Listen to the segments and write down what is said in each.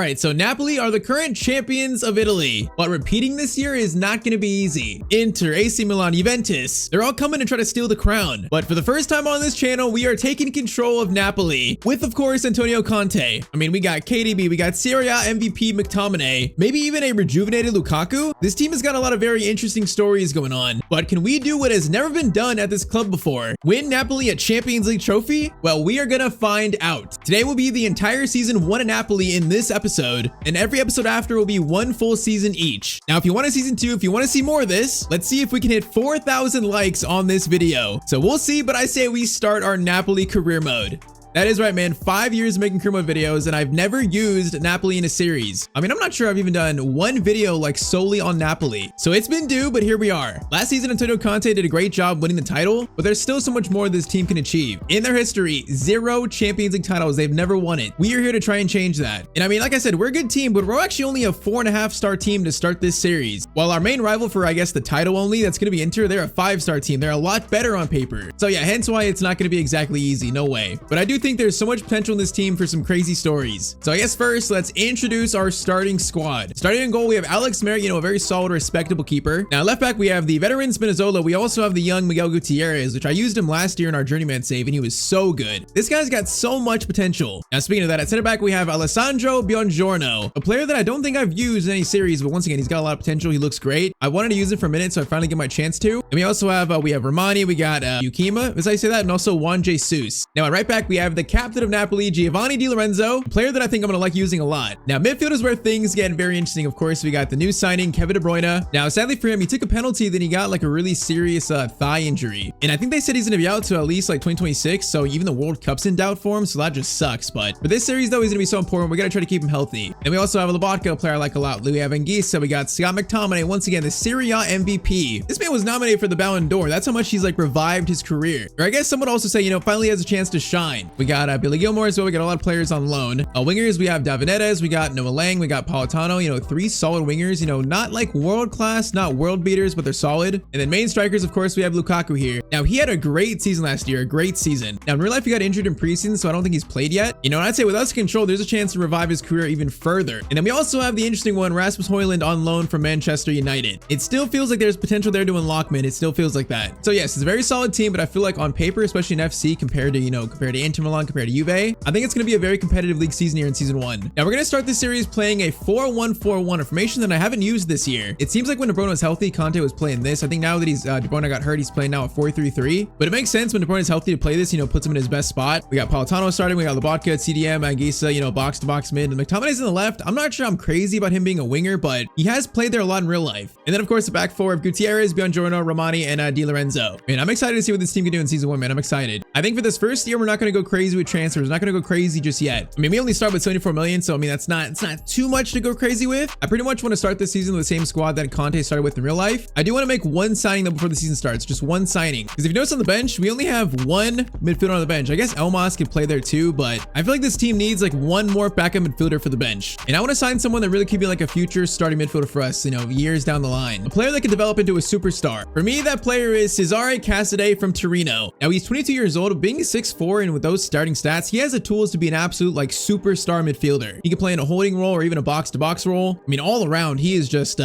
right, so Napoli are the current champions of Italy, but repeating this year is not going to be easy. Inter, AC Milan, Juventus, they're all coming to try to steal the crown. But for the first time on this channel, we are taking control of Napoli with, of course, Antonio Conte. I mean, we got KDB, we got Serie A MVP McTominay, maybe even a rejuvenated Lukaku. This team has got a lot of very interesting stories going on, but can we do what has never been done at this club before? Win Napoli a Champions League trophy? Well, we are gonna find out. Today will be the entire season 1 of Napoli in this episode, and every episode after will be one full season each. Now, if you want a season 2, if you want to see more of this, let's see if we can hit 4,000 likes on this video. So we'll see, but I say we start our Napoli career mode. That is right, man. 5 years making career mode videos, and I've never used Napoli in a series. I mean, I'm not sure I've even done one video like solely on Napoli. So it's been due, but here we are. Last season, Antonio Conte did a great job winning the title, but there's still so much more this team can achieve. In their history, 0 Champions League titles. They've never won it. We are here to try and change that. And I mean, like I said, we're a good team, but we're actually only a 4.5-star team to start this series. While our main rival for, I guess, the title only, that's going to be Inter, they're a 5-star team. They're a lot better on paper. So yeah, hence why it's not going to be exactly easy. No way. But I do think there's so much potential in this team for some crazy stories. So I guess first, let's introduce our starting squad. Starting in goal, we have Alex Merritt, a very solid, respectable keeper. Now, left back, we have the veteran Spinazzola. We also have the young Miguel Gutierrez, which I used him last year in our journeyman save, and he was so good. This guy's got so much potential. Now, speaking of that, at center back, we have Alessandro Buongiorno, a player that I don't think I've used in any series, but once again, he's got a lot of potential. He looks great. I wanted to use him for a minute, so I finally get my chance to. And we also have, Romani, we got Yukima, as I say that, and also Juan Jesus. Now, at right back, we have the captain of Napoli, Giovanni Di Lorenzo, a player that I think I'm gonna like using a lot. Now, midfield is where things get very interesting. Of course, we got the new signing, Kevin De Bruyne. Now, sadly for him, he took a penalty, then he got like a really serious thigh injury. And I think they said he's gonna be out to at least like 2026. So even the World Cup's in doubt for him. So that just sucks. But for this series, though, he's gonna be so important. We gotta try to keep him healthy. And we also have a Lobotka, a player I like a lot. Louis Avengisa. We got Scott McTominay. Once again, the Serie A MVP. This man was nominated for the Ballon d'Or. That's how much he's like revived his career. Or I guess some would also say, finally has a chance to shine. We got Billy Gilmore as well. We got a lot of players on loan. Wingers, we have Davinedes, we got Noah Lang, we got Politano, 3 solid wingers, not like world class, not world beaters, but they're solid. And then main strikers, of course, we have Lukaku here. Now, he had a great season last year, a great season. Now, in real life, he got injured in preseason, so I don't think he's played yet. And I'd say with us control, there's a chance to revive his career even further. And then we also have the interesting one, Rasmus Højlund on loan from Manchester United. It still feels like there's potential there to unlock, man. It still feels like that. So yes, it's a very solid team, but I feel like on paper, especially in FC, compared to, compared to Inter Milan, compared to Juve, I think it's going to be a very competitive league season here in season 1. Now we're going to start this series playing a 4-1-4-1, a formation that I haven't used this year. It seems like when De Bruyne was healthy, Conte was playing this. I think now that De Bruyne got hurt, he's playing now a 4-3-3. But it makes sense when De Bruyne is healthy to play this, puts him in his best spot. We got Politano starting, we got Lobotka, CDM, Anguissa, box to box mid. And McTominay's in the left. I'm not sure I'm crazy about him being a winger, but he has played there a lot in real life. And then of course the back four of Gutierrez, Buongiorno, Romani, and Di Lorenzo. Man, I'm excited to see what this team can do in season 1, man. I'm excited. I think for this first year, we're not going to go crazy with transfers. We're not going to go crazy just yet. I mean, we only start with 74 million, so I mean, it's not too much to go crazy with. I pretty much want to start this season with the same squad that Conte started with in real life. I do want to make one signing though before the season starts, just one signing. Because if you notice on the bench, we only have one midfielder on the bench. I guess Elmas could play there too, but I feel like this team needs like one more backup midfielder for the bench. And I want to sign someone that really could be like a future starting midfielder for us, years down the line. A player that could develop into a superstar. For me, that player is Cesare Casadei from Torino. Now he's 22 years old, being 6'4", and with those starting stats, he has the tools to be an absolute like superstar midfielder. He can play in a holding role or even a box-to-box role. I mean, all around, he is just,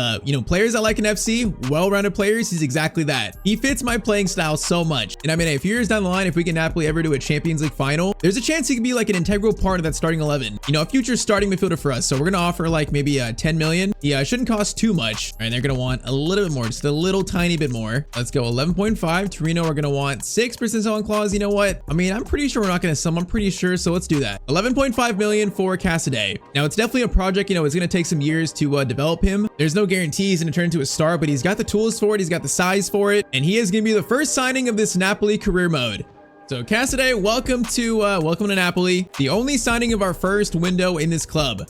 players I like in FC, well-rounded players, he's exactly that. He fits my playing style so much. And I mean, a few years down the line, if we can Napoli ever do a Champions League final, there's a chance he could be like an integral part of that starting 11. A future starting midfielder for us. So we're going to offer like maybe 10 million. Yeah, it shouldn't cost too much. And they're going to want a little bit more, just a little tiny bit more. Let's go 11.5. Torino, we're going to want 6% selling clause. You know what? I mean, I'm pretty sure we're not going to sell. I'm pretty sure. So let's do that. 11.5 million for Casadei. Now it's definitely a project, it's going to take some years to develop him. There's no guarantee he's going to turn into a star, but he's got the tools for it. He's got the size for it. And he is going to be the first signing of this Napoli career mode. So Casadei, welcome to Napoli. The only signing of our first window in this club.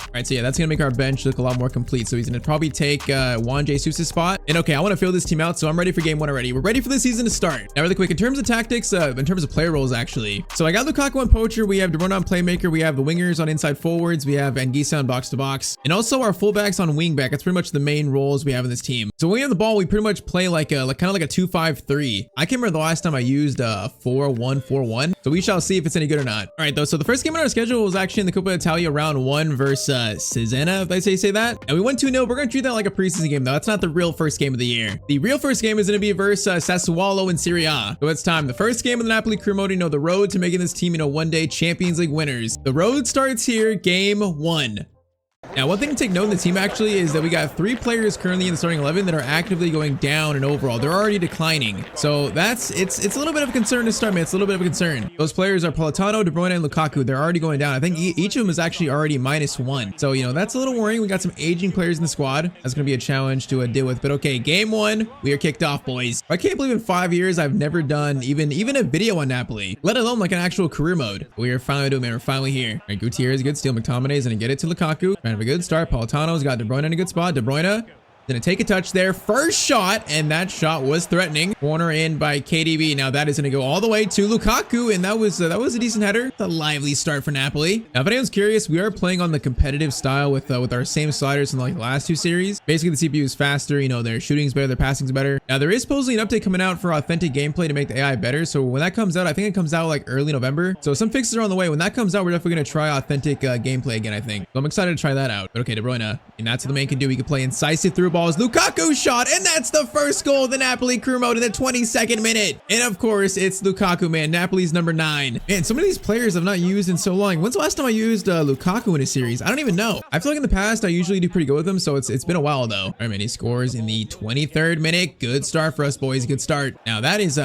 All right, so yeah, that's going to make our bench look a lot more complete. So he's going to probably take Juan Jesus' spot. And okay, I want to fill this team out, so I'm ready for game 1 already. We're ready for the season to start. Now, really quick, in terms of tactics, in terms of player roles, actually. So I got Lukaku on poacher. We have De Bruyne on playmaker. We have the wingers on inside forwards. We have Anguissa on box to box. And also our fullbacks on wing back. That's pretty much the main roles we have in this team. So when we have the ball, we pretty much play like kind of like a 2-5-3. I can't remember the last time I used a 4-1-4-1. So we shall see if it's any good or not. All right, though. So the first game on our schedule was actually in the Coppa Italia round 1 versus Cesena, if I say that. And we won 2-0. We're going to treat that like a preseason game, though. That's not the real first game of the year. The real first game is going to be versus Sassuolo in Serie A. So it's time. The first game of the Napoli crew mode, the road to making this team, one day Champions League winners. The road starts here, game 1. Now, one thing to take note in the team actually is that we got 3 players currently in the starting 11 that are actively going down in overall. They're already declining. So it's a little bit of a concern to start, man. It's a little bit of a concern. Those players are Politano, De Bruyne, and Lukaku. They're already going down. I think each of them is actually already -1. So, that's a little worrying. We got some aging players in the squad. That's going to be a challenge to deal with. But okay, game 1, we are kicked off, boys. I can't believe in 5 years I've never done even a video on Napoli, let alone like an actual career mode. We are finally doing it, man. We're finally here. All right, Gutierrez, good steal. McTominay is going to get it to Lukaku. Trying to have a good start. Politano's got De Bruyne in a good spot. De Bruyne gonna take a touch there. First shot, and that shot was threatening. Corner in by KDB. Now that is gonna go all the way to Lukaku, and that was a decent header. It's a lively start for Napoli. Now, if anyone's curious, we are playing on the competitive style with our same sliders from like the last 2 series. Basically, the CPU is faster. Their shooting's better, their passing's better. Now, there is supposedly an update coming out for authentic gameplay to make the AI better. So when that comes out, I think it comes out like early November. So some fixes are on the way. When that comes out, we're definitely gonna try authentic gameplay again, I think. So I'm excited to try that out. But okay, De Bruyne, and that's what the man can do. He can play incisive through balls. Lukaku shot, and that's the first goal of the Napoli crew mode in the 22nd minute. And of course, it's Lukaku, man. Napoli's number 9. Man, some of these players I've not used in so long. When's the last time I used Lukaku in a series? I don't even know. I feel like in the past, I usually do pretty good with him, so it's been a while though. All right, man, he scores in the 23rd minute. Good start for us, boys. Good start. Now that is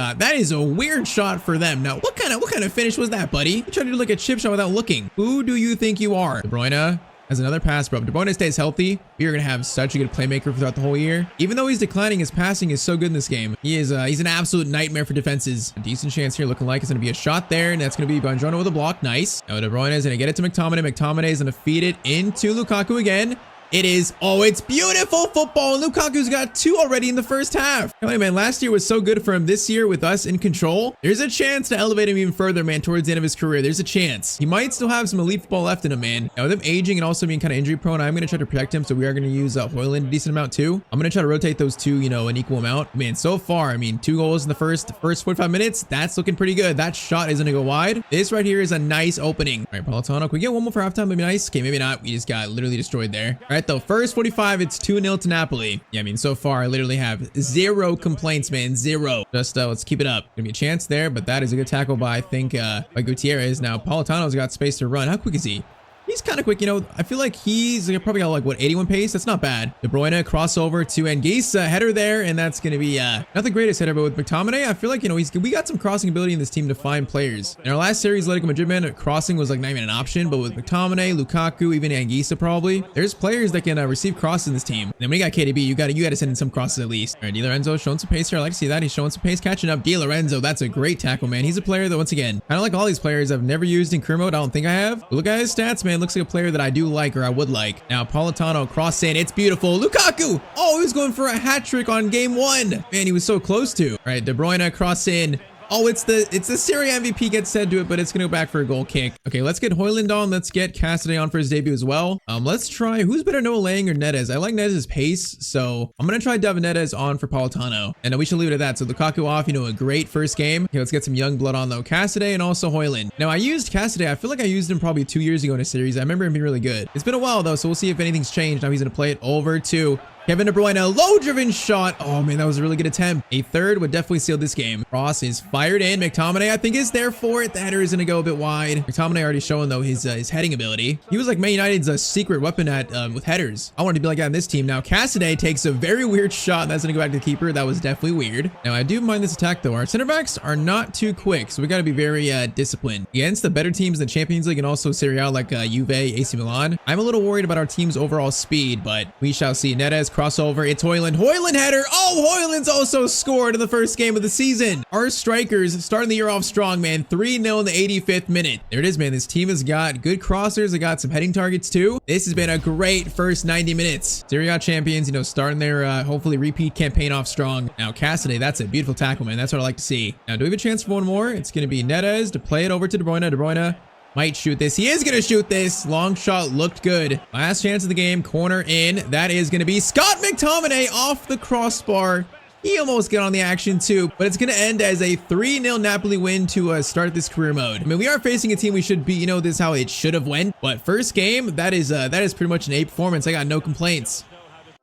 a weird shot for them. Now, what kind of finish was that, buddy? You tried to do like a chip shot without looking. Who do you think you are? De Bruyne has another pass, bro. De Bruyne stays healthy. We are going to have such a good playmaker throughout the whole year. Even though he's declining, his passing is so good in this game. He's an absolute nightmare for defenses. A decent chance here, looking like it's going to be a shot there, and that's going to be Bongiorno with a block. Nice. Now De Bruyne is going to get it to McTominay. McTominay is going to feed it into Lukaku again. It is, oh, it's beautiful football. Lukaku's got 2 already in the first half. Come on, man, last year was so good for him. This year with us in control, there's a chance to elevate him even further, man, towards the end of his career. There's a chance. He might still have some elite football left in him, man. Now with him aging and also being kind of injury prone, I'm going to try to protect him. So we are going to use Højlund a decent amount too. I'm going to try to rotate those 2, an equal amount. Man, so far, I mean, 2 goals in the first 45 minutes. That's looking pretty good. That shot is going to go wide. This right here is a nice opening. All right, Politano, can we get one more for halftime? Maybe nice. Okay, maybe not. We just got literally destroyed there. All right, though, first 45. It's 2-0 to Napoli. Yeah, I mean, so far, I literally have 0 complaints, man. 0. Just, let's keep it up. Gonna be a chance there, but that is a good tackle by, I think, by Gutierrez. Now, Politano's got space to run. How quick is he? He's kind of quick, I feel like he's probably got like, what, 81 pace? That's not bad. De Bruyne crossover to Anguissa, header there, and that's going to be not the greatest header, but with McTominay, I feel like, we got some crossing ability in this team to find players. In our last series, Atletico Madrid, man, crossing was like not even an option, but with McTominay, Lukaku, even Anguissa probably, there's players that can receive crosses in this team. And then when you got KDB, you got to send in some crosses at least. All right, Di Lorenzo showing some pace here. I like to see that. He's showing some pace, catching up. Di Lorenzo, that's a great tackle, man. He's a player that, once again, kind of like all these players I've never used in career mode. I don't think I have. But look at his stats, man. Looks like a player that I do like, or I would like. Now Politano cross in, it's beautiful. Lukaku, oh, he was going for a hat trick on game 1. Man, he was so close to. All right, De Bruyne cross in. Oh, it's the Serie A MVP gets said to it, but it's gonna go back for a goal kick. Okay, let's get Højlund on. Let's get Cassidy on for his debut as well. Let's try, who's better, Noah Lang or Neres? I like Neres' pace, so I'm gonna try David Neres on for Politano, and we should leave it at that. So Lukaku off, a great first game. Okay, let's get some young blood on though. Cassidy and also Højlund. Now I used Cassidy. I feel like I used him probably 2 years ago in a series. I remember him being really good. It's been a while though, so we'll see if anything's changed. Now he's gonna play it over to Kevin De Bruyne, low-driven shot. Oh, man, that was a really good attempt. A third would definitely seal this game. Cross is fired in. McTominay, I think, is there for it. The header is going to go a bit wide. McTominay already showing, though, his heading ability. He was like Man United's secret weapon with headers. I wanted to be like that in this team. Now, Cassidy takes a very weird shot, and that's going to go back to the keeper. That was definitely weird. Now, I do mind this attack, though. Our center backs are not too quick, so we got to be very disciplined. Against the better teams in the Champions League and also Serie A like Juve, AC Milan, I'm a little worried about our team's overall speed, but we shall see. Neres crossover. It's Højlund. Højlund header. Oh, Højlund's also scored in the first game of the season. Our strikers starting the year off strong, man. 3-0 in the 85th minute. There it is, man. This team has got good crossers. They got some heading targets too. This has been a great first 90 minutes. Serie A champions, starting their hopefully repeat campaign off strong. Now, Cassidy, that's a beautiful tackle, man. That's what I like to see. Now, do we have a chance for one more? It's going to be Neres to play it over to De Bruyne. De Bruyne might shoot this. He is going to shoot this. Long shot looked good. Last chance of the game. Corner in. That is going to be Scott McTominay off the crossbar. He almost got on the action too, but it's going to end as a 3-0 Napoli win to start this career mode. I mean, we are facing a team we should beat. You know, this is how it should have went. But first game, that is pretty much an A performance. I got no complaints.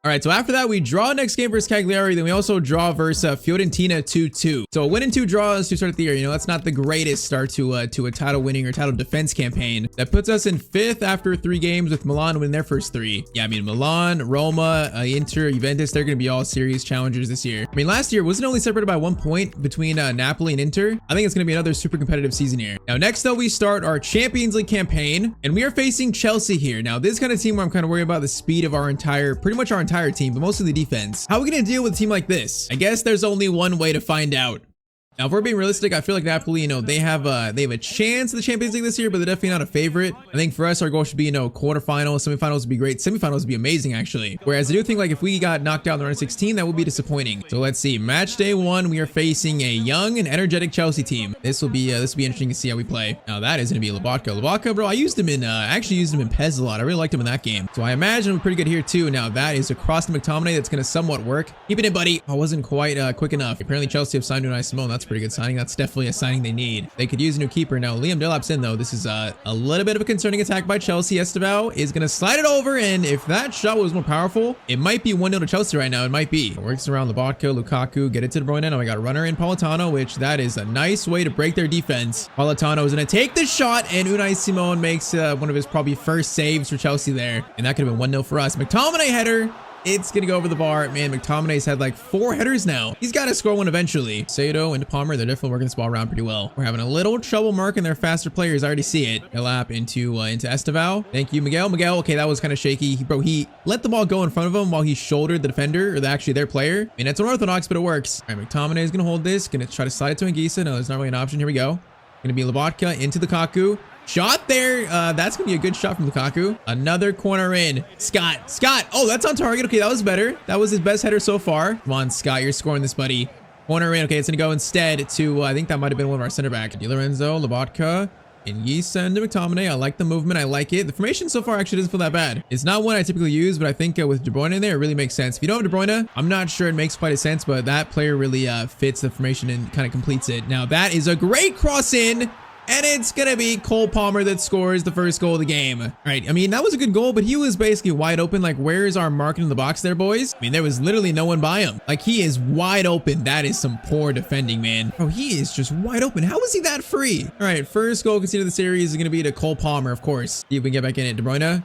All right, so after that, we draw next game versus Cagliari. Then we also draw versus Fiorentina 2-2. So a win and 2 draws to start the year. You know, that's not the greatest start to a title winning or title defense campaign. That puts us in 5th after 3 games with Milan winning their first 3. Yeah, I mean, Milan, Roma, Inter, Juventus, they're going to be all serious challengers this year. I mean, last year wasn't only separated by 1 point between Napoli and Inter. I think it's going to be another super competitive season here. Now, next though, we start our Champions League campaign, and we are facing Chelsea here. Now, this kind of team where I'm kind of worried about the speed of pretty much our entire team, but mostly the defense. How are we gonna deal with a team like this? I guess there's only one way to find out. Now, if we're being realistic, I feel like Napoli, you know, they have a chance at the Champions League this year, but they're definitely not a favorite. I think for us, our goal should be, you know, quarterfinals, semifinals would be great. Semifinals would be amazing, actually. Whereas I do think, like, if we got knocked out in the round of 16, that would be disappointing. So let's see. Match day 1, we are facing a young and energetic Chelsea team. This will be interesting to see how we play. Now, that is gonna be Lobotka. Lobotka, bro, I actually used him in PES a lot. I really liked him in that game. So I imagine we're pretty good here too. Now, that is across to McTominay. That's gonna somewhat work. Keep it in, buddy. I wasn't quite quick enough. Apparently, Chelsea have signed Unai Simone. That's a pretty good signing. That's definitely a signing they need. They could use a new keeper. Now, Liam Delap's in, though. This is a little bit of a concerning attack by Chelsea. Estevao is going to slide it over, and if that shot was more powerful, it might be 1-0 to Chelsea right now. It might be. It works around Lobotka, Lukaku, get it to De Bruyne. Now we got a runner in Politano, which that is a nice way to break their defense. Politano is going to take the shot, and Unai Simone makes one of his probably first saves for Chelsea there, and that could have been 1-0 for us. McTominay header. It's gonna go over the bar. Man, McTominay's had like 4 headers now. He's got to score one eventually. Sato into Palmer. They're definitely working this ball around pretty well. We're having a little trouble marking their faster players. I already see it. Delap into Estevao. Thank you, Miguel. Miguel, okay, that was kind of shaky. He let the ball go in front of him while he shouldered the defender, or actually their player. I mean, it's unorthodox, but it works. All right, McTominay is gonna hold this. Gonna try to slide it to Anguissa. No, there's not really an option. Here we go. Gonna be Lobotka into Lukaku. Shot there. That's gonna be a good shot from Lukaku. Another corner in. Scott. Oh, that's on target. Okay, that was better. That was his best header so far. Come on, Scott. You're scoring this, buddy. Corner in. Okay, it's gonna go instead to, I think that might have been one of our center back. Di Lorenzo, Lobotka, Anguissa into McTominay. I like the movement. I like it. The formation so far actually doesn't feel that bad. It's not one I typically use, but I think with De Bruyne in there, it really makes sense. If you don't have De Bruyne, I'm not sure it makes quite a sense, but that player really fits the formation and kind of completes it. Now, that is a great cross in. And it's going to be Cole Palmer that scores the first goal of the game. All right. I mean, that was a good goal, but he was basically wide open. Like, where is our mark in the box there, boys? I mean, there was literally no one by him. Like, he is wide open. That is some poor defending, man. Oh, he is just wide open. How is he that free? All right. First goal conceded of the series is going to be to Cole Palmer, of course. See if we can get back in it. De Bruyne.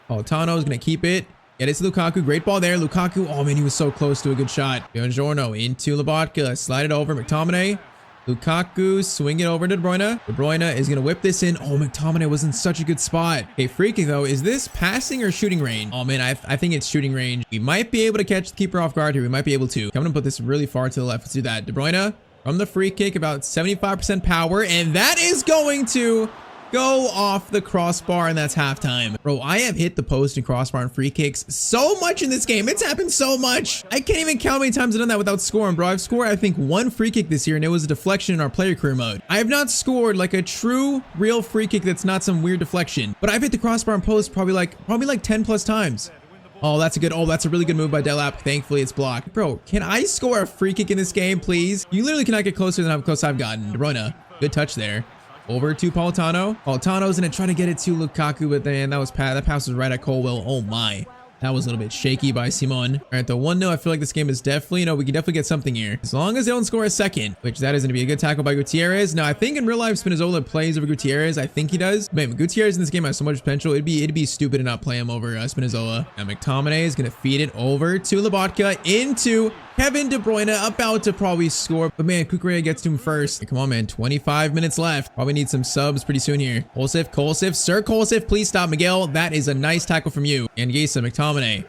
Politano is going to keep it. Get it to Lukaku. Great ball there. Lukaku. Oh, man, he was so close to a good shot. Buongiorno into Lobotka. Slide it over. McTominay. Lukaku, swing it over to De Bruyne. De Bruyne is going to whip this in. Oh, McTominay was in such a good spot. Okay, free kick though. Is this passing or shooting range? Oh man, I think it's shooting range. We might be able to catch the keeper off guard here. We might be able to. I'm going to put this really far to the left. Let's do that. De Bruyne from the free kick, about 75% power. And that is going to go off the crossbar, and that's halftime. Bro, I have hit the post and crossbar and free kicks so much in this game. It's happened so much. I can't even count how many times I've done that without scoring, bro. I've scored, I think, 1 free kick this year, and it was a deflection in our player career mode. I have not scored like a true, real free kick that's not some weird deflection, but I've hit the crossbar and post probably like 10 plus times. Oh, that's a really good move by Delap. Thankfully, it's blocked. Bro, can I score a free kick in this game, please? You literally cannot get closer than how close I've gotten. De Bruyne, good touch there. Over to Politano. Politano's gonna try to get it to Lukaku, but then that pass was right at Colwell. Oh my. That was a little bit shaky by Simon. All right, the 1-0, I feel like this game is definitely, we can definitely get something here. As long as they don't score a second, which that is going to be a good tackle by Gutierrez. Now, I think in real life, Spinazzola plays over Gutierrez. I think he does. Man, Gutierrez in this game has so much potential. It'd be stupid to not play him over Spinazzola. Now, McTominay is going to feed it over to Lobotka into Kevin De Bruyne, about to probably score. But man, Kukurea gets to him first. Hey, come on, man. 25 minutes left. Probably need some subs pretty soon here. Kolsif, Sir Kolsif, please stop, Miguel. That is a nice tackle from you. Anguissa, McTominay.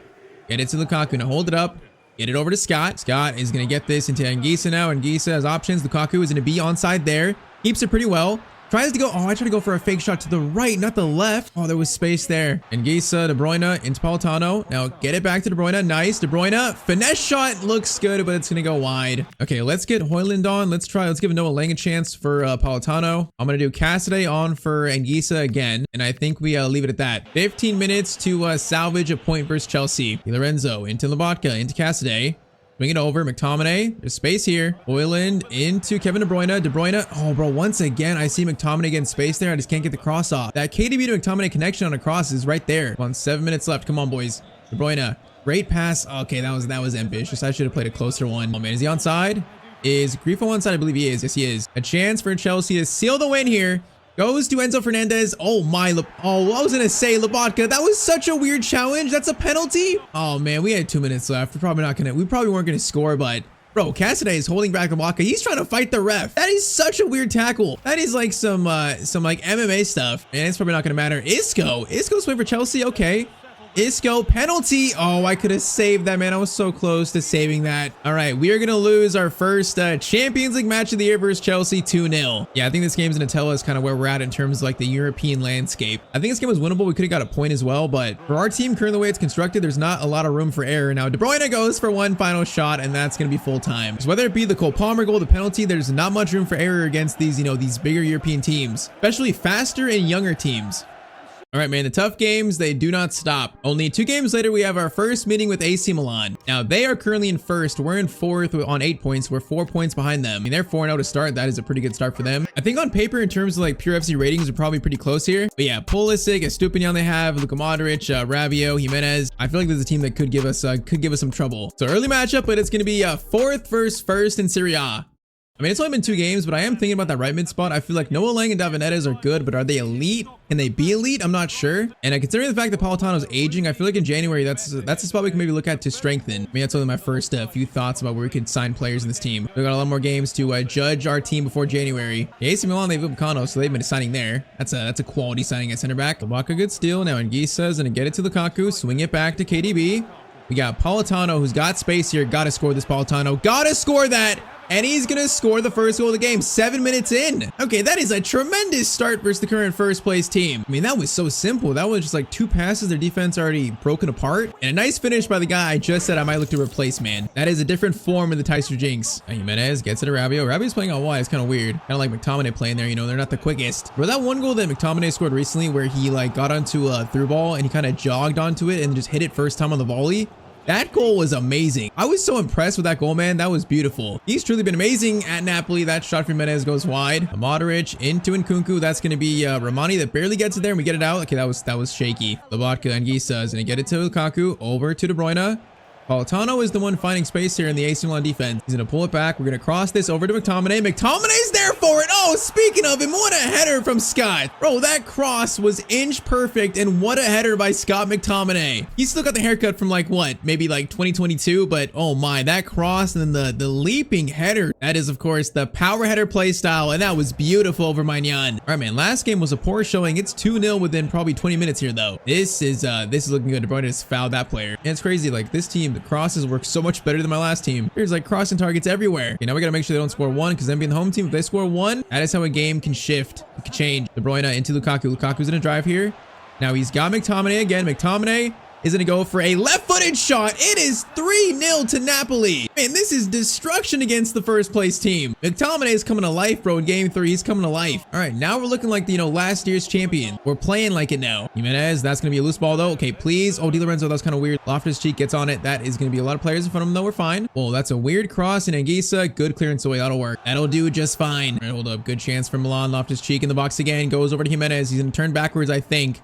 Get it to Lukaku. Now hold it up. Get it over to Scott. Scott is going to get this into Anguissa now. Anguissa has options. Lukaku is going to be onside there. Keeps it pretty well. Tries to go. Oh, I tried to go for a fake shot to the right, not the left. Oh, there was space there. Anguissa, De Bruyne into Politano. Now get it back to De Bruyne. Nice. De Bruyne. Finesse shot looks good, but it's going to go wide. Okay, let's get Højlund on. Let's give Noah Lang a chance for Politano. I'm going to do Cassidy on for Anguissa again. And I think we leave it at that. 15 minutes to salvage a point versus Chelsea. Di Lorenzo into Lobotka, into Cassidy. Swing it over. McTominay. There's space here. Hoyland into Kevin De Bruyne. De Bruyne. Oh, bro. Once again, I see McTominay getting space there. I just can't get the cross off. That KDB to McTominay connection on a cross is right there. Come on, 7 minutes left. Come on, boys. De Bruyne. Great pass. Okay, that was ambitious. I should have played a closer one. Oh, man. Is he onside? Is Grifo onside? I believe he is. Yes, he is. A chance for Chelsea to seal the win here. Goes to Enzo Fernandez. Oh my, oh, I was gonna say Lobotka. That was such a weird challenge. That's a penalty. Oh man, we had 2 minutes left. We probably weren't gonna score, but bro, Cassidy is holding back Lobotka. He's trying to fight the ref. That is such a weird tackle. That is like some like MMA stuff. And it's probably not gonna matter. Isco's playing for Chelsea. Okay. Isco penalty. Oh, I could have saved that, man. I was so close to saving that. All right, we are gonna lose our first Champions League match of the year versus Chelsea 2-0. Yeah, I think this game's gonna tell us kind of where we're at in terms of like the European landscape. I think this game was winnable. We could have got a point as well, but for our team currently the way it's constructed, there's not a lot of room for error. Now De Bruyne goes for one final shot, and that's gonna be full time. So whether it be the Cole Palmer goal, the penalty, there's not much room for error against these, these bigger European teams, especially faster and younger teams. All right, man, the tough games, they do not stop. Only 2 games later, we have our first meeting with AC Milan. Now, they are currently in first. We're in fourth on 8 points. We're 4 points behind them. I mean, they're 4-0 to start. That is a pretty good start for them. I think on paper, in terms of like pure FC ratings, are probably pretty close here. But yeah, Pulisic, Estupinian they have, Luka Modric, Rabiot, Jimenez. I feel like there's a team that could give us some trouble. So early matchup, but it's going to be fourth versus first in Serie A. I mean, it's only been 2 games, but I am thinking about that right mid spot. I feel like Noah Lang and David Neres are good, but are they elite? Can they be elite? I'm not sure. And considering the fact that Politano's aging, I feel like in January, that's a spot we can maybe look at to strengthen. I mean, that's only my first few thoughts about where we could sign players in this team. We've got a lot more games to judge our team before January. The AC Milan, they've Upamecano, so they've been signing there. That's a quality signing at center back. Lobotka, good steal. Now Anguissa's gonna get it to Lukaku, swing it back to KDB. We got Politano, who's got space here. Gotta score this, Politano. Gotta score that. And he's going to score the first goal of the game 7 minutes in. Okay, that is a tremendous start versus the current first place team. I mean, that was so simple. That was just like 2 passes. Their defense already broken apart. And a nice finish by the guy I just said I might look to replace, man. That is a different form of the Tyztir jinx. Jimenez gets it to Rabiot. Rabiot's playing on wide. It's kind of weird. Kind of like McTominay playing there. They're not the quickest. Bro, that one goal that McTominay scored recently where he like got onto a through ball and he kind of jogged onto it and just hit it first time on the volley. That goal was amazing. I was so impressed with that goal, man. That was beautiful. He's truly been amazing at Napoli. That shot from Jimenez goes wide. Modric into Nkunku. That's going to be Romani that barely gets it there, and we get it out. Okay, that was shaky. Lobotka and Anguissa is going to get it to Lukaku. Over to De Bruyne. Politano is the one finding space here in the AC Milan defense. He's going to pull it back. We're going to cross this over to McTominay. McTominay's there for it. Oh, speaking of him, what a header from Scott. Bro, that cross was inch perfect, and what a header by Scott McTominay. He's still got the haircut from like what? Maybe like 2022, but oh my, that cross and then the leaping header. That is, of course, the power header play style, and that was beautiful over Maignan. All right, man, last game was a poor showing. It's 2-0 within probably 20 minutes here, though. This is looking good. De Bruyne just fouled that player. And it's crazy, like this team, the crosses work so much better than my last team. There's like crossing targets everywhere. Okay, now we gotta make sure they don't score 1, because then being the home team, if they score 1, that is how a game can shift. It can change. De Bruyne into Lukaku. Lukaku's gonna drive here. Now he's got McTominay again. McTominay is going to go for a left-footed shot. It is 3-0 to Napoli. Man, this is destruction against the first place team. McTominay is coming to life, bro. In game 3, he's coming to life. All right, now we're looking like the, last year's champion. We're playing like it now. Jimenez, that's going to be a loose ball, though. Okay, please. Oh, Di Lorenzo, that was kind of weird. Loftus-Cheek gets on it. That is going to be a lot of players in front of him, though. We're fine. Whoa, that's a weird cross. And Anguissa, good clearance away. That'll work. That'll do just fine. All right, hold up. Good chance for Milan. Loftus-Cheek in the box again. Goes over to Jimenez. He's going to turn backwards, I think.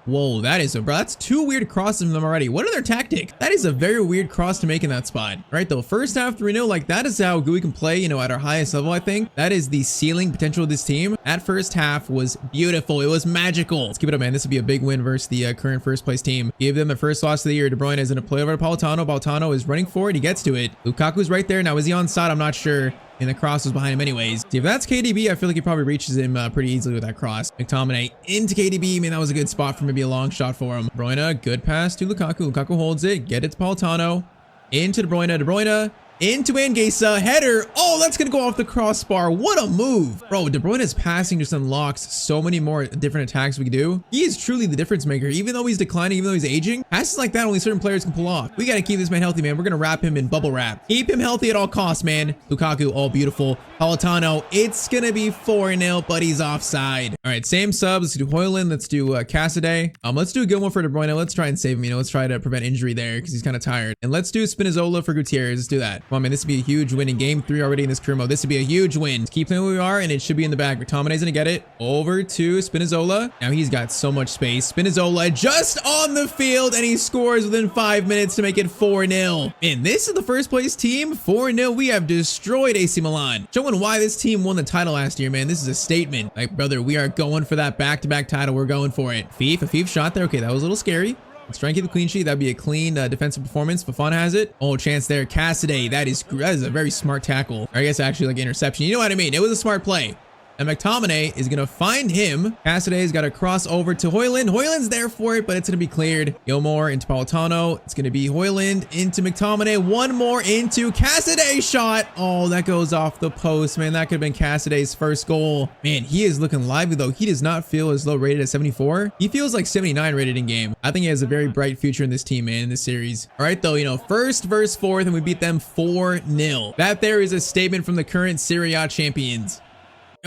Whoa, that's 2 weird crosses from them already. What are their tactics? That is a very weird cross to make in that spot. All right, though, first half 3-0, like that is how good we can play, at our highest level, I think. That is the ceiling potential of this team. That first half was beautiful. It was magical. Let's keep it up, man. This would be a big win versus the current first place team. Give them the first loss of the year. De Bruyne is going to play over to Politano. Politano is running forward. He gets to it. Lukaku's right there. Now, is he onside? I'm not sure. And the cross was behind him anyways. See, if that's KDB, I feel like he probably reaches him pretty easily with that cross. McTominay into KDB. Man, that was a good spot for maybe a long shot for him. De Bruyne, good pass to Lukaku. Lukaku holds it. Get it to Politano. Into De Bruyne. De Bruyne into Anguissa. Header. Oh, that's going to go off the crossbar. What a move. Bro, De Bruyne's passing just unlocks so many more different attacks we can do. He is truly the difference maker. Even though he's declining, even though he's aging, passes like that only certain players can pull off. We got to keep this man healthy, man. We're going to wrap him in bubble wrap. Keep him healthy at all costs, man. Lukaku, all beautiful. Politano, it's going to be 4-0, but he's offside. All right, same subs. Let's do Hoyland. Let's do Cassidy. Let's do a good one for De Bruyne. Let's try and save him. Let's try to prevent injury there because he's kind of tired. And let's do Spinazzola for Gutierrez. Let's do that. Come on, man. This would be a huge win in game 3 already in this career mode. This would be a huge win. Let's keep playing where we are, and it should be in the bag. McTominay's gonna get it over to Spinazzola. Now he's got so much space. Spinazzola just on the field, and he scores within 5 minutes to make it 4-0. And this is the first place team. 4-0. We have destroyed AC Milan. Showing why this team won the title last year, man. This is a statement. Like, brother, we are going for that back-to-back title. We're going for it. A Fif shot there. Okay, that was a little scary. Let's try and keep the clean sheet. That'd be a clean defensive performance. Fafana has it. Oh, chance there. Cassidy. That is a very smart tackle. Or I guess actually like interception. You know what I mean? It was a smart play. And McTominay is going to find him. Cassidy's got to cross over to Højlund. Højlund's there for it, but it's going to be cleared. Gilmore into Politano. It's going to be Højlund into McTominay. One more into Cassidy shot. Oh, that goes off the post, man. That could have been Cassidy's first goal. Man, he is looking lively, though. He does not feel as low rated at 74. He feels like 79 rated in game. I think he has a very bright future in this team, man, in this series. All right, though, you know, first versus fourth, and we beat them 4-0. That there is a statement from the current Serie A champions.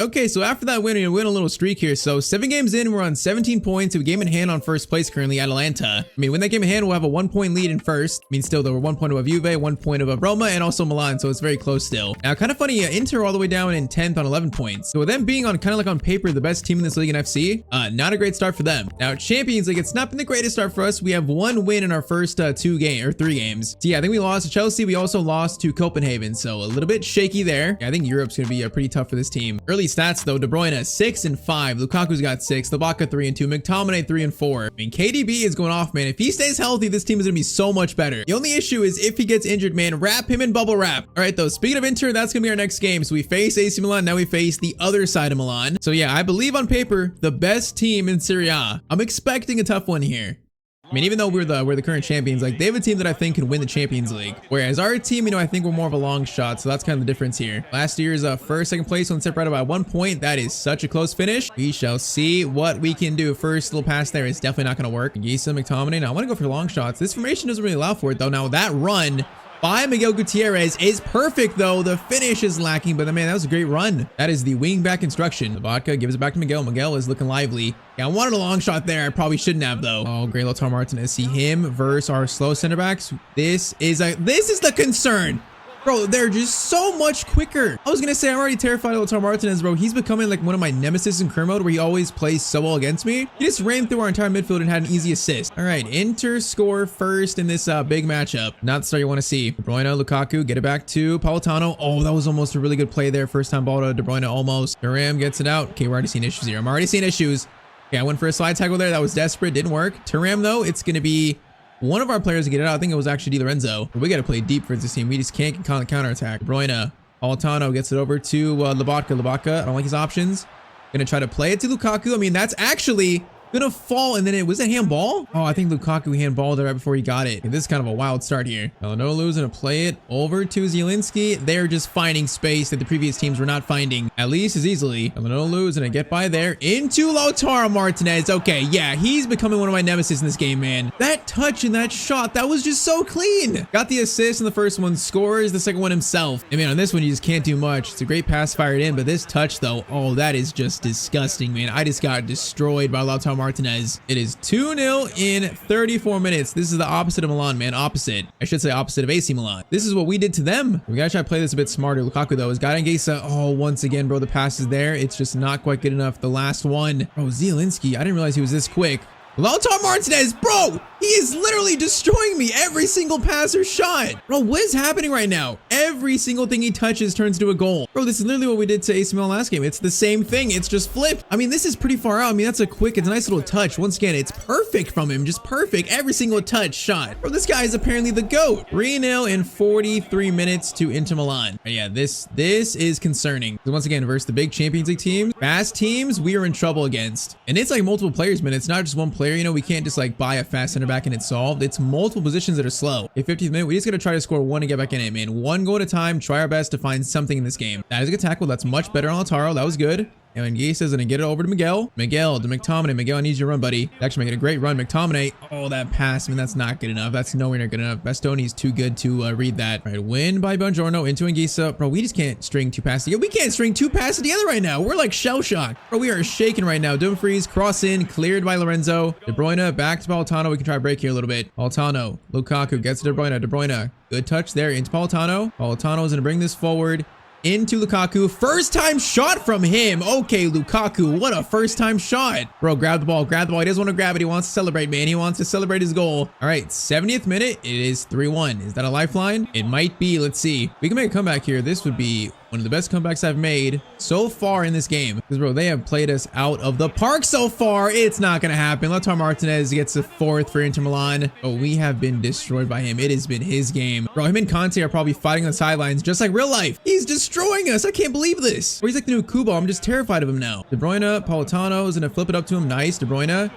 Okay, so after that win, we went a little streak here. So 7 games in, we're on 17 points. We have a game in hand on first place currently, Atalanta. I mean, when that game in hand, we'll have a 1-point lead in first. I mean, still, though, we're 1 point above Juve, 1 point above Roma, and also Milan, so it's very close still. Now, kind of funny, Inter all the way down in 10th on 11 points. So with them being on kind of like on paper, the best team in this league in FC, not a great start for them. Now, Champions League, it's not been the greatest start for us. We have 1 win in our first 3 games. So yeah, I think we lost to Chelsea. We also lost to Copenhagen, so a little bit shaky there. Yeah, I think Europe's going to be pretty tough for this team. Early stats, though, De Bruyne 6 and 5. Lukaku's got 6. Ibaka 3 and 2. McTominay 3 and 4. I mean, KDB is going off, man. If he stays healthy, this team is gonna be so much better. The only issue is if he gets injured, man, wrap him in bubble wrap. All right, though. Speaking of Inter, that's gonna be our next game. So we face AC Milan. Now we face the other side of Milan. So yeah, I believe on paper the best team in Serie A. I'm expecting a tough one here. I mean, even though we're the current champions, like they have a team that I think can win the Champions League. Whereas our team, you know, I think we're more of a long shot. So that's kind of the difference here. Last year's first, second place, one separated by 1 point. That is such a close finish. We shall see what we can do. First little pass there is definitely not going to work. Gisa, McTominay. Now I want to go for long shots. This formation doesn't really allow for it though. Now that run by Miguel Gutierrez is perfect though. The finish is lacking, but man, that was a great run. That is the wing back instruction. The vodka gives it back to Miguel. Miguel is looking lively. Yeah, I wanted a long shot there. I probably shouldn't have though. Oh, great Lautaro Martinez. See him versus our slow center backs. This is the concern. Bro, they're just so much quicker. I was gonna say I'm already terrified of Lautaro Martinez, bro. He's becoming like one of my nemesis in career mode where he always plays so well against me. He just ran through our entire midfield and had an easy assist. All right, Inter score first in this big matchup. Not the start you want to see. De Bruyne, Lukaku, get it back to Politano. Oh, that was almost a really good play there. First time ball to De Bruyne almost. Thuram gets it out. Okay, we're already seeing issues here. I'm already seeing issues. Okay, I went for a slide tackle there. That was desperate. Didn't work. Thuram, though, it's going to be one of our players to get it out. I think it was actually Di Lorenzo. But we got to play deep for this team. We just can't counterattack. De Bruyne. Politano gets it over to Lobotka. Lobotka, I don't like his options. Going to try to play it to Lukaku. I mean, that's actually gonna fall, and then it was a handball. Oh, I think Lukaku handballed it right before he got it. Okay, this is kind of a wild start here. Calhanoglu's gonna play it over to Zielinski. They're just finding space that the previous teams were not finding, at least as easily. Calhanoglu's gonna get by there into Lautaro Martinez. Okay, yeah, he's becoming one of my nemesis in this game, man. That touch and that shot, that was just so clean. Got the assist in the first one, scores the second one himself. And man, on this one, you just can't do much. It's a great pass fired in, but this touch though, oh, that is just disgusting, man. I just got destroyed by Lautaro Martinez. It is 2-0 in 34 minutes. This is the opposite of Milan, man. Opposite. I should say opposite of AC Milan. This is what we did to them. We gotta try to play this a bit smarter. Lukaku, though, has got Gesa. Oh, once again, bro, the pass is there. It's just not quite good enough. The last one. Bro, Zielinski, I didn't realize he was this quick. Lautaro Martinez, bro, he is literally destroying me every single pass or shot. Bro, what is happening right now? Every single thing he touches turns to a goal. Bro, this is literally what we did to AC Milan last game. It's the same thing. It's just flipped. I mean, this is pretty far out. I mean, that's a quick, it's a nice little touch. Once again, it's perfect from him. Just perfect. Every single touch shot. Bro, this guy is apparently the GOAT. 3-0 in 43 minutes to Inter Milan. But yeah, this is concerning. Once again, versus the big Champions League teams, fast teams, we are in trouble against. And it's like multiple players, man. It's not just one player. You know, we can't just like buy a fast center back and it's solved. It's multiple positions that are slow. At 50th minute, we just gotta try to score one and get back in it, man. One goal at a time. Try our best to find something in this game. That is a good tackle. That's much better on Lautaro. That was good. And Gisa's gonna get it over to Miguel. Miguel to McTominay. Miguel needs your run, buddy. Actually making a great run. McTominay. Oh, that pass. I mean, that's not good enough. That's nowhere near good enough. Bastoni's too good to read that. All right, win by Buongiorno into Anguissa. Bro, we just can't string 2 passes together. We can't string 2 passes together right now. We're like shell shocked. Bro, we are shaking right now. Dumfries, cross in, cleared by Lorenzo. De Bruyne back to Politano. We can try break here a little bit. Politano. Lukaku gets to De Bruyne. De Bruyne. Good touch there into Politano. Politano is gonna bring this forward. Into Lukaku. First time shot from him. Okay, Lukaku. What a first time shot. Bro, grab the ball. Grab the ball. He doesn't want to grab it. He wants to celebrate, man. He wants to celebrate his goal. All right, 70th minute. It is 3-1. Is that a lifeline? It might be. Let's see. We can make a comeback here. This would be one of the best comebacks I've made so far in this game. Because, bro, they have played us out of the park so far. It's not going to happen. Lautaro Martinez gets a 4th for Inter Milan. Oh, we have been destroyed by him. It has been his game. Bro, him and Conte are probably fighting on the sidelines just like real life. He's destroying us. I can't believe this. Or he's like the new Kubo. I'm just terrified of him now. De Bruyne, Politano is going to flip it up to him. Nice. De Bruyne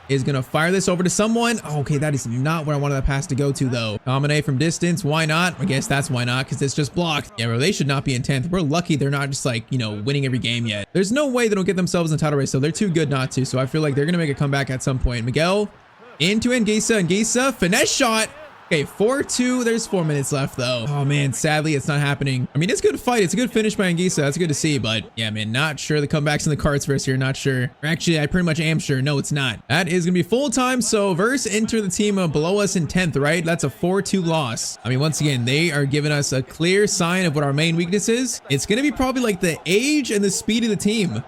is going to fire this over to someone. Oh, okay, that is not where I wanted that pass to go to, though. Dominate from distance. Why not? I guess that's why not, because it's just blocked. Yeah, bro, they should not be in 10th. We're lucky they're not just like, you know, winning every game yet. There's no way they don't get themselves in the title race, so they're too good not to. So I feel like they're going to make a comeback at some point. Miguel into Anguissa. Anguissa, finesse shot. Okay, 4-2. There's 4 minutes left, though. Oh, man, sadly, it's not happening. I mean, it's a good fight. It's a good finish by Anguissa. That's good to see, but yeah, man, not sure the comeback's in the cards for us here. Not sure. Or actually, I pretty much am sure. No, it's not. That is going to be full time. So, Verse enter the team below us in 10th, right? That's a 4-2 loss. I mean, once again, they are giving us a clear sign of what our main weakness is. It's going to be probably like the age and the speed of the team.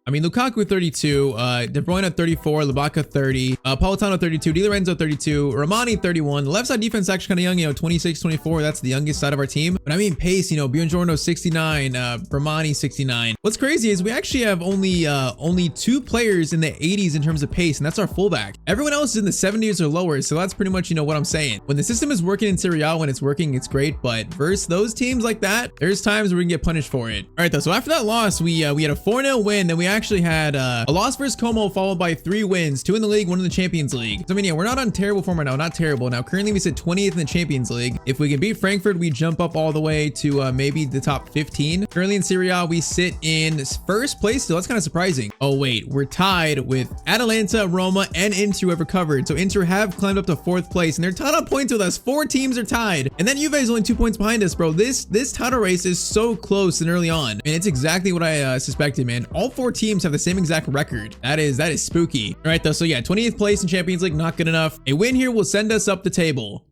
I mean, Lukaku 32, De Bruyne 34, Lubaka 30, Politano 32, Di Lorenzo 32, Romani 31. The left side defense is actually kind of young, you know, 26, 24. That's the youngest side of our team. But I mean, pace, you know, Buongiorno 69, Romani 69. What's crazy is we actually have only 2 players in the 80s in terms of pace, and that's our fullback. Everyone else is in the 70s or lower, so that's pretty much, you know, what I'm saying. When the system is working in Serie A, when it's working, it's great, but versus those teams like that, there's times where we can get punished for it. All right, though, so after that loss, we had a 4-0 win, then we actually had a loss versus Como followed by 3 wins, 2 in the league, 1 in the Champions League. So I mean, yeah, we're not on terrible form right now, not terrible. Now currently we sit 20th in the Champions League. If we can beat Frankfurt, we jump up all the way to maybe the top 15. Currently in Serie A, we sit in 1st place, so that's kind of surprising. Oh wait, we're tied with Atalanta, Roma, and Inter who have recovered. So Inter have climbed up to 4th place, and they're tied on points with us. 4 teams are tied, and then Juve is only 2 points behind us, bro. This title race is so close and early on, and it's exactly what I suspected, man. All 4 teams have the same exact record. That is spooky. All right, though. So yeah, 20th place in Champions League, not good enough. A win here will send us up the table.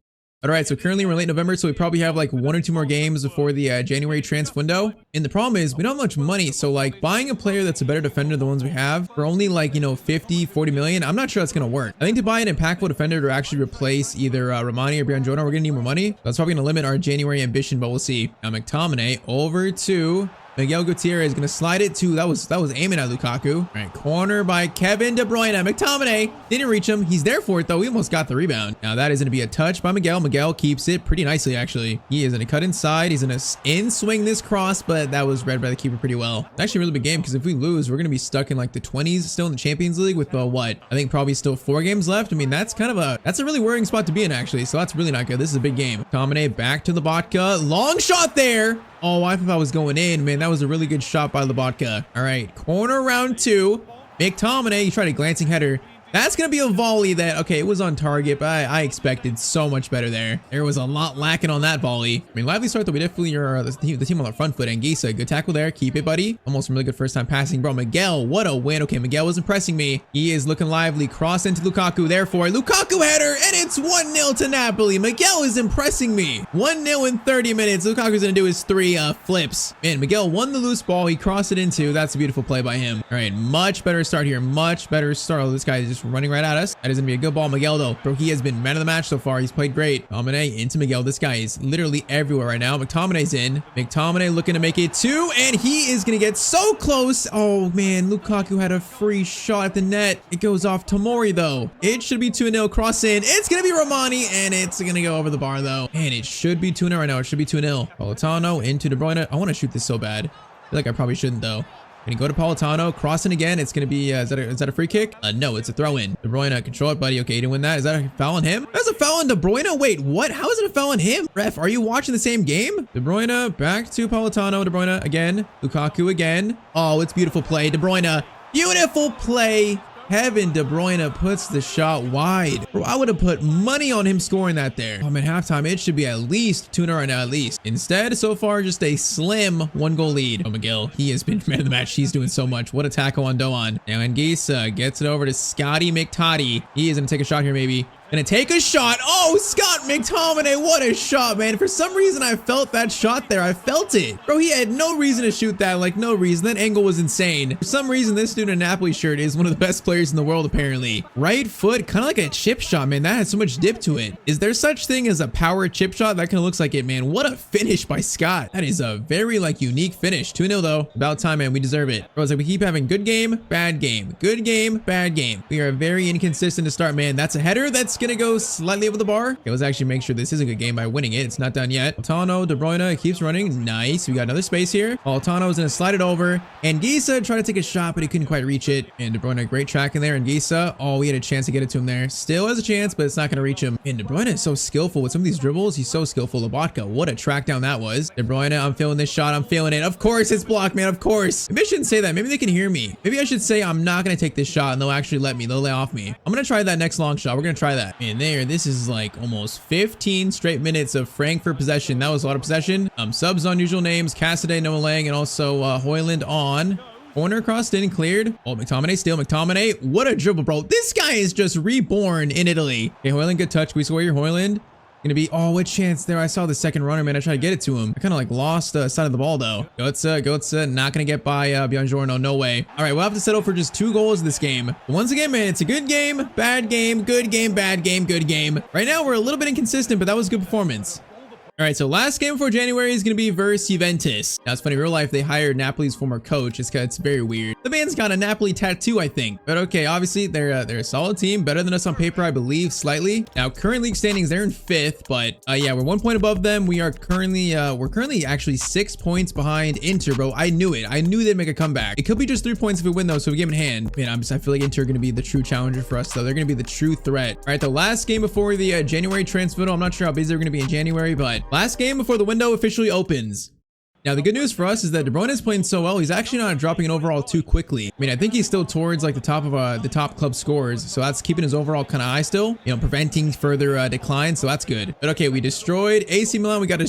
All right, so currently we're late November, so we probably have like 1 or 2 more games before the January transfer window. And the problem is we don't have much money, so like buying a player that's a better defender than the ones we have for only like, you know, 50, 40 million, I'm not sure that's gonna work. I think to buy an impactful defender to actually replace either Romani or Buongiorno, we're gonna need more money. That's probably gonna limit our January ambition, but we'll see. Now McTominay over to Miguel Gutierrez is going to slide it to, that was aiming at Lukaku. All right, corner by Kevin De Bruyne. McTominay didn't reach him. He's there for it, though. We almost got the rebound. Now, that is going to be a touch by Miguel. Miguel keeps it pretty nicely, actually. He is going to cut inside. He's going to in-swing this cross, but that was read by the keeper pretty well. It's actually a really big game, because if we lose, we're going to be stuck in like the 20s still in the Champions League with, what? I think probably still 4 games left. I mean, that's a really worrying spot to be in, actually. So that's really not good. This is a big game. McTominay back to Lobotka. Long shot there. Oh, I thought I was going in, man. That was a really good shot by Lobotka. All right, corner round 2. McTominay, he tried a glancing header. That's going to be a volley that, okay, it was on target, but I expected so much better there. There was a lot lacking on that volley. I mean, lively start, though. We definitely are the team on the front foot. Anguissa, good tackle there. Keep it, buddy. Almost some really good first time passing. Bro, Miguel, what a win. Okay, Miguel was impressing me. He is looking lively. Cross into Lukaku. Therefore, Lukaku header, and it's 1-0 to Napoli. Miguel is impressing me. 1-0 in 30 minutes. Lukaku's going to do his 3 flips. Man, Miguel won the loose ball. He crossed it into. That's a beautiful play by him. All right, much better start here. Much better start. Oh, this guy is just running right at us. That is going to be a good ball. Miguel, though, bro, he has been man of the match so far. He's played great. McTominay into Miguel. This guy is literally everywhere right now. McTominay's in. McTominay looking to make it 2, and he is going to get so close. Oh, man, Lukaku had a free shot at the net. It goes off Tomori, though. It should be 2-0. Cross in. It's going to be Romani, and it's going to go over the bar, though. And it should be 2-0 right now. It should be 2-0. Politano into De Bruyne. I want to shoot this so bad. I feel like I probably shouldn't, though. Gonna go to Politano, crossing again. It's gonna be, is that a free kick? No, it's a throw in. De Bruyne, control it, buddy. Okay, you didn't win that. Is that a foul on him? That's a foul on De Bruyne. Wait, what? How is it a foul on him? Ref, are you watching the same game? De Bruyne, back to Politano. De Bruyne again. Lukaku again. Oh, it's beautiful play. De Bruyne, beautiful play. Kevin De Bruyne puts the shot wide. Bro, I would have put money on him scoring that there. Oh, man, halftime, it should be at least 2-0 right now, at least. Instead, so far, just a slim 1-goal lead. Oh, Miguel, he has been man of the match. He's doing so much. What a tackle on Doan. Now, Anguissa gets it over to Scotty McToddy. He is going to take a shot here, maybe. Gonna take a shot. Oh, Scott McTominay, what a shot, man. For some reason, I felt that shot there. I felt it. Bro, he had no reason to shoot that, like no reason. That angle was insane. For some reason, this dude in a Napoli shirt is one of the best players in the world, apparently. Right foot, kind of like a chip shot, man. That has so much dip to it. Is there such thing as a power chip shot? That kind of looks like it, man. What a finish by Scott. That is a very, like, unique finish. 2-0, though. About time, man. We deserve it. Bro, it's like we keep having good game, bad game. Good game, bad game. We are very inconsistent to start, man. That's a header. That's gonna go slightly over the bar. Okay, let's actually make sure this is a good game by winning it. It's not done yet. Politano, De Bruyne keeps running. Nice. We got another space here. Politano's gonna slide it over. And Anguissa tried to take a shot, but he couldn't quite reach it. And De Bruyne, great track in there. And Anguissa, oh, we had a chance to get it to him there. Still has a chance, but it's not gonna reach him. And De Bruyne is so skillful with some of these dribbles. He's so skillful. Lobotka, what a track down that was. De Bruyne, I'm feeling this shot. I'm feeling it. Of course, it's blocked, man. Of course. Maybe I shouldn't say that. Maybe they can hear me. Maybe I should say I'm not gonna take this shot and they'll actually let me. They'll lay off me. I'm gonna try that next long shot. We're gonna try that. And there, this is like almost 15 straight minutes of Frankfurt possession. That was a lot of possession. Subs on usual names, Cassidy, Noah Lang, and also Højlund on. Corner crossed in, cleared. Oh, McTominay still. McTominay, what a dribble, bro. This guy is just reborn in Italy. Okay, Højlund, good touch. We score your Højlund. Gonna be, oh, what chance there. I saw the second runner, man. I tried to get it to him. I kind of like lost the side of the ball, though. Götze, not gonna get by Buongiorno. No way. All right, we'll have to settle for just 2 goals this game. But once again, man, it's a good game, bad game, good game, bad game, good game. Right now, we're a little bit inconsistent, but that was a good performance. All right, so last game for January is going to be versus Juventus. Now, it's funny, in real life, they hired Napoli's former coach. It's very weird. The man's got a Napoli tattoo, I think. But okay, obviously, they're a solid team. Better than us on paper, I believe, slightly. Now, current league standings, they're in 5th. But yeah, we're 1 point above them. We're currently actually 6 points behind Inter, bro. I knew it. I knew they'd make a comeback. It could be just 3 points if we win, though, so we game in hand. Man, I feel like Inter are going to be the true challenger for us, though. They're going to be the true threat. All right, the last game before the January transfer window. I'm not sure how busy they're going to be in January, but last game before the window officially opens. Now, the good news for us is that De Bruyne is playing so well, he's actually not dropping an overall too quickly. I mean, I think he's still towards like the top of the top club scores, so that's keeping his overall kind of high still, you know, preventing further decline, so that's good. But okay, we destroyed AC Milan, we got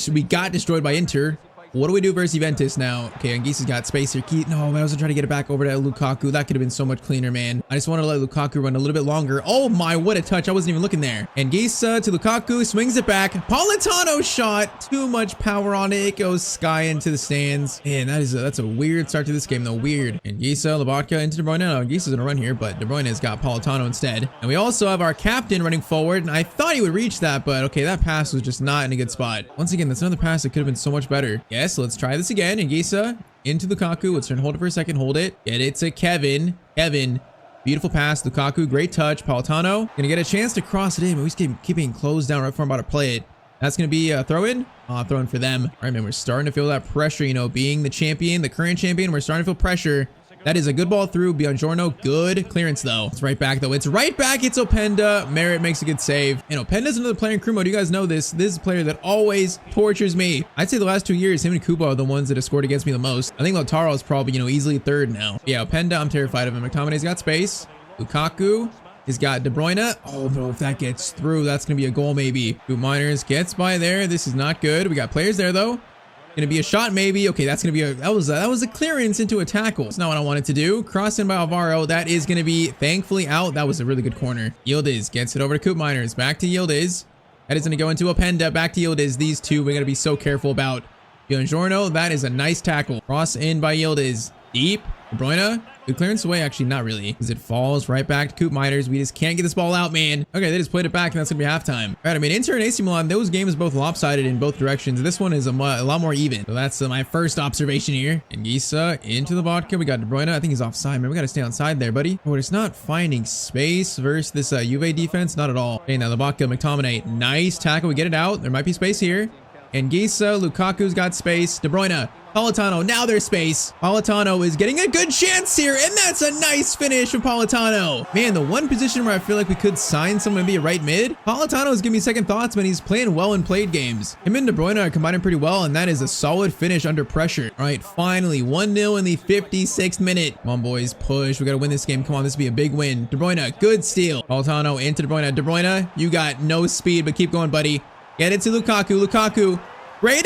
destroyed by Inter. What do we do versus Juventus now? Okay, Anguissa's got space here. No, man, I was trying to get it back over to Lukaku. That could have been so much cleaner, man. I just wanted to let Lukaku run a little bit longer. Oh my, what a touch. I wasn't even looking there. Anguissa to Lukaku, swings it back. Politano shot. Too much power on it. It goes sky into the stands. Man, that's a weird start to this game, though. Weird. Anguissa, Lobotka into De Bruyne. No, Anguissa's gonna run here, but De Bruyne has got Politano instead. And we also have our captain running forward, and I thought he would reach that, but okay, that pass was just not in a good spot. Once again, that's another pass that could have been so much better. Yes, let's try this again. Anguissa into Lukaku. Let's turn, hold it for a second. Hold it. Get it to Kevin. Beautiful pass. Lukaku, great touch. Politano gonna get a chance to cross it in, but we just keeping closed down right before I'm about to play it. That's gonna be a throw in. Throw in for them. All right, man, we're starting to feel that pressure, you know, being the champion, the current champion, we're starting to feel pressure. That is a good ball through. Buongiorno, good clearance though. It's right back though. It's right back. It's Openda. Merritt makes a good save. And Openda's another player in crew mode. You guys know this. This is a player that always tortures me. I'd say the last 2 years, him and Kubo are the ones that have scored against me the most. I think Lautaro is probably, you know, easily 3rd now. Yeah, Openda, I'm terrified of him. McTominay's got space. Lukaku has got De Bruyne. Oh, bro, if that gets through, that's going to be a goal maybe. Boot Miners gets by there. This is not good. We got players there though. Gonna be a shot maybe. Okay, that's gonna be that was a clearance into a tackle. It's not what I wanted to do. Cross in by Alvaro. That is gonna be thankfully out. That was a really good corner. Yildiz gets it over to Coop Miners. Back to Yildiz. That is gonna go into Openda. Back to Yildiz. These two we're gonna be so careful about. Buongiorno. That is a nice tackle. Cross in by Yildiz. Deep. De Bruyne. Good clearance away, actually not really, because it falls right back to Coop Miners. We just can't get this ball out, man. Okay, they just played it back, and that's gonna be halftime. All right, I mean, Inter and AC Milan, those games both lopsided in both directions. This one is a lot more even. So that's my first observation here. Anguissa into the vodka. We got De Bruyne. I think he's offside, man. We gotta stay onside there, buddy. Oh, it's not finding space versus this Juve defense. Not at all. Okay, now the vodka, McTominay. Nice tackle. We get it out. There might be space here. Anguissa, Lukaku's got space. De Bruyne, Politano, now there's space. Politano is getting a good chance here, and that's a nice finish from Politano. Man, the one position where I feel like we could sign someone to be a right mid, Politano is giving me second thoughts, man. He's playing well in played games. Him and De Bruyne are combining pretty well, and that is a solid finish under pressure. All right, finally, 1-0 in the 56th minute. Come on, boys, push. We got to win this game. Come on, this will be a big win. De Bruyne, good steal. Politano into De Bruyne. De Bruyne, you got no speed, but keep going, buddy. Get it to Lukaku. Lukaku. Great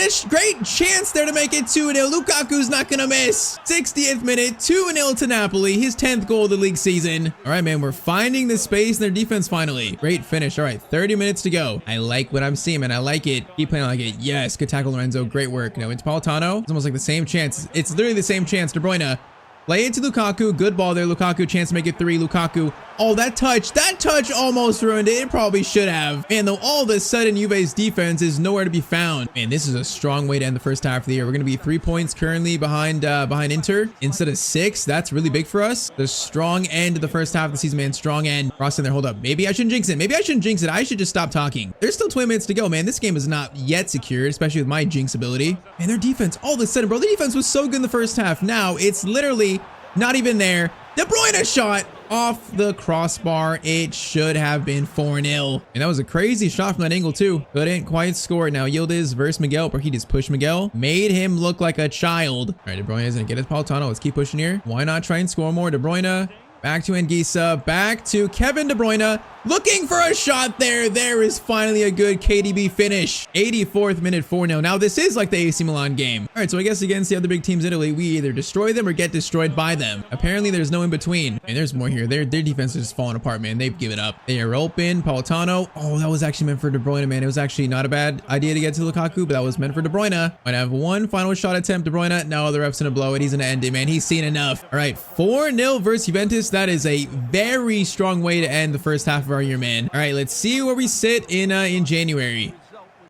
chance there to make it 2-0. Lukaku's not gonna miss. 60th minute, 2-0 to Napoli. His 10th goal of the league season. All right, man, we're finding the space in their defense finally. Great finish. All right, 30 minutes to go. I like what I'm seeing, man. I like it. Keep playing like it. Yes, good tackle, Lorenzo. Great work. No, it's Politano. It's almost like the same chance. It's literally the same chance. De Bruyne. Play it to Lukaku. Good ball there. Lukaku, chance to make it 3. Lukaku. Oh, that touch almost ruined it. It probably should have. Man, though, all of a sudden, Juve's defense is nowhere to be found. Man, this is a strong way to end the first half of the year. We're going to be 3 points currently behind Inter instead of 6. That's really big for us. The strong end of the first half of the season, man. Strong end. Ross in there. Hold up. Maybe I shouldn't jinx it. Maybe I shouldn't jinx it. I should just stop talking. There's still 20 minutes to go, man. This game is not yet secured, especially with my jinx ability. Man, their defense, all of a sudden, bro, the defense was so good in the first half. Now, it's literally not even there. De Bruyne shot off the crossbar. It should have been 4-0. And that was a crazy shot from that angle too. Couldn't quite score. Now Yildiz versus Miguel, where he just pushed Miguel. Made him look like a child. All right, De Bruyne is gonna get his Politano. Let's keep pushing here. Why not try and score more? De Bruyne. Back to Anguissa, back to Kevin De Bruyne, looking for a shot there. There is finally a good KDB finish. 84th minute, 4-0. Now this is like the AC Milan game. All right, so I guess against the other big teams in Italy, we either destroy them or get destroyed by them. Apparently there's no in between. And there's more here. Their defense is just falling apart, man. They've given up. They are open. Politano. Oh, that was actually meant for De Bruyne, man. It was actually not a bad idea to get to Lukaku, but that was meant for De Bruyne. Might have one final shot attempt. De Bruyne. No, the ref's gonna blow it. He's gonna end it, man. He's seen enough. All right, 4-0 versus Juventus. That is a very strong way to end the first half of our year, man. All right, let's see where we sit in January.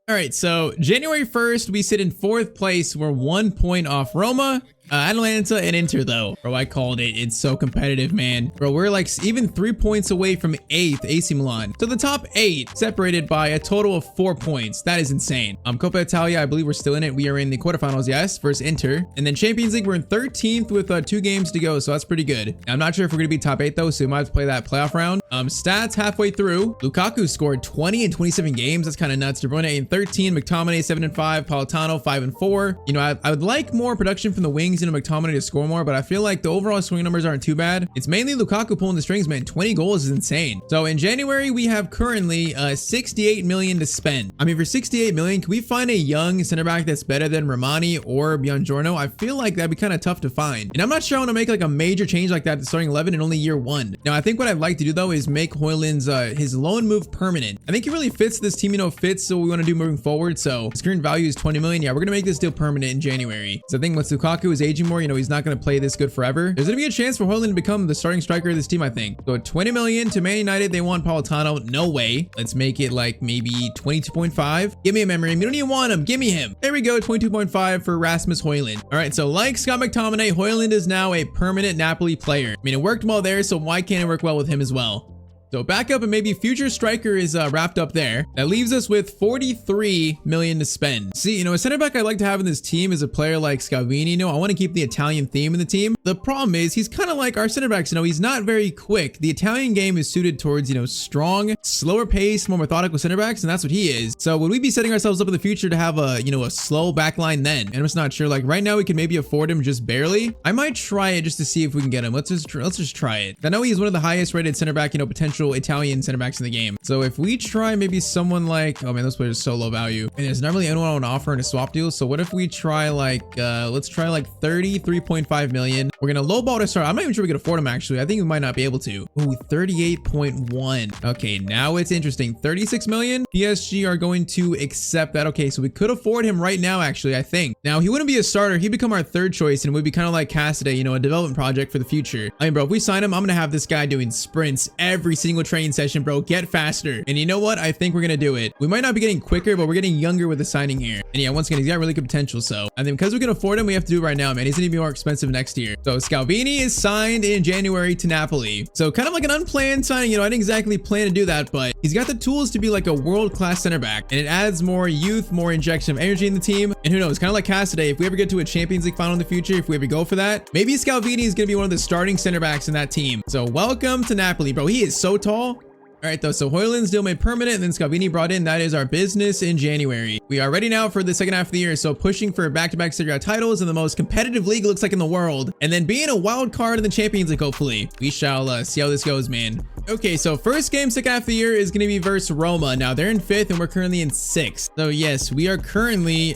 All right, so January 1st, we sit in 4th place. We're 1 point off Roma, Atalanta, and Inter, though. Bro, I called it. It's so competitive, man. Bro, we're like even 3 points away from 8th, AC Milan. So the top 8 separated by a total of 4 points. That is insane. Coppa Italia, I believe we're still in it. We are in the quarterfinals, yes, versus Inter. And then Champions League, we're in 13th with 2 games to go, so that's pretty good. Now, I'm not sure if we're gonna be top 8 though, so we might have to play that playoff round. Stats halfway through. Lukaku scored 20 in 27 games. That's kind of nuts. De Bruyne in 13, McTominay 7-5, Politano 5-4. You know, I would like more production from the wings, you know, McTominay to score more, but I feel like the overall swing numbers aren't too bad. It's mainly Lukaku pulling the strings, man. 20 goals is insane. So in January, we have currently 68 million to spend. I mean, for 68 million, can we find a young center back that's better than Romani or Buongiorno? I feel like that'd be kind of tough to find. And I'm not sure I want to make like a major change like that to starting 11 in only year 1. Now, I think what I'd like to do though is make Højlund's his loan move permanent. I think he really fits this team, you know, fits what we want to do moving forward. So his current value is 20 million. Yeah, we're gonna make this deal permanent in January. So I think once Lukaku is aging more, you know, he's not gonna play this good forever. There's gonna be a chance for Højlund to become the starting striker of this team, I think. So at 20 million to Man United, they want Politano. No way. Let's make it like maybe 22.5. Give me a memory. We don't even want him. Give me him. There we go. 22.5 for Rasmus Højlund. All right. So like Scott McTominay, Højlund is now a permanent Napoli player. I mean, it worked well there, so why can't it work well with him as well? So backup and maybe future striker is wrapped up there. That leaves us with 43 million to spend. See, you know, a center back I'd like to have in this team is a player like Scalvini. You know, I want to keep the Italian theme in the team. The problem is he's kind of like our center backs. You know, he's not very quick. The Italian game is suited towards, you know, strong, slower pace, more methodical center backs, and that's what he is. So would we be setting ourselves up in the future to have a, you know, a slow back line then? And I'm just not sure. Like right now we can maybe afford him just barely. I might try it just to see if we can get him. Let's just try it. I know he's one of the highest rated center back, you know, potential Italian center backs in the game. So if we try maybe someone like, oh man, those players are so low value and there's not really anyone on offer in a swap deal. So what if we try like, let's try like 33.5 million. We're going to lowball to start. I'm not even sure we can afford him actually. I think we might not be able to. Ooh, 38.1. Okay, now it's interesting. 36 million. PSG are going to accept that. Okay, so we could afford him right now actually, I think. Now he wouldn't be a starter. He'd become our third choice and would be kind of like Cassidy, you know, a development project for the future. I mean, bro, if we sign him, I'm going to have this guy doing sprints every single single training session, bro. Get faster. And you know what? I think we're going to do it. We might not be getting quicker, but we're getting younger with the signing here. And yeah, once again, he's got really good potential. So I think because we can afford him, we have to do it right now, man. He's going to be more expensive next year. So Scalvini is signed in January to Napoli. So kind of like an unplanned signing. You know, I didn't exactly plan to do that, but he's got the tools to be like a world-class center back. And it adds more youth, more injection of energy in the team. And who knows, kind of like Cassidy, if we ever get to a Champions League final in the future, if we ever go for that, maybe Scalvini is going to be one of the starting center backs in that team. So welcome to Napoli, bro. He is so tall. All right, though, so Højlund's deal made permanent, and then Scalvini brought in. That is our business in January. We are ready now for the second half of the year, so pushing for back-to-back Serie A titles in the most competitive league it looks like in the world, and then being a wild card in the Champions League, hopefully. We shall see how this goes, man. Okay, so first game, second half of the year is going to be versus Roma. Now, they're in 5th, and we're currently in 6th. So, yes, we are currently,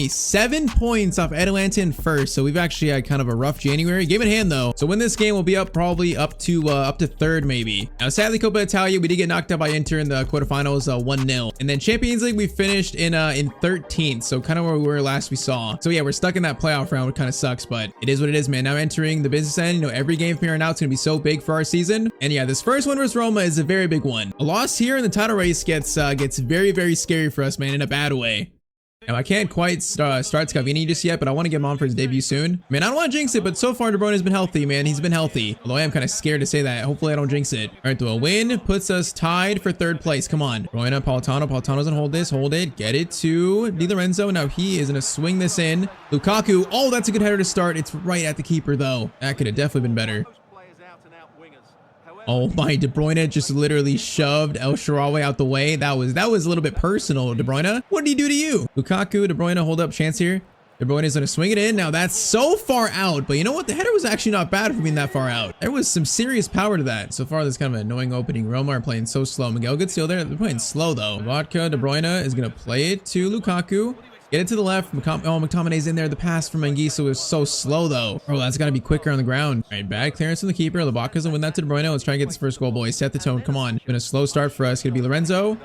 7 points off Atalanta in 1st, so we've actually had kind of a rough January. Game in hand, though. So, win this game, we'll be up probably up to 3rd, maybe. Now, sadly, Coppa Italia, we did get knocked out by Inter in the quarterfinals, 1-0. And then Champions League, we finished in 13th, so kind of where we were last we saw. So, yeah, we're stuck in that playoff round, which kind of sucks, but it is what it is, man. Now, entering the business end, you know, every game from here on out is going to be so big for our season. And, yeah, this first one versus Roma is a very big one. A loss here in the title race gets very, very scary for us, man, in a bad way. Now, I can't quite start Scalvini just yet, but I want to get him on for his debut soon. Man, I don't want to jinx it, but so far, De Bruyne has been healthy, man. He's been healthy. Although I am kind of scared to say that. Hopefully, I don't jinx it. All right, though, a win puts us tied for 3rd place. Come on. De Bruyne, Politano. Politano doesn't hold this. Hold it. Get it to Di Lorenzo. Now, he is going to swing this in. Lukaku. Oh, that's a good header to start. It's right at the keeper, though. That could have definitely been better. Oh my, De Bruyne just literally shoved El Shaarawy out the way. That was a little bit personal, De Bruyne. What did he do to you? Lukaku, De Bruyne, hold up, chance here. De Bruyne is going to swing it in. Now that's so far out, but you know what? The header was actually not bad for being that far out. There was some serious power to that. So far, this kind of an annoying opening. Roma are playing so slow. Miguel gets still there. They're playing slow though. Vodka, De Bruyne is going to play it to Lukaku. Get it to the left. McTominay's in there. The pass from Anguissa was so slow, though. Oh, that's got to be quicker on the ground. All right, bad clearance from the keeper. Lubaka doesn't win that to De Bruyne. Let's try and get this first goal, boys. Set the tone. Come on. Been a slow start for us. Going to be Lorenzo.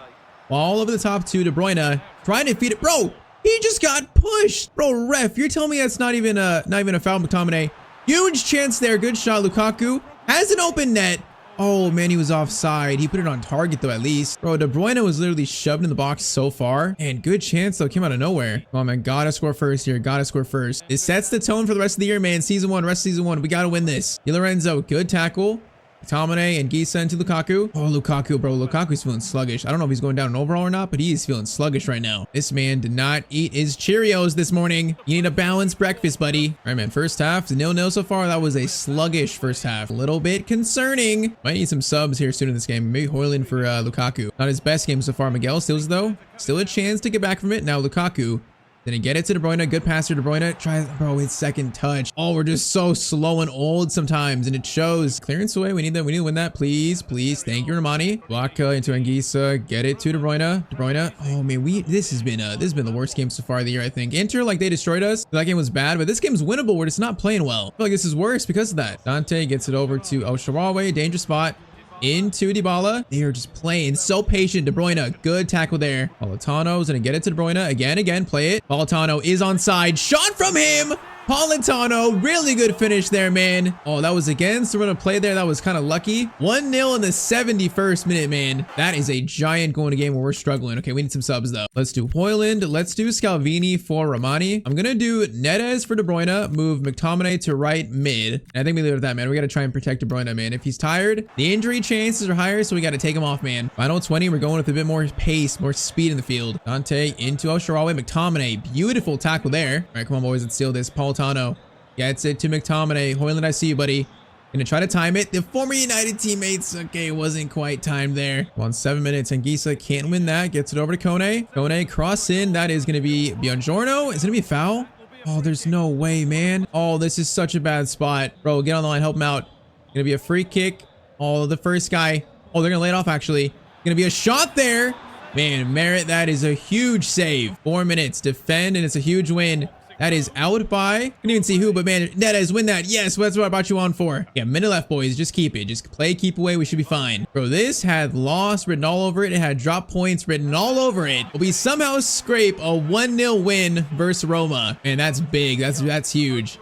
All over the top to De Bruyne. Trying to feed it. Bro, he just got pushed. Bro, ref, you're telling me that's not even a foul, McTominay. Huge chance there. Good shot. Lukaku has an open net. Oh, man, he was offside. He put it on target, though, at least. Bro, De Bruyne was literally shoved in the box so far. And good chance, though. Came out of nowhere. Come on, man. Gotta score first here. Gotta score first. It sets the tone for the rest of the year, man. Season 1, rest of season 1. We gotta win this. Di Lorenzo, good tackle. McTominay and Anguissa into Lukaku. Oh, Lukaku, bro. Lukaku's feeling sluggish. I don't know if he's going down overall or not, but he is feeling sluggish right now. This man did not eat his Cheerios this morning. You need a balanced breakfast, buddy. All right, man. First half, 0-0 so far. That was a sluggish first half. A little bit concerning. Might need some subs here soon in this game. Maybe Højlund for Lukaku. Not his best game so far. Miguel steals, though. Still a chance to get back from it. Now Lukaku. Then he get it to De Bruyne. Good passer, De Bruyne. Tries, bro, his second touch. Oh, we're just so slow and old sometimes, and it shows. Clearance away. We need that. We need to win that. Please, please. Thank you, Romani. Waka into Anguissa. Get it to De Bruyne. De Bruyne. Oh man, this has been the worst game so far of the year, I think. Inter, like, they destroyed us. That game was bad, but this game's winnable. We're just not playing well. I feel like this is worse because of that. Dante gets it over to El Shaarawy. Dangerous spot. Into Dybala. They are just playing so patient. De Bruyne, good tackle there. Politano's gonna get it to De Bruyne. Again, play it. Politano is onside. Shot from him. Politano, really good finish there, man. Oh, that was against the run of play there. That was kind of lucky. 1-0 in the 71st minute, man. That is a giant goal in a game where we're struggling. Okay, we need some subs, though. Let's do Højlund. Let's do Scalvini for Romani. I'm going to do Neres for De Bruyne. Move McTominay to right mid. And I think we leave it at that, man. We got to try and protect De Bruyne, man. If he's tired, the injury chances are higher, so we got to take him off, man. Final 20, we're going with a bit more pace, more speed in the field. Dante into El Shaarawy. McTominay, beautiful tackle there. All right, come on, boys. Let's steal this. Politano gets it to McTominay. Højlund, I see you, buddy. Gonna try to time it. The former United teammates. Okay, it wasn't quite timed there. On 7 minutes, Anguissa can't win that. Gets it over to Kone. Kone, cross in. That is gonna be Buongiorno. Is it gonna be a foul? Oh, there's no way, man. Oh, this is such a bad spot. Bro, get on the line. Help him out. Gonna be a free kick. Oh, the first guy. Oh, they're gonna lay it off, actually. Gonna be a shot there. Man, Merritt, that is a huge save. 4 minutes. Defend, and it's a huge win. That is out by, I didn't even see who, but man, Neres, win that. Yes, that's what I brought you on for. Yeah, minute left, boys. Just keep it. Just play, keep away. We should be fine. Bro, this had loss written all over it. It had drop points written all over it. But we somehow scrape a 1-0 win versus Roma. And that's big. That's huge.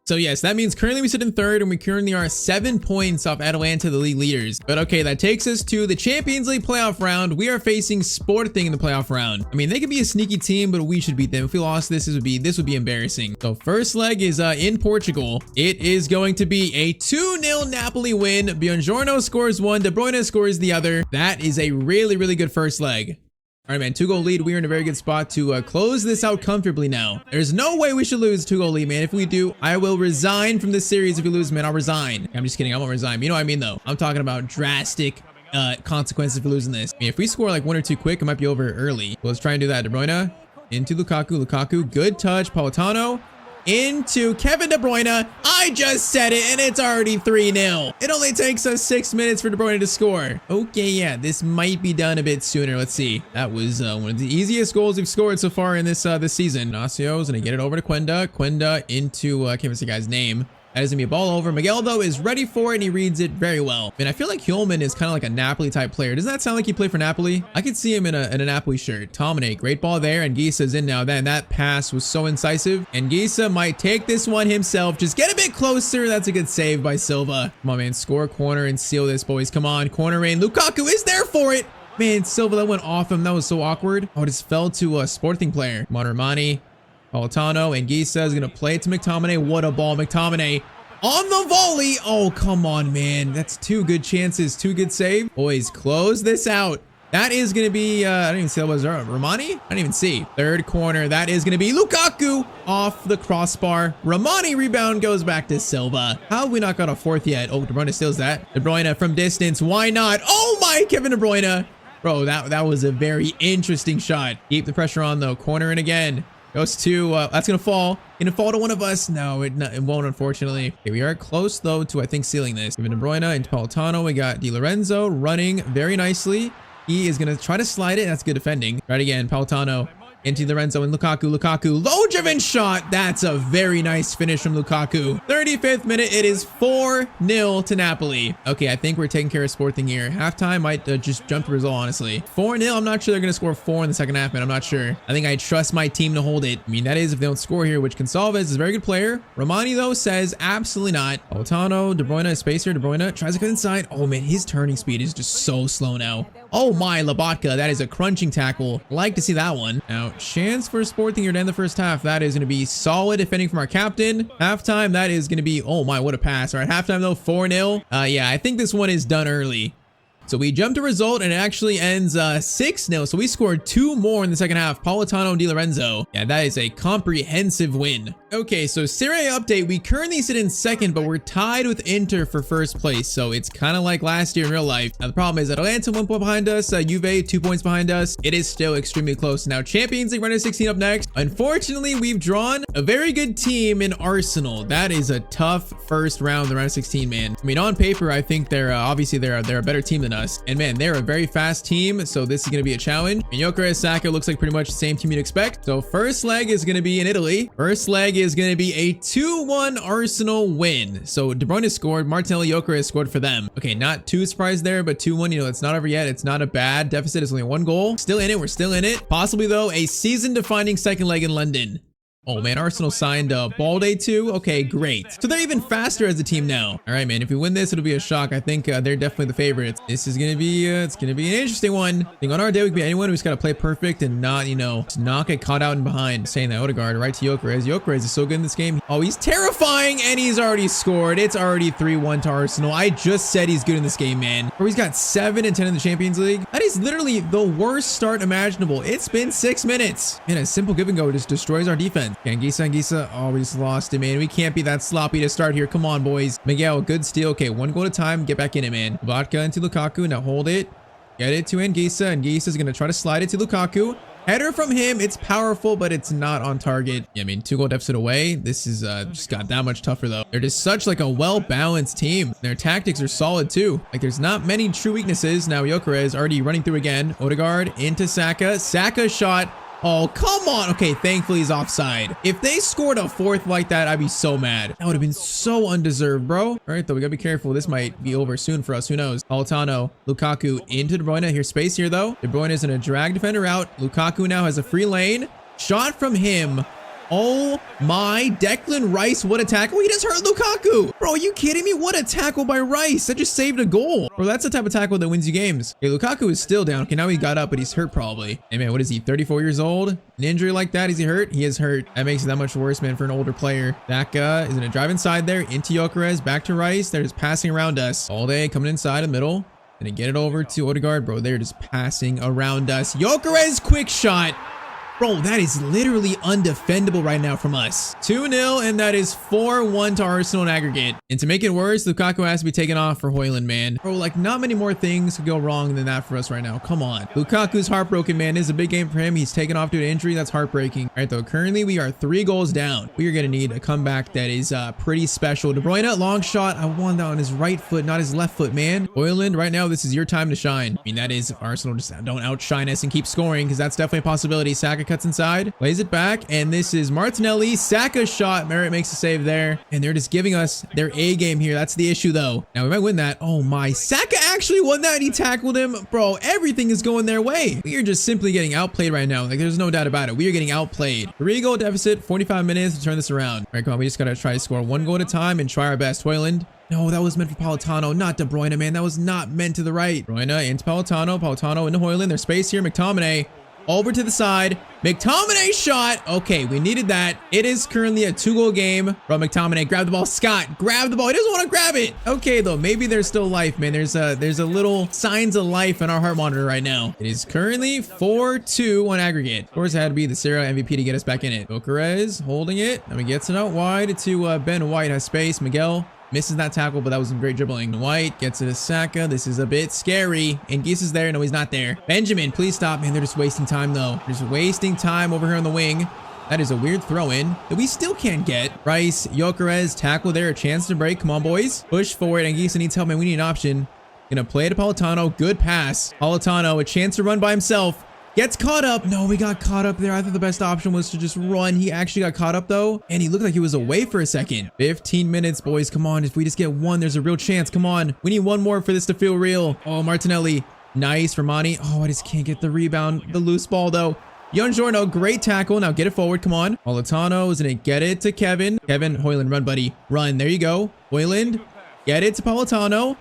So yes, that means currently we sit in third and we currently are 7 points off Atalanta, the league leaders. But okay, that takes us to the Champions League playoff round. We are facing Sporting in the playoff round. I mean, they could be a sneaky team, but we should beat them. If we lost this, this would be embarrassing. So first leg is in Portugal. It is going to be a 2-0 Napoli win. Buongiorno scores one, De Bruyne scores the other. That is a really, really good first leg. All right, man, 2-goal lead. We are in a very good spot to close this out comfortably now. There's no way we should lose 2-goal lead, man. If we do, I will resign from this series. If we lose, man, I'll resign. I'm just kidding. I won't resign. You know what I mean, though. I'm talking about drastic consequences for losing this. I mean, if we score like 1 or 2 quick, it might be over early. Well, let's try and do that. De Bruyne into Lukaku. Lukaku, good touch. Politano into Kevin De Bruyne. I just said it, and it's already 3-0. It only takes us 6 minutes for De Bruyne to score. Okay, yeah, this might be done a bit sooner. Let's see. That was one of the easiest goals we've scored so far in this season. Nacio's gonna get it over to Quenda. Quenda into I can't even see the guy's name. That is gonna be a ball over. Miguel, though, is ready for it, and he reads it very well. And I feel like Hjulman is kind of like a Napoli type player. Doesn't that sound like he played for Napoli? I could see him in a Napoli shirt. Tomine, great ball there, and Gisa's in now. That pass was so incisive, and Gisa might take this one himself. Just get a bit closer. That's a good save by Silva. Come on, man, score corner and seal this, boys. Come on, corner in. Lukaku is there for it. Man, Silva, that went off him. That was so awkward. Oh, it just fell to a Sporting player. Come on, Romani. Politano, and Gisa is going to play it to McTominay. What a ball, McTominay. On the volley. Oh, come on, man. That's 2 good chances, 2 good save. Boys, close this out. That is going to be, I don't even see that was Romani. I don't even see. Third corner. That is going to be Lukaku off the crossbar. Romani rebound goes back to Silva. How have we not got a 4th yet? Oh, De Bruyne steals that. De Bruyne from distance. Why not? Oh my, Kevin De Bruyne. Bro, that was a very interesting shot. Keep the pressure on though. Corner in again. Goes to, that's going to fall. Gonna fall to one of us. No, it won't, unfortunately. Okay, we are close, though, to, I think, sealing this. Kevin De Bruyne into Politano. We got Di Lorenzo running very nicely. He is going to try to slide it. That's good defending. Right again, Politano into Lorenzo and Lukaku. Lukaku, Lojovic shot. That's a very nice finish from Lukaku. 35th minute. It is 4-0 to Napoli. Okay, I think we're taking care of Sporting here. Halftime might just jump the result, honestly. 4-0. I'm not sure they're going to score 4 in the second half, man. I'm not sure. I think I trust my team to hold it. I mean, that is if they don't score here, which Gonçalves is a very good player. Romani, though, says absolutely not. Politano, De Bruyne, spacer. De Bruyne tries to go inside. Oh, man, his turning speed is just so slow now. Oh, my, Lobotka. That is a crunching tackle. Like to see that one. Now, chance for Sporting here to end the first half. That is going to be solid defending from our captain. Halftime, that is going to be, oh my, what a pass. All right, halftime though, 4-0. Yeah, I think this one is done early. So we jumped a result and it actually ends 6-0. So we scored 2 more in the second half. Politano and Di Lorenzo. Yeah, that is a comprehensive win. Okay, so Serie A update. We currently sit in second, but we're tied with Inter for first place. So it's kind of like last year in real life. Now the problem is Atalanta 1 point behind us, Juve 2 points behind us. It is still extremely close. Now Champions League round of 16 up next. Unfortunately, we've drawn a very good team in Arsenal. That is a tough first round, the round of 16, man. I mean, on paper, I think they're obviously they're a better team than us. And man, they're a very fast team, so this is going to be a challenge. And Gyökeres Saka looks like pretty much the same team you'd expect. So first leg is going to be in Italy. First leg is going to be a 2-1 Arsenal win. So De Bruyne scored, Martinelli, Gyökeres scored for them. Okay, not too surprised there, but 2-1, you know, it's not over yet. It's not a bad deficit. It's only 1 goal. Still in it. We're still in it. Possibly, though, a season-defining second leg in London. Oh man, Arsenal signed Balde too. Okay, great. So they're even faster as a team now. All right, man. If we win this, it'll be a shock. I think they're definitely the favorites. This is gonna be it's gonna be an interesting one. I think on our day we can be anyone who's got to play perfect and not, you know, just not get caught out and behind. Saying that Odegaard right to Gyökeres. Gyökeres is so good in this game. Oh, he's terrifying, and he's already scored. It's already 3-1 to Arsenal. I just said he's good in this game, man. Or he's got 7 and 10 in the Champions League. That is literally the worst start imaginable. It's been 6 minutes. And a simple give and go just destroys our defense. And Gisa, oh, we just lost it, man. We can't be that sloppy to start here. Come on, boys. Miguel, good steal. Okay, 1 goal at a time. Get back in it, man. Vodka into Lukaku. Now hold it. Get it to Anguissa. Anguissa's going to try to slide it to Lukaku. Header from him. It's powerful, but it's not on target. Yeah, I mean, 2 goal deficit away. This is just got that much tougher, though. They're just such like a well-balanced team. Their tactics are solid, too. Like, there's not many true weaknesses. Now, Gyökeres already running through again. Odegaard into Saka. Saka shot. Oh, come on. Okay, thankfully he's offside. If they scored a 4th like that, I'd be so mad. That would have been so undeserved, bro. All right, though, we gotta be careful. This might be over soon for us. Who knows? Politano, Lukaku into De Bruyne. Here's space here, though. De Bruyne is gonna drag defender out. Lukaku now has a free lane. Shot from him. Oh my, Declan Rice, what a tackle. He just hurt Lukaku. Bro, are you kidding me? What a tackle by Rice. That just saved a goal. Bro, that's the type of tackle that wins you games. Okay, Lukaku is still down. Okay, now he got up, but he's hurt probably. Hey man, what is he, 34 years old? An injury like that, is he hurt? He is hurt. That makes it that much worse, man, for an older player. Daka is gonna drive inside there, into Gyökeres, back to Rice. They're just passing around us all day, coming inside the middle. Gonna get it over to Odegaard. Bro, they're just passing around us. Gyökeres, quick shot. Bro, that is literally undefendable right now from us. 2-0, and that is 4-1 to Arsenal in aggregate. And to make it worse, Lukaku has to be taken off for Højlund, man. Bro, like, not many more things could go wrong than that for us right now. Come on. Lukaku's heartbroken, man. This is a big game for him. He's taken off due to injury. That's heartbreaking. All right, though, currently we are 3 goals down. We are going to need a comeback that is pretty special. De Bruyne, long shot. I won that on his right foot, not his left foot, man. Højlund, right now, this is your time to shine. I mean, that is if Arsenal just don't outshine us and keep scoring, because that's definitely a possibility. Saka cuts inside, lays it back, and this is Martinelli. Saka's shot. Merritt makes a save there, and they're just giving us their A game here. That's the issue, though. Now, we might win that. Oh, my. Saka actually won that, and he tackled him. Bro, everything is going their way. We are just simply getting outplayed right now. Like, there's no doubt about it. We are getting outplayed. 3-goal deficit, 45 minutes to turn this around. All right, come on. We just got to try to score 1 goal at a time and try our best. Højlund. No, that was meant for Politano, not De Bruyne, man. That was not meant to the right. De Bruyne into Politano. Politano into Højlund. There's space here. McTominay. Over to the side. McTominay shot. Okay, we needed that. It is currently a 2-goal game. Bro, McTominay, grab the ball. Scott, grab the ball. He doesn't want to grab it. Okay, though, maybe there's still life, man. There's a little signs of life in our heart monitor right now. It is currently 4-2 on aggregate. Of course, it had to be the Serie A MVP to get us back in it. Gyökeres holding it. Then he gets it out wide to Ben White. Has space. Miguel misses that tackle, but that was some great dribbling. White gets it to Saka. This is a bit scary. And Geese is there. No, he's not there. Benjamin, please stop. Man, they're just wasting time, though. They're just wasting time over here on the wing. That is a weird throw-in that we still can't get. Rice, Gyökeres, tackle there. A chance to break. Come on, boys. Push forward. And Geese needs help, man. We need an option. Gonna play to Politano. Good pass. Politano, a chance to run by himself. Gets caught up. No, we got caught up there. I thought the best option was to just run. He actually got caught up, though. And he looked like he was away for a second. 15 minutes, boys. Come on. If we just get 1, there's a real chance. Come on. We need 1 more for this to feel real. Oh, Martinelli. Nice for Monty. Oh, I just can't get the rebound. The loose ball, though. Giorno, great tackle. Now get it forward. Come on. Politano is going to get it to Kevin. Kevin, Højlund, run, buddy. Run. There you go. Højlund, get it to Politano.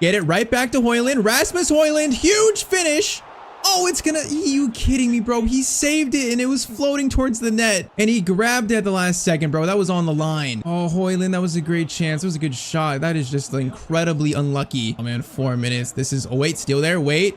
Get it right back to Højlund. Rasmus Højlund. Huge finish. Oh, it's gonna... You kidding me, bro? He saved it, and it was floating towards the net. And he grabbed it at the last second, bro. That was on the line. Oh, Højlund, that was a great chance. It was a good shot. That is just incredibly unlucky. Oh, man, 4 minutes. This is... Oh, wait, still there. Wait.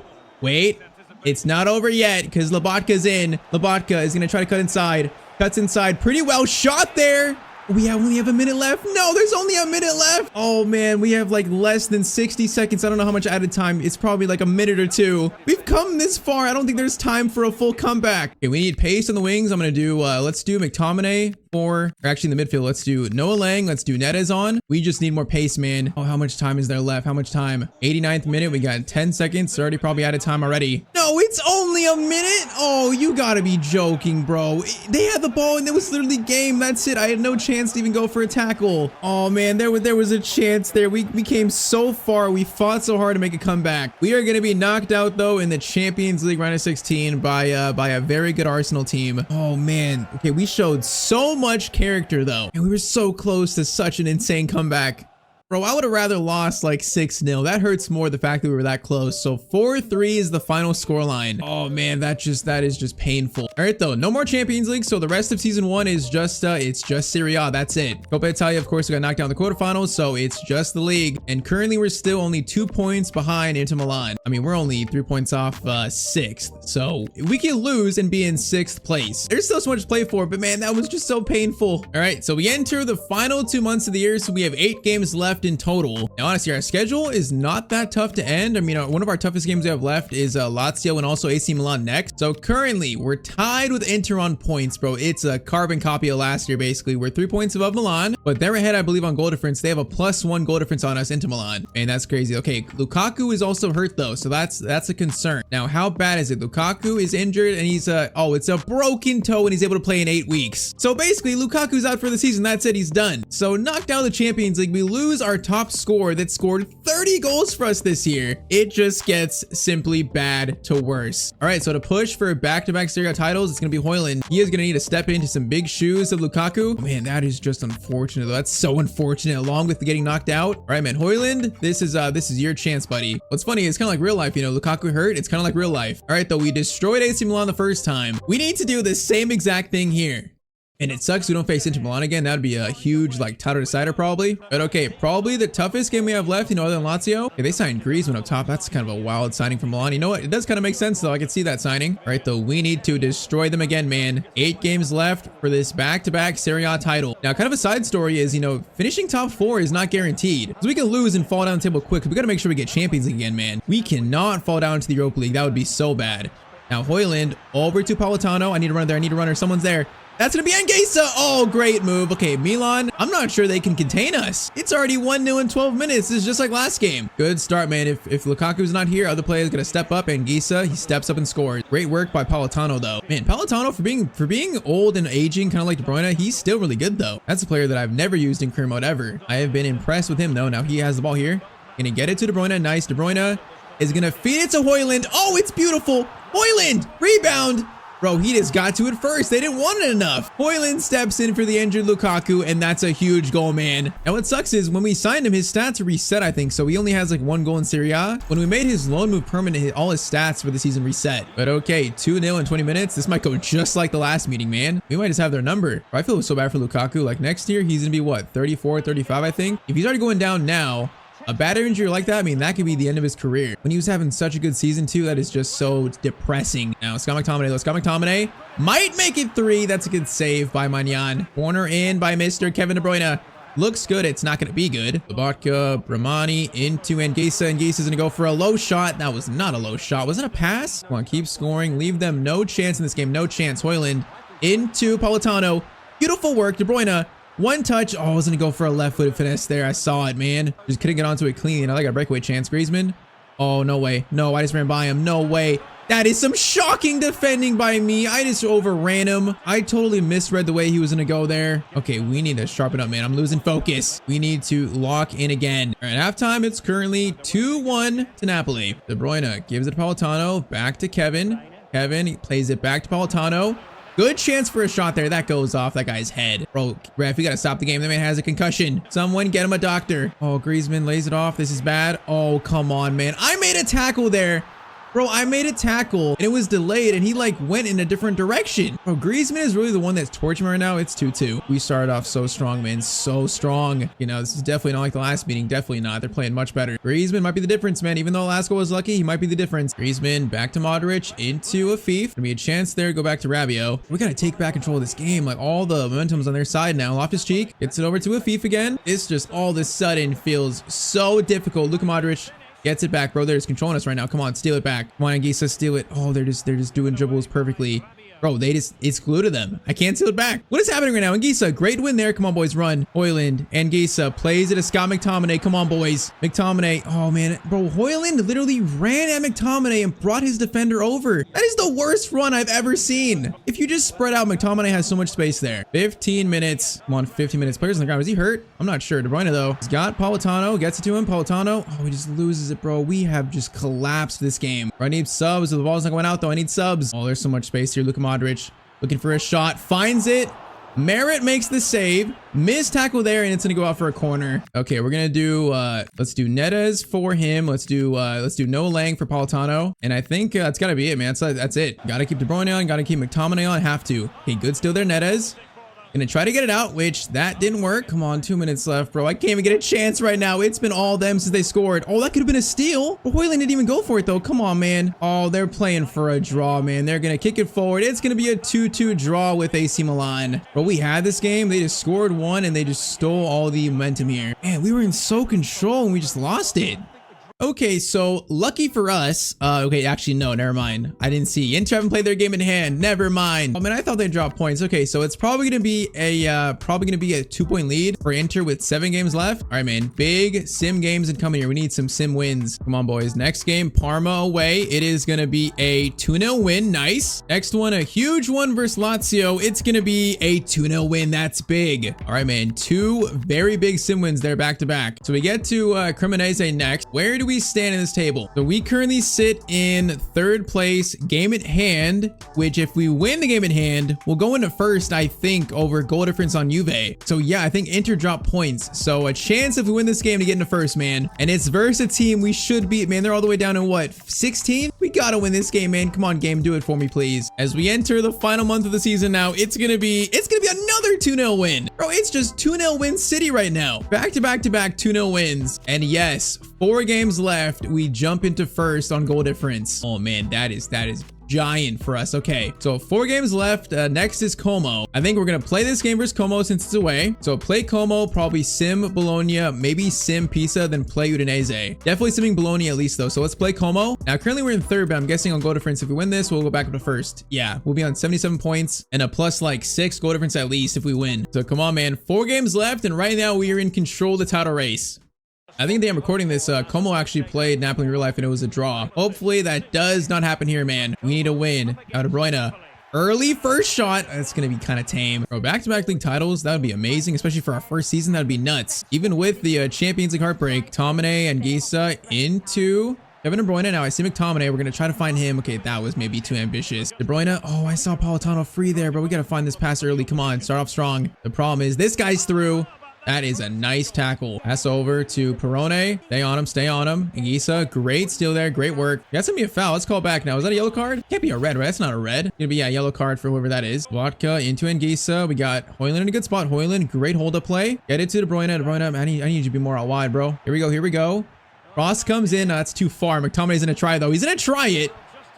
It's not over yet, because Lobotka's in. Lobotka is gonna try to cut inside. Cuts inside. Pretty well shot there. We only have a minute left. No, there's only a minute left. Oh, man, we have like less than 60 seconds. I don't know how much added time. It's probably like a minute or 2. We've come this far. I don't think there's time for a full comeback. Okay, we need pace on the wings. I'm going to do, let's do McTominay or actually in the midfield. Let's do Noah Lang. Let's do Neres on. We just need more pace, man. Oh, how much time is there left? How much time? 89th minute. We got 10 seconds. Already probably out of time already. No, it's only a minute. Oh, you gotta be joking, bro. They had the ball and it was literally game. That's it. I had no chance to even go for a tackle. Oh, man, there was a chance there. We came so far. We fought so hard to make a comeback. We are going to be knocked out, though, in the Champions League round of 16 by a very good Arsenal team. Oh, man. Okay, we showed so much character, though. And we were so close to such an insane comeback. Bro, I would have rather lost like 6-0. That hurts more, the fact that we were that close. So 4-3 is the final scoreline. Oh man, that is just painful. All right though, no more Champions League. So the rest of season 1 is just it's just Serie A. That's it. Coppa Italia, of course, we got knocked out in the quarterfinals, so it's just the league. And currently we're still only 2 points behind Inter Milan. I mean, we're only 3 points off 6th. So we can lose and be in 6th place. There's still so much to play for, but man, that was just so painful. All right, so we enter the final 2 months of the year. So we have 8 games left in total. Now, honestly, our schedule is not that tough to end. I mean, one of our toughest games we have left is Lazio and also AC Milan next. So currently, we're tied with Inter on points, bro. It's a carbon copy of last year, basically. We're 3 points above Milan, but they're ahead, I believe, on goal difference. They have a +1 goal difference on us into Milan, and that's crazy. Okay, Lukaku is also hurt, though, so that's a concern. Now, how bad is it? Lukaku is injured, and he's it's a broken toe, and he's able to play in 8 weeks. So basically, Lukaku's out for the season. That's it. He's done. So knocked out of the Champions League. We lose our our top scorer that scored 30 goals for us this year. It just gets simply bad to worse. All right, so to push for back-to-back Serie A titles, it's going to be Højlund. He is going to need to step into some big shoes of Lukaku. Oh, man, that is just unfortunate, though. That's so unfortunate, along with getting knocked out. All right, man, Højlund, this is your chance, buddy. What's funny, it's kind of like real life, you know, Lukaku hurt, it's kind of like real life. All right, though, we destroyed AC Milan the first time. We need to do the same exact thing here. And it sucks we don't face Inter Milan again. That would be a huge, like, title decider probably. But okay, probably the toughest game we have left, you know, other than Lazio. Okay, they signed Griezmann up top. That's kind of a wild signing from Milan. You know what? It does kind of make sense, though. I can see that signing. All right, though, we need to destroy them again, man. 8 games left for this back-to-back Serie A title. Now, kind of a side story is, you know, finishing top 4 is not guaranteed. So we can lose and fall down the table quick. We got to make sure we get Champions League again, man. We cannot fall down to the Europa League. That would be so bad. Now, Højlund over to Politano. I need a runner there. I need a runner. Someone's there. That's going to be Engesa. Oh, great move. Okay, Milan, I'm not sure they can contain us. It's already 1-0 in 12 minutes. This is just like last game. Good start, man. If Lukaku's not here, other players going to step up. Engesa, he steps up and scores. Great work by Politano, though. Man, Politano, for being old and aging, kind of like De Bruyne, he's still really good, though. That's a player that I've never used in career mode ever. I have been impressed with him, though. Now he has the ball here. Going to get it to De Bruyne. Nice. De Bruyne is going to feed it to Højlund. Oh, it's beautiful. Højlund, rebound. Bro, he just got to it first. They didn't want it enough. Højlund steps in for the injured Lukaku, and that's a huge goal, man. And what sucks is when we signed him, his stats are reset, I think. So he only has like 1 goal in Serie A. When we made his loan move permanent, all his stats for the season reset. But okay, 2-0 in 20 minutes. This might go just like the last meeting, man. We might just have their number. I feel so bad for Lukaku. Like next year, he's gonna be what, 34, 35, I think. If he's already going down now, a bad injury like that, I mean, that could be the end of his career. When he was having such a good season too, that is just so depressing. Now, Scott McTominay might make it 3. That's a good save by Magnan. Corner in by Mr. Kevin De Bruyne. Looks good. It's not going to be good. Lobotka, Bramani into Engesa. Engesa's going to go for a low shot. That was not a low shot. Was it a pass? Come on, keep scoring. Leave them no chance in this game. No chance. Højlund into Politano. Beautiful work. De Bruyne. 1 touch. Oh, I was going to go for a left-footed finesse there. I saw it, man. Just couldn't get onto it clean. Now I got a breakaway chance. Griezmann. Oh, no way. No, I just ran by him. No way. That is some shocking defending by me. I just overran him. I totally misread the way he was going to go there. Okay, we need to sharpen up, man. I'm losing focus. We need to lock in again. All right, halftime, it's currently 2-1 to Napoli. De Bruyne gives it to Politano. Back to Kevin. Kevin plays it back to Politano. Good chance for a shot there. That goes off that guy's head. Bro, ref, you got to stop the game. That man has a concussion. Someone get him a doctor. Oh, Griezmann lays it off. This is bad. Oh, come on, man. I made a tackle there. Bro, I made a tackle and it was delayed and he like went in a different direction. Bro, Griezmann is really the one that's torching me right now. It's 2-2. We started off so strong, man. So strong. You know, this is definitely not like the last meeting. Definitely not. They're playing much better. Griezmann might be the difference, man. Even though last goal was lucky, he might be the difference. Griezmann back to Modric into Afif. Gonna be a chance there. Go back to Rabiot. We got to take back control of this game. Like all the momentum's on their side now. Loftus-Cheek gets it over to Afif again. It's just all of a sudden feels so difficult. Luka Modric gets it back, bro. They're just controlling us right now. Come on, steal it back. Come on, Engesa, steal it. Oh, they're just doing dribbles perfectly. Bro, it's glued to them. I can't steal it back. What is happening right now? Engesa, great win there. Come on, boys, run. Højlund, Engesa plays it to Scott McTominay. Come on, boys. McTominay. Oh, man. Bro, Højlund literally ran at McTominay and brought his defender over. That is the worst run I've ever seen. If you just spread out, McTominay has so much space there. 15 minutes. Come on, 15 minutes. Players on the ground. Is he hurt? I'm not sure. De Bruyne, though. He's got Politano. Gets it to him. Politano. Oh, he just loses it, bro. We have just collapsed this game. I need subs. The ball's not going out, though. I need subs. Oh, there's so much space here. Look at Modric looking for a shot, finds it. Merritt makes the save. Missed tackle there, and it's gonna go out for a corner. Okay, we're gonna do let's do Neres for him. Let's do no Lang for Politano. And I think that's gotta be it, man. That's it. Gotta keep De Bruyne on, gotta keep McTominay on, have to. Okay, good steal there, Neres. Gonna try to get it out, which that didn't work. Come on, 2 minutes left, bro. I can't even get a chance right now. It's been all them since they scored. Oh, that could have been a steal. But Højlund didn't even go for it, though. Come on, man. Oh, they're playing for a draw, man. They're gonna kick it forward. It's gonna be a 2-2 draw with AC Milan. Bro, we had this game. They just scored 1, and they just stole all the momentum here. Man, we were in so control, and we just lost it. Okay, so lucky for us. Okay, actually, no, never mind. I didn't see. Inter haven't played their game in hand. Never mind. I mean, I thought they'd drop points. Okay, so it's probably gonna be a 2-point lead for Inter with 7 games left. All right, man. Big sim games incoming here. We need some sim wins. Come on, boys. Next game, Parma away. It is gonna be a 2-0 win. Nice. Next one, a huge one versus Lazio. It's gonna be a 2-0 win. That's big. All right, man. 2 very big sim wins there back to back. So we get to Cremonese next. Where do we stand in this table? So we currently sit in 3rd place, game at hand, which if we win the game at hand, we'll go into first, I think, over goal difference on Juve. So yeah, I think Inter dropped points. So a chance if we win this game to get into first, man. And it's versus a team we should beat, man. They're all the way down in what, 16? We gotta win this game, man. Come on, game, do it for me, please. As we enter the final month of the season now, it's gonna be another 2-0 win. Bro, it's just 2-0 win city right now. Back to back 2-0 wins. And yes, 4 games left, we jump into first on goal difference. Oh man, that is giant for us. Okay, so 4 games left. Next is Como. I think we're gonna play this game versus Como since it's away. So play Como, probably sim Bologna, maybe sim Pisa, then play Udinese. Definitely simming Bologna at least though. So let's play Como. Now currently we're in 3rd, but I'm guessing on goal difference, if we win this, we'll go back up to 1st. Yeah, we'll be on 77 points and a plus like 6 goal difference at least if we win. So come on, man. 4 games left, and right now we are in control of the title race. I think I'm recording this. Como actually played Napoli in real life and it was a draw. Hopefully that does not happen here, man. We need a win. Now De Bruyne. Early first shot. That's going to be kind of tame. Bro, back-to-back league titles. That would be amazing, especially for our first season. That would be nuts. Even with the Champions League heartbreak. Tomine and Gisa into Kevin De Bruyne. Now I see McTominay. We're going to try to find him. Okay, that was maybe too ambitious. De Bruyne. Oh, I saw Politano free there, bro. We got to find this pass early. Come on, start off strong. The problem is this guy's through. That is a nice tackle. Pass over to Perone. Stay on him. Igisa, great steal there. Great work. That's gonna be a foul. Let's call it back now. Is that a yellow card? Can't be a red, right? That's not a red. Gonna be a yellow card for whoever that is. Vodka into Igisa. We got Højlund in a good spot. Højlund, great hold up play. Get it to De Bruyne. De Bruyne, I need you to be more out wide, bro. Here we go. Cross comes in. That's too far. McTominay's gonna try though. He's gonna try it.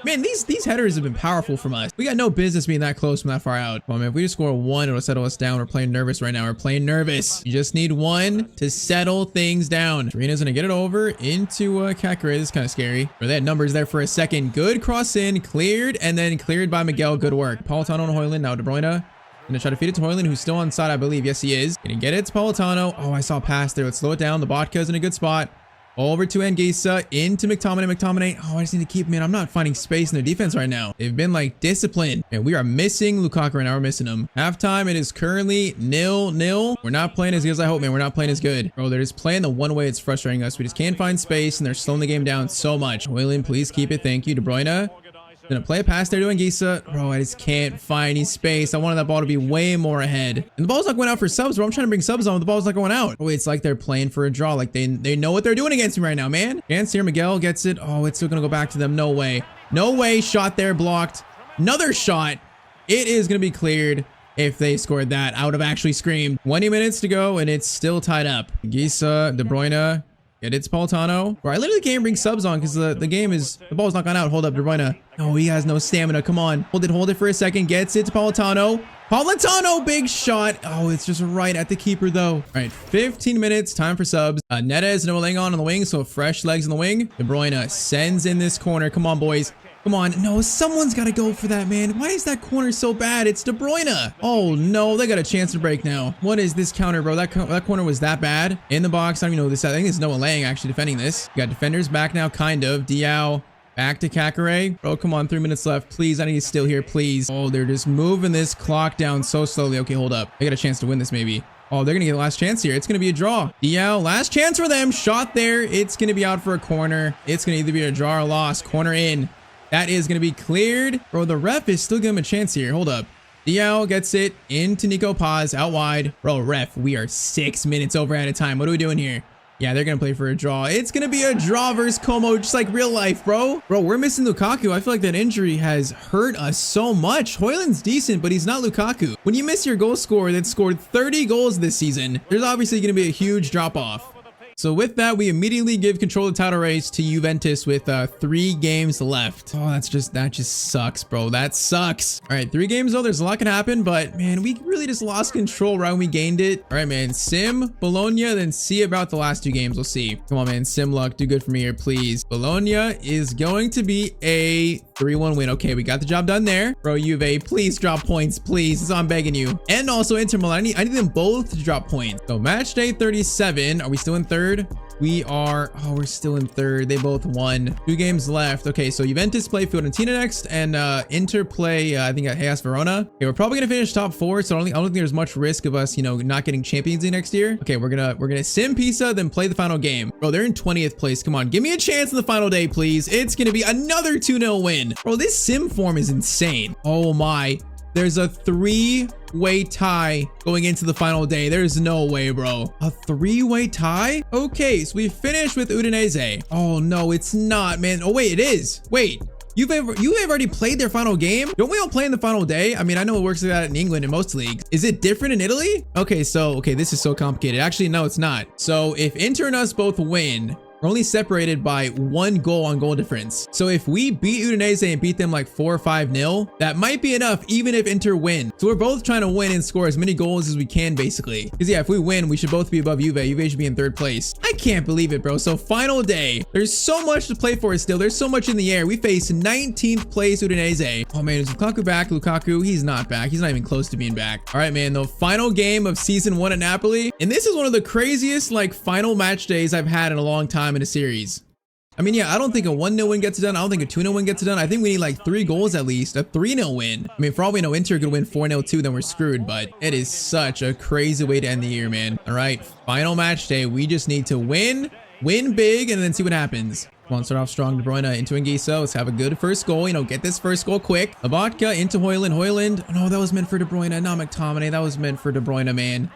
Man, these headers have been powerful from us. We got no business being that close from that far out. Well, man, if we just score 1, it'll settle us down. We're playing nervous right now. We're playing nervous. You just need 1 to settle things down. Torino's gonna get it over into Kakare. This is kind of scary. But they had numbers there for a second. Good cross in, cleared, and then cleared by Miguel. Good work. Politano and Højlund. Now De Bruyne. Gonna try to feed it to Højlund, who's still on side, I believe. Yes, he is. Gonna get it to Politano. Oh, I saw a pass there. Let's slow it down. The Botka's in a good spot. Over to Ngisa, into McTominay. Oh, I just need to keep him in. I'm not finding space in their defense right now. They've been like disciplined. And we are missing Lukaku right now. We're missing him. Halftime, it is currently 0-0. We're not playing as good as I hope, man. We're not playing as good. Bro, they're just playing the one way it's frustrating us. We just can't find space and they're slowing the game down so much. Højlund, please keep it. Thank you. De Bruyne. Gonna play a pass there to Ngisa. Bro, I just can't find any space. I wanted that ball to be way more ahead. And the ball's not going out for subs, bro. I'm trying to bring subs on, but the ball's not going out. Oh, it's like they're playing for a draw. Like they know what they're doing against me right now, man. Chance here. Miguel gets it. Oh, it's still gonna go back to them. No way. No way. Shot there, blocked. Another shot. It is gonna be cleared. If they scored that, I would have actually screamed. 20 minutes to go, and it's still tied up. Ngisa, De Bruyne. It's Politano. Bro, I literally can't bring subs on because the ball's not gone out. Hold up, De Bruyne. No, he has no stamina. Come on. Hold it for a second. Gets it to Politano. Big shot. Oh, it's just right at the keeper though. All right, 15 minutes. Time for subs. Neres, Noah Lang on the wing, so fresh legs in the wing. De Bruyne sends in this corner. Come on, boys. Come on. No, someone's got to go for that, man. Why is that corner so bad? It's De Bruyne. Oh, no. They got a chance to break now. What is this counter, bro? That corner was that bad. In the box. I don't even know this. I think it's Noah Lang actually defending this. We got defenders back now, kind of. Diao. Back to Kakare. Bro, come on. 3 minutes left. Please, I need to steal here, please. Oh, they're just moving this clock down so slowly. Okay, hold up. They got a chance to win this, maybe. Oh, they're going to get the last chance here. It's going to be a draw. Diao, last chance for them. Shot there. It's going to be out for a corner. It's going to either be a draw or loss. Corner in. That is going to be cleared. Bro, the ref is still giving him a chance here. Hold up. Diao gets it into Nico Paz out wide. Bro, ref, we are 6 minutes over at a time. What are we doing here? Yeah, they're going to play for a draw. It's going to be a draw versus Como, just like real life, bro. Bro, we're missing Lukaku. I feel like that injury has hurt us so much. Højlund's decent, but he's not Lukaku. When you miss your goal scorer that scored 30 goals this season, there's obviously going to be a huge drop off. So with that, we immediately give control of the title race to Juventus with 3 games left. Oh, that just sucks, bro. That sucks. All right, 3 games though. There's a lot can happen, but man, we really just lost control right when we gained it. All right, man. Sim, Bologna, then see about the last 2 games. We'll see. Come on, man. Sim luck, do good for me here, please. Bologna is going to be a 3-1 win. Okay, we got the job done there. Bro, Juve, please drop points, please. That's all I'm begging you. And also Inter Milan. I need them both to drop points. So match day 37. Are we still in 3rd? We are. Oh, we're still in 3rd. They both won. 2 games left. Okay, so Juventus play Fiorentina next, and Inter play I think at Hellas Verona. Okay, we're probably gonna finish top 4, so I don't think there's much risk of us, you know, not getting Champions League next year. Okay, we're gonna sim Pisa, then play the final game. Bro, they're in 20th place. Come on, give me a chance in the final day, please. It's gonna be another 2-0 win. Bro, this sim form is insane. Oh my. There's a 3-way tie going into the final day. There's no way, bro. A 3-way tie? Okay, so we finished with Udinese. Oh, no, it's not, man. Oh, wait, it is. Wait, you've already played their final game? Don't we all play in the final day? I mean, I know it works like that in England in most leagues. Is it different in Italy? Okay, this is so complicated. Actually, no, it's not. So if Inter and us both win, we're only separated by 1 goal on goal difference. So if we beat Udinese and beat them like 4 or 5-0, that might be enough even if Inter win. So we're both trying to win and score as many goals as we can, basically. Because yeah, if we win, we should both be above Juve. Juve should be in 3rd place. I can't believe it, bro. So final day. There's so much to play for still. There's so much in the air. We face 19th place Udinese. Oh man, is Lukaku back? Lukaku, he's not back. He's not even close to being back. All right, man. The final game of season 1 at Napoli. And this is one of the craziest like final match days I've had in a long time in a series. I mean, yeah, I don't think a 1-0 win gets it done. I don't think a 2-0 win gets it done. I think we need like 3 goals at least. A 3-0 win. I mean, for all we know, Inter could win 4-0 too, then we're screwed. But it is such a crazy way to end the year, man. All right, final match day. We just need to win big, and then see what happens. Come on, start off strong. De Bruyne into Anguissa. Let's have a good first goal. You know, get this first goal quick. Labatka into Højlund. Højlund. Oh, no, that was meant for De Bruyne, not McTominay. That was meant for De Bruyne, man.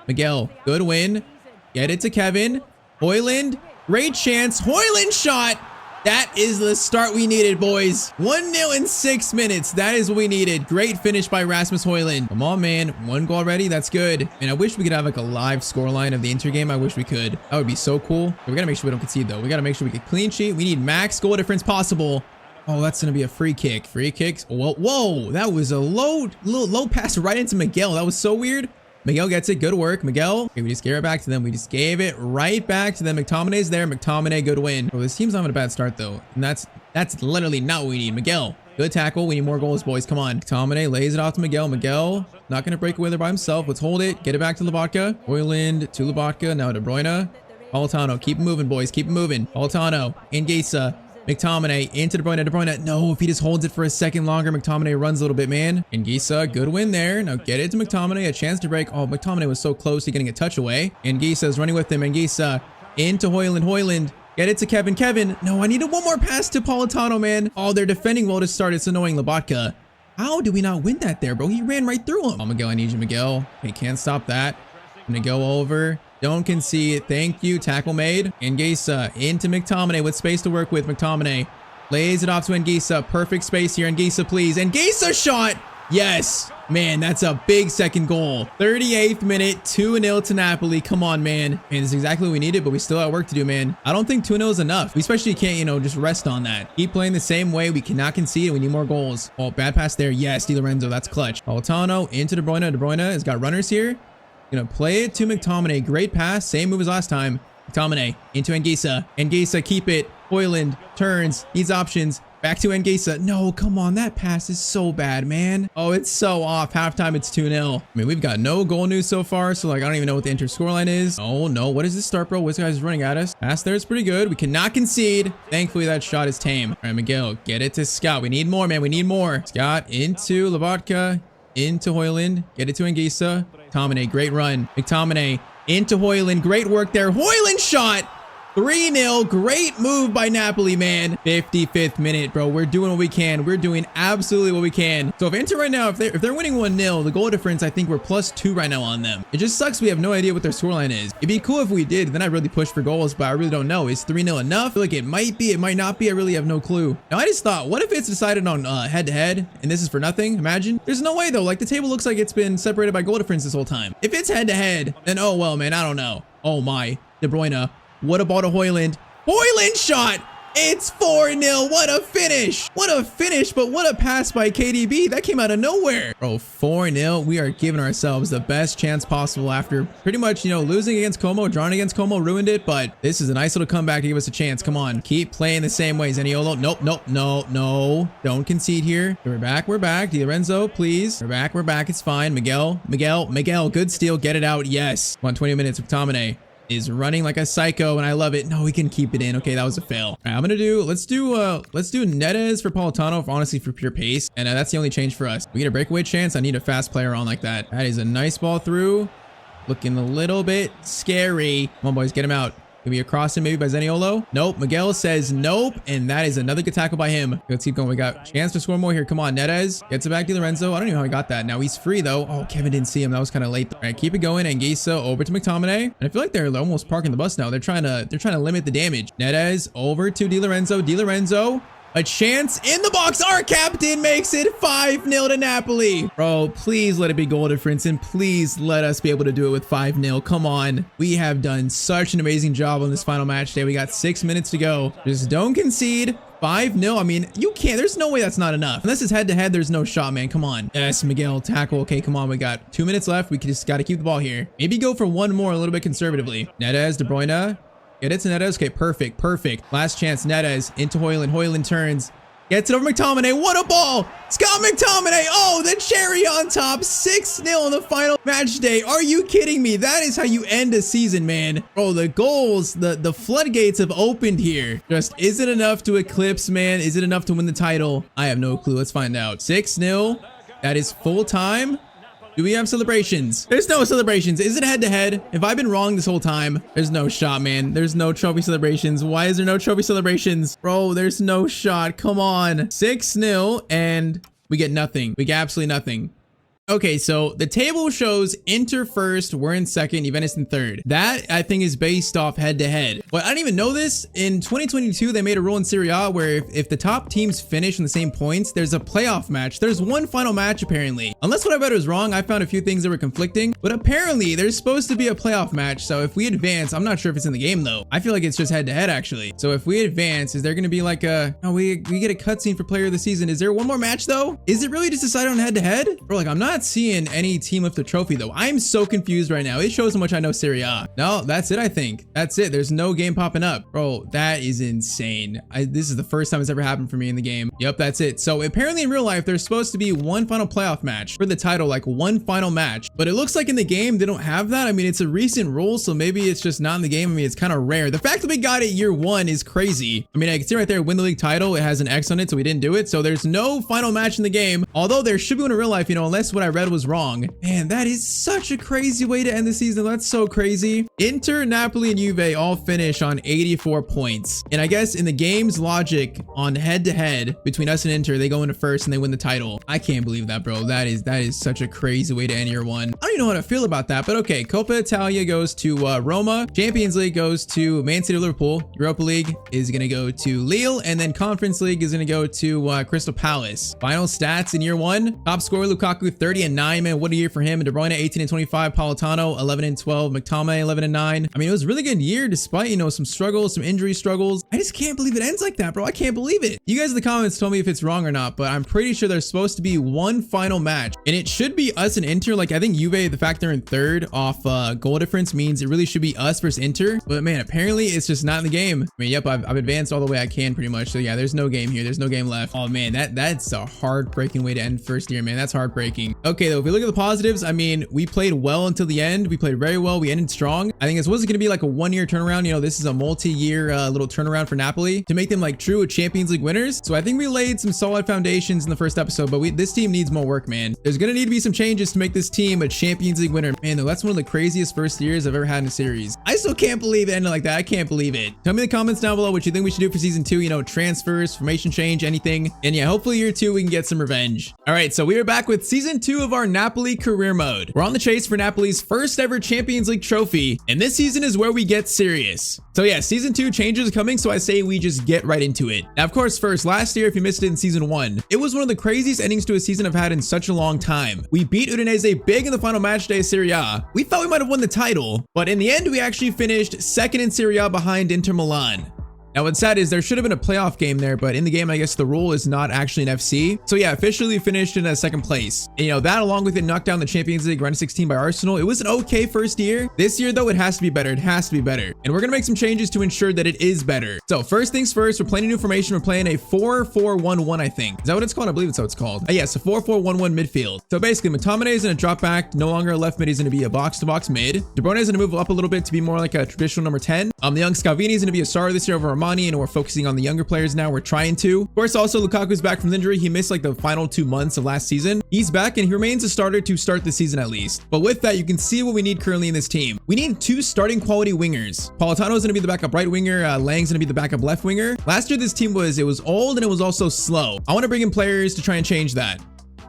Miguel, good win. Get it to Kevin. Højlund. Great chance. Højlund shot. That is the start we needed, boys. 1-0 in 6 minutes. That is what we needed. Great finish by Rasmus Højlund. Come on, man. 1 goal already. That's good. And I wish we could have like a live scoreline of the Inter game. I wish we could. That would be so cool. We gotta make sure we don't concede though. We gotta make sure we get clean sheet. We need max goal difference possible. Oh, that's gonna be a free kick. Free kicks. Whoa. That was a low pass right into Miguel. That was so weird. Miguel gets it. Good work, Miguel. Okay, we just gave it back to them. We just gave it right back to them. McTominay's there. McTominay, good win. Oh, this team's having a bad start though, and that's literally not what we need. Miguel, good tackle. We need more goals, boys. Come on. McTominay lays it off to Miguel. Miguel not gonna break away there by himself. Let's hold it. Get it back to Labatka. Højlund to Labatka. Now De Bruyne. Politano, keep it moving, boys. Keep it moving. Politano, Anguissa. McTominay into De Bruyne. De Bruyne, no, if he just holds it for a second longer, McTominay runs a little bit, man. Anguissa, good win there. Now get it to McTominay, a chance to break. Oh, McTominay was so close to getting a touch away. Anguissa's running with him. Anguissa into Højlund. Højlund, get it to Kevin. Kevin, no, I needed one more pass to Politano, man. Oh, they're defending well to start. It's annoying. Labatka. How do we not win that there, bro? He ran right through him. Oh, Miguel, I need you, Miguel. Okay, can't stop that. I'm gonna go over. Don't concede. Thank you. Tackle made. Anguissa into McTominay with space to work with. McTominay lays it off to Anguissa. Perfect space here. Anguissa, please. Anguissa shot. Yes. Man, that's a big second goal. 38th minute, 2-0 to Napoli. Come on, man. Man, this is exactly what we needed, but we still have work to do, man. I don't think 2-0 is enough. We especially can't, you know, just rest on that. Keep playing the same way. We cannot concede. We need more goals. Oh, bad pass there. Yes, Di Lorenzo. That's clutch. Politano into De Bruyne. De Bruyne has got runners here. Gonna play it to McTominay. Great pass. Same move as last time. McTominay into Anguissa. Anguissa, keep it. Højlund turns. Needs options. Back to Anguissa. No, come on. That pass is so bad, man. Oh, it's so off. Halftime, it's 2-0. I mean, we've got no goal news so far, so like I don't even know what the Inter scoreline is. Oh no, what is this start, bro? This guy's running at us. Pass there is pretty good. We cannot concede. Thankfully, that shot is tame. All right, Miguel, get it to Scott. We need more, man. We need more. Scott into Labatka. Into Højlund. Get it to Anguissa. McTominay, great run. McTominay into Højlund. Great work there. Højlund shot. 3-0. Great move by Napoli, man. 55th minute, bro. We're doing what we can. We're doing absolutely what we can. So if Inter right now, if they're winning 1-0, the goal difference, I think we're +2 right now on them. It just sucks we have no idea what their scoreline is. It'd be cool if we did. Then I'd really push for goals, but I really don't know. Is 3-0 enough? I feel like it might be. It might not be. I really have no clue. Now, I just thought, what if it's decided on head-to-head, and this is for nothing? Imagine. There's no way, though. Like, the table looks like it's been separated by goal difference this whole time. If it's head-to-head, then oh, well, man, I don't know. Oh, my. De Bruyne. What a ball to Højlund. Højlund shot. It's 4-0. What a finish. What a finish, but what a pass by KDB. That came out of nowhere. Bro, 4-0. We are giving ourselves the best chance possible after pretty much, you know, losing against Como, drawing against Como, ruined it, but this is a nice little comeback to give us a chance. Come on. Keep playing the same way. Zaniolo. Nope, nope, no, no. Don't concede here. We're back. We're back. Di Lorenzo, please. We're back. We're back. It's fine. Miguel. Good steal. Get it out. Yes. Come on, 20 minutes. McTominay is running like a psycho and I love it. No, we can keep it in. Okay, that was a fail. All right, I'm gonna do, let's do Neres for Politano, honestly, for pure pace. And that's the only change for us. We get a breakaway chance. I need a fast player on like that. That is a nice ball through. Looking a little bit scary. Come on, boys, get him out. Maybe a crossing maybe by Zaniolo. Nope. Miguel says nope. And that is another good tackle by him. Let's keep going. We got a chance to score more here. Come on, Neres. Gets it back to Lorenzo. I don't even know how he got that. Now he's free though. Oh, Kevin didn't see him. That was kind of late. All right, keep it going. And Gisa over to McTominay. And I feel like they're almost parking the bus now. They're trying to limit the damage. Neres over to Di Lorenzo. Di Lorenzo. A chance in the box. Our captain makes it 5-0 to Napoli. Bro, please let it be goal difference and please let us be able to do it with 5-0. Come on. We have done such an amazing job on this final match day. We got 6 minutes to go. Just don't concede. 5-0. I mean, you can't. There's no way that's not enough. Unless it's head-to-head, there's no shot, man. Come on. Yes, Miguel, tackle. Okay, come on. We got 2 minutes left. We just got to keep the ball here. Maybe go for one more a little bit conservatively. Neres, De Bruyne. Get it to Neres. Okay, perfect, perfect. Last chance, Neres into Højlund. Højlund turns. Gets it over McTominay. What a ball. Scott McTominay. Oh, the cherry on top. 6-0 in the final match day. Are you kidding me? That is how you end a season, man. Bro, the goals, the floodgates have opened here. Just, is it enough to eclipse, man? Is it enough to win the title? I have no clue. Let's find out. 6-0. That is full time. Do we have celebrations? There's no celebrations. Is it head-to-head? If I've been wrong this whole time, there's no shot, man. There's no trophy celebrations. Why is there no trophy celebrations? Bro, there's no shot. Come on. 6-0 and we get nothing. We get absolutely nothing. Okay, so the table shows Inter first, we're in second, Juventus in third. That, I think, is based off head-to-head. But I didn't even know this. In 2022, they made a rule in Serie A where if the top teams finish in the same points, there's a playoff match. There's one final match, apparently. Unless what I read was wrong, I found a few things that were conflicting. But apparently, there's supposed to be a playoff match. So if we advance, I'm not sure if it's in the game, though. I feel like it's just head-to-head, actually. So if we advance, is there going to be like a... Oh, we get a cutscene for player of the season. Is there one more match, though? Is it really just decided on head-to-head? Bro, like, I'm not seeing any team lift a trophy though. I'm so confused right now. It shows how much I know Serie A. No, that's it. I think that's it. There's no game popping up. Bro, that is insane. This is the first time it's ever happened for me in the game. Yep, that's it. So apparently in real life, there's supposed to be one final playoff match for the title, like one final match, but it looks like in the game, they don't have that. I mean, it's a recent rule, so maybe it's just not in the game. I mean, it's kind of rare. The fact that we got it year one is crazy. I mean, I can see right there, win the league title. It has an X on it, so we didn't do it. So there's no final match in the game, although there should be one in real life, you know, unless what I read was wrong. Man, that is such a crazy way to end the season. That's so crazy. Inter, Napoli, and Juve all finish on 84 points. And I guess in the game's logic on head-to-head between us and Inter, they go into first and they win the title. I can't believe that, bro. That is such a crazy way to end year one. I don't even know how to feel about that, but okay. Coppa Italia goes to Roma. Champions League goes to Man City, Liverpool. Europa League is going to go to Lille. And then Conference League is going to go to Crystal Palace. Final stats in year one. Top scorer, Lukaku, 30 and 9. Man, what a year for him. De Bruyne, 18 and 25. Politano, 11 and 12. McTominay, 11 and 9. I mean, it was a really good year despite, you know, some struggles, some injury struggles. I just can't believe it ends like that, bro. I can't believe it. You guys in the comments tell me if it's wrong or not, but I'm pretty sure there's supposed to be one final match and it should be us and Inter. Like, I think Juve, the fact they're in third off goal difference means it really should be us versus Inter. But man, apparently it's just not in the game. I mean, yep, I've advanced all the way I can pretty much. So yeah, there's no game here. There's no game left. Oh man, that's a heartbreaking way to end first year, man. That's heartbreaking. Okay, though, if we look at the positives, I mean, we played well until the end. We played very well. We ended strong. I think this wasn't going to be like a one-year turnaround. You know, this is a multi-year little turnaround for Napoli to make them like true Champions League winners. So I think we laid some solid foundations in the first episode, but this team needs more work, man. There's going to need to be some changes to make this team a Champions League winner. Man, though, that's one of the craziest first years I've ever had in a series. I still can't believe it ended like that. I can't believe it. Tell me in the comments down below what you think we should do for season 2. You know, transfers, formation change, anything. And yeah, hopefully year 2 we can get some revenge. All right, so we are back with season 2 2 of our Napoli career mode. We're on the chase for Napoli's first ever Champions League trophy, and this season is where we get serious. So yeah, season 2 changes are coming, so I say we just get right into it. Now, of course, first, last year, if you missed it in season 1, it was one of the craziest endings to a season I've had in such a long time. We beat Udinese big in the final match day of Serie A. We thought we might have won the title, but in the end, we actually finished second in Serie A behind Inter Milan. Now, what's sad is there should have been a playoff game there, but in the game, I guess the rule is not actually an FC. So yeah, officially finished in second place. And, you know, that along with it knocked down the Champions League round of 16 by Arsenal. It was an okay first year. This year, though, it has to be better. It has to be better. And we're going to make some changes to ensure that it is better. So first things first, we're playing a new formation. We're playing a 4-4-1-1, I think. Is that what it's called? I believe it's how it's called. Yes, a 4-4-1-1 midfield. So basically, McTominay is going to drop back. No longer a left mid. He's going to be a box-to-box mid. De Bruyne is going to move up a little bit to be more like a traditional number 10. The young Scalvini is going to be a star this year over Armani, and we're focusing on the younger players now. We're trying to. Of course, also Lukaku's back from injury. He missed like the final 2 months of last season. He's back and he remains a starter to start the season at least. But with that, you can see what we need currently in this team. We need 2 starting quality wingers. Politano is going to be the backup right winger. Lang's going to be the backup left winger. Last year, this team was old and it was also slow. I want to bring in players to try and change that.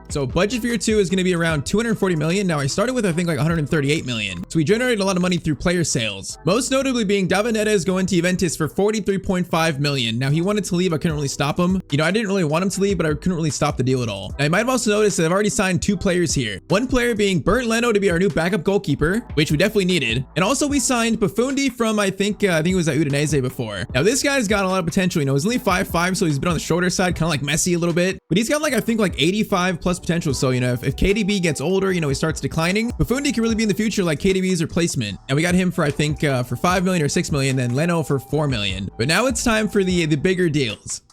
So budget for year 2 is going to be around 240 million. Now I started with, I think, like 138 million. So we generated a lot of money through player sales. Most notably being David Neres going to Juventus for 43.5 million. Now he wanted to leave. I couldn't really stop him. You know, I didn't really want him to leave, but I couldn't really stop the deal at all. Now you might have also noticed that I've already signed 2 players here. One player being Bernd Leno to be our new backup goalkeeper, which we definitely needed. And also we signed Profundi from, I think it was at Udinese before. Now this guy's got a lot of potential. You know, he's only 5'5", so he's been on the shorter side, kind of like Messi a little bit. But he's got like, I think like 85 plus potential. So, you know, if KDB gets older, you know, he starts declining. Profundi can really be in the future like KDB's replacement. And we got him for, I think, for 5 million or 6 million, then Leno for 4 million. But now it's time for the bigger deals.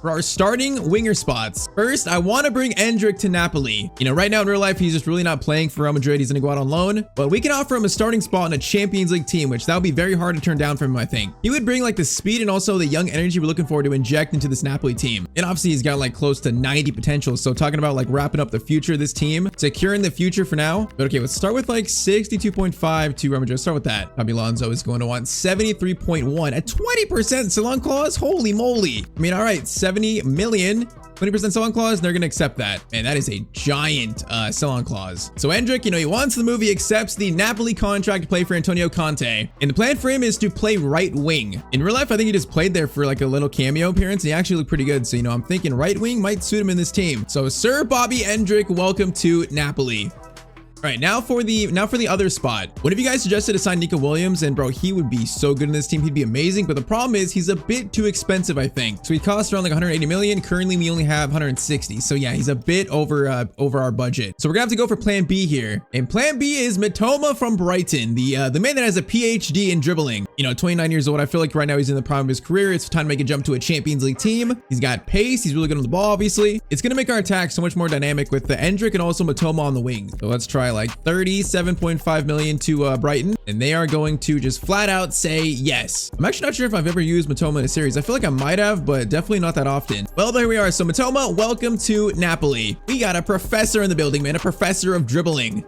For our starting winger spots, first, I want to bring Endrick to Napoli. You know, right now in real life, he's just really not playing for Real Madrid. He's going to go out on loan, but we can offer him a starting spot in a Champions League team, which that would be very hard to turn down from him, I think. He would bring like the speed and also the young energy we're looking forward to inject into this Napoli team. And obviously, he's got like close to 90 potential. So talking about like wrapping up the future of this team, securing the future for now. But okay, let's start with like 62.5 to Real Madrid. Let's start with that. Fabi Alonso is going to want 73.1 at 20% sell-on clause. Holy moly. I mean, all right, 70 million, 20% sell-on clause, and they're going to accept that. Man, that is a giant sell-on clause. So Endrick, you know, he wants the move. He accepts the Napoli contract to play for Antonio Conte. And the plan for him is to play right wing. In real life, I think he just played there for like a little cameo appearance, and he actually looked pretty good. So, you know, I'm thinking right wing might suit him in this team. So Sir Bobby Endrick, welcome to Napoli. All right, now for the other spot. One of you guys suggested to sign Nico Williams, and bro, he would be so good in this team. He'd be amazing, but the problem is he's a bit too expensive, I think. So he costs around like 180 million. Currently, we only have 160. So yeah, he's a bit over our budget. So we're gonna have to go for plan B here. And plan B is Mitoma from Brighton, the man that has a PhD in dribbling. You know, 29 years old. I feel like right now he's in the prime of his career. It's time to make a jump to a Champions League team. He's got pace. He's really good on the ball, obviously. It's gonna make our attack so much more dynamic with the Endrick and also Mitoma on the wing. So let's try like 37.5 million to Brighton, and they are going to just flat out say yes. I'm actually not sure if I've ever used Mitoma in a series. I feel like I might have, but definitely not that often. Well, there we are. So Mitoma, welcome to Napoli. We got a professor in the building, man, a professor of dribbling.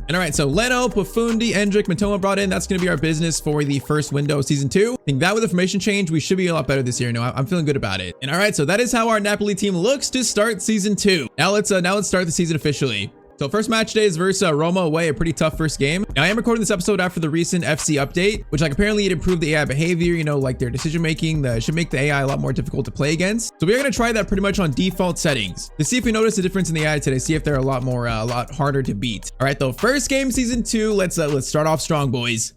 And all right, so Leno, Profundi, Endrick, Mitoma brought in. That's going to be our business for the first window of season 2. I think that with the formation change, we should be a lot better this year. No, I'm feeling good about it. And all right, so that is how our Napoli team looks to start season 2. Now let's start the season officially. So first match day is versus Roma away, a pretty tough first game. Now I am recording this episode after the recent FC update, which like apparently it improved the AI behavior, you know, like their decision making. That should make the AI a lot more difficult to play against. So we are going to try that pretty much on default settings to see if we notice a difference in the AI today, see if they're a lot harder to beat. All right, though, first game season 2. Let's start off strong, boys.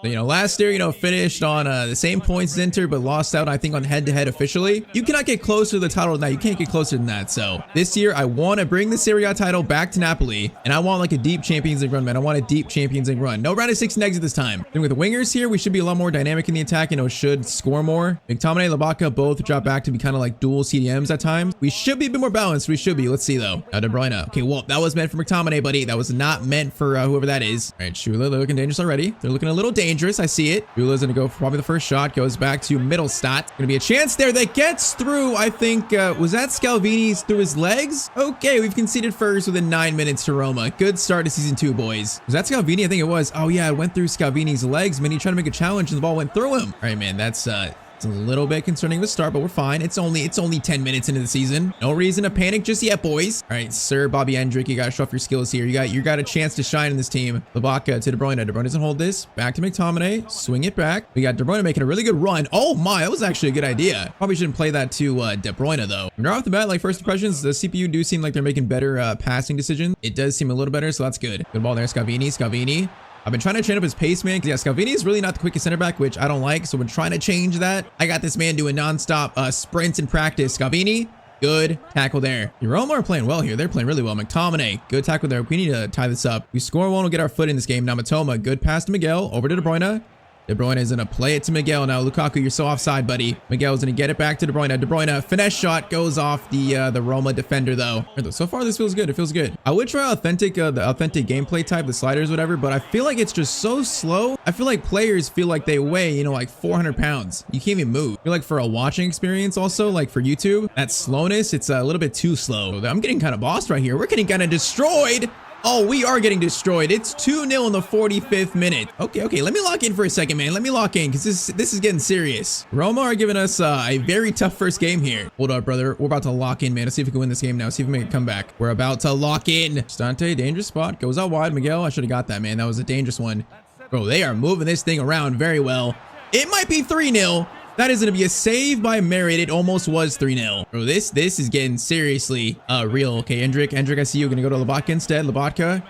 So, you know, last year, you know, finished on the same points as Inter, but lost out, I think, on head-to-head officially. You cannot get closer to the title than that. You can't get closer than that. So this year, I want to bring the Serie A title back to Napoli, and I want like a deep Champions League run, man. I want a deep Champions League run. No round of 16 exit this time. And with the wingers here, we should be a lot more dynamic in the attack, you know, should score more. McTominay and Labaka both drop back to be kind of like dual CDMs at times. We should be a bit more balanced. We should be. Let's see, though. Now, De Bruyne. Okay, well, that was meant for McTominay, buddy. That was not meant for whoever that is. All right, Schürrle, they're looking dangerous already. They're looking a little dangerous. I see it. Schürrle's going to go for probably the first shot. Goes back to Mittelstadt. Going to be a chance there that gets through. I think, was that Scalvini's through his legs? Okay, we've conceded first within 9 minutes to Roma. Good start to season 2, boys. Was that Scalvini? I think it was. Oh, yeah, it went through Scalvini's legs. Man, he tried to make a challenge and the ball went through him. All right, man, that's It's a little bit concerning to start, but we're fine. It's only 10 minutes into the season. No reason to panic just yet, boys. All right, Sir Bobby Hendrick, you got to show off your skills here. You got a chance to shine in this team. Ibaka to De Bruyne. De Bruyne doesn't hold this. Back to McTominay. Swing it back. We got De Bruyne making a really good run. Oh my, that was actually a good idea. Probably shouldn't play that to De Bruyne though. Right off the bat, like first impressions, the CPU do seem like they're making better passing decisions. It does seem a little better, so that's good. Good ball there, Scavini. I've been trying to train up his pace, man, because yeah, Scalvini is really not the quickest center back, which I don't like, so we're trying to change that. I got this man doing nonstop sprints in practice. Scalvini, good tackle there. Roma are playing well here. They're playing really well. McTominay, good tackle there. We need to tie this up. We score one, we'll get our foot in this game. Now Matoma, good pass to Miguel, over to De Bruyne. De Bruyne is going to play it to Miguel now. Lukaku, you're so offside, buddy. Miguel's going to get it back to De Bruyne. De Bruyne, finesse shot goes off the Roma defender, though. So far, this feels good. It feels good. I would try the authentic gameplay type, the sliders, whatever, but I feel like it's just so slow. I feel like players feel like they weigh, you know, like 400 pounds. You can't even move. I feel like for a watching experience also, like for YouTube, that slowness, it's a little bit too slow. I'm getting kind of bossed right here. We're getting kind of destroyed. Oh, we are getting destroyed. It's 2-0 in the 45th minute. Okay. Let me lock in for a second, man. Let me lock in because this is getting serious. Roma are giving us a very tough first game here. Hold up, brother. We're about to lock in, man. Let's see if we can win this game now. See if we make a comeback. We're about to lock in. Stante, dangerous spot. Goes out wide. Miguel, I should have got that, man. That was a dangerous one. Bro, they are moving this thing around very well. It might be 3-0. That is going to be a save by Merit. It almost was 3-0. Bro, this is getting seriously real. Okay, Hendrick, I see you. Going to go to Lobotka instead. Lobotka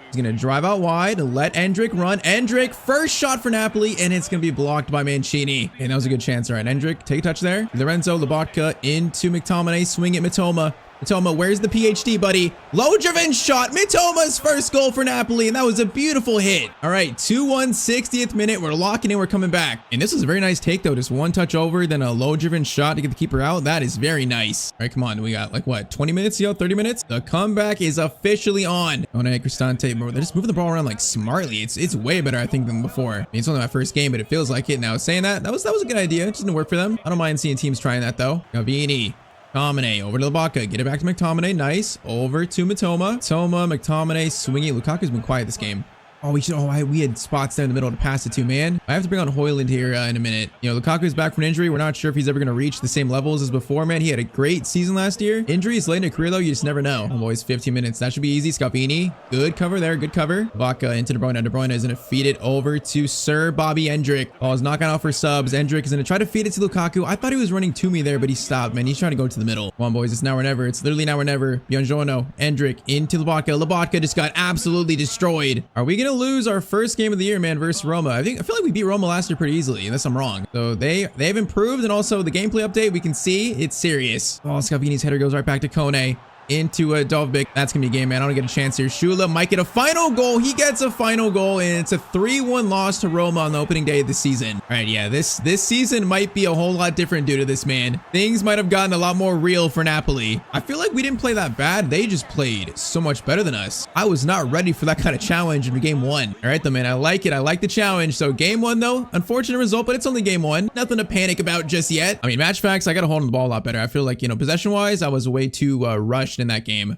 is going to drive out wide and let Hendrick run. Hendrick, first shot for Napoli, and it's going to be blocked by Mancini. And that was a good chance. All right, Hendrick, take a touch there. Lorenzo, Lobotka into McTominay. Swing it, Matoma. Matoma, where's the PhD, buddy? Low-driven shot. Mitoma's first goal for Napoli, and that was a beautiful hit. All right, 2-1, 60th minute. We're locking in. We're coming back. And this was a very nice take, though. Just one touch over, then a low-driven shot to get the keeper out. That is very nice. All right, come on. We got, like, what, 20 minutes? 30 minutes? The comeback is officially on. Oh, no, Cristante, bro. They're just moving the ball around, like, smartly. It's way better, I think, than before. I mean, it's only my first game, but it feels like it now. Saying that was a good idea. It just didn't work for them. I don't mind seeing teams trying that, though. Gavini. McTominay over to Ibaka. Get it back to McTominay. Nice. Over to Matoma. McTominay swinging. Lukaku's been quiet this game. Oh, we had spots there in the middle to pass it to, man. I have to bring on Højlund here in a minute. You know, Lukaku's back from an injury. We're not sure if he's ever going to reach the same levels as before, man. He had a great season last year. Injuries late in a career, though, you just never know. Oh, boys, 15 minutes. That should be easy. Scalvini. Good cover there. Good cover. Ibaka into De Bruyne. De Bruyne is going to feed it over to Sir Bobby Hendrick. Oh, he's knocking out for subs. Hendrick is going to try to feed it to Lukaku. I thought he was running to me there, but he stopped, man. He's trying to go to the middle. Come on, boys. It's now or never. It's literally now or never. Buongiorno. Hendrick into Ibaka. Ibaka just got absolutely destroyed. Are we going to lose our first game of the year, man, versus Roma? I feel like we beat Roma last year pretty easily, unless I'm wrong. So they've improved, and also the gameplay update, we can see it's serious. Oh, Scalvini's header goes right back to Kone. Into Dovbik. That's gonna be a game, man. I don't get a chance here. Shula might get a final goal. He gets a final goal, and it's a 3-1 loss to Roma on the opening day of the season. All right, yeah, this season might be a whole lot different due to this, man. Things might have gotten a lot more real for Napoli. I feel like we didn't play that bad. They just played so much better than us. I was not ready for that kind of challenge in game one. All right, though, man, I like it. I like the challenge. So game one, though, unfortunate result, but it's only game one. Nothing to panic about just yet. I mean, match facts, I got to hold on the ball a lot better. I feel like, you know, possession-wise, I was way too rushed in that game.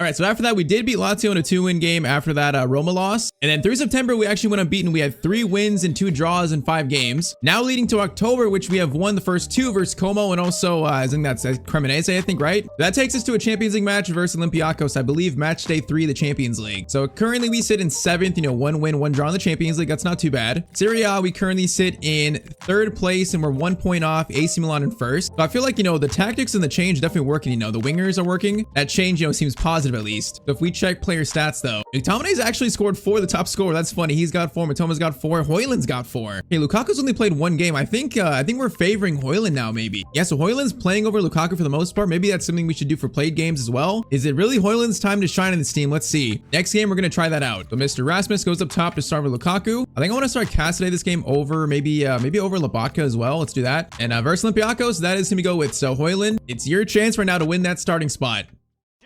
All right, so after that, we did beat Lazio in a 2-win game after that Roma loss. And then through September, we actually went unbeaten. We had 3 wins and 2 draws in 5 games. Now leading to October, which we have won the first 2 versus Como and also, I think that's Cremonese, I think, right? That takes us to a Champions League match versus Olympiacos, I believe, match day 3 of the Champions League. So currently we sit in 7th, you know, 1 win, 1 draw in the Champions League. That's not too bad. Serie A, we currently sit in 3rd place and we're 1 point off AC Milan in 1st. So I feel like, you know, the tactics and the change definitely working. You know, the wingers are working. That change, you know, seems positive at least. So if we check player stats, though, McTominay's actually scored 4, the top scorer. That's funny. He's got 4. Matoma's got 4. Højlund's got 4. Hey, Lukaku's only played 1 game. I think we're favoring Højlund now, maybe. Yeah, so Højlund's playing over Lukaku for the most part. Maybe that's something we should do for played games as well. Is it really Højlund's time to shine in this team? Let's see. Next game, we're going to try that out. So Mr. Rasmus goes up top to start with Lukaku. I think I want to start Cassidy this game over maybe over Lobotka as well. Let's do that. And versus Olympiacos, that is going to go with. So Højlund, it's your chance right now to win that starting spot.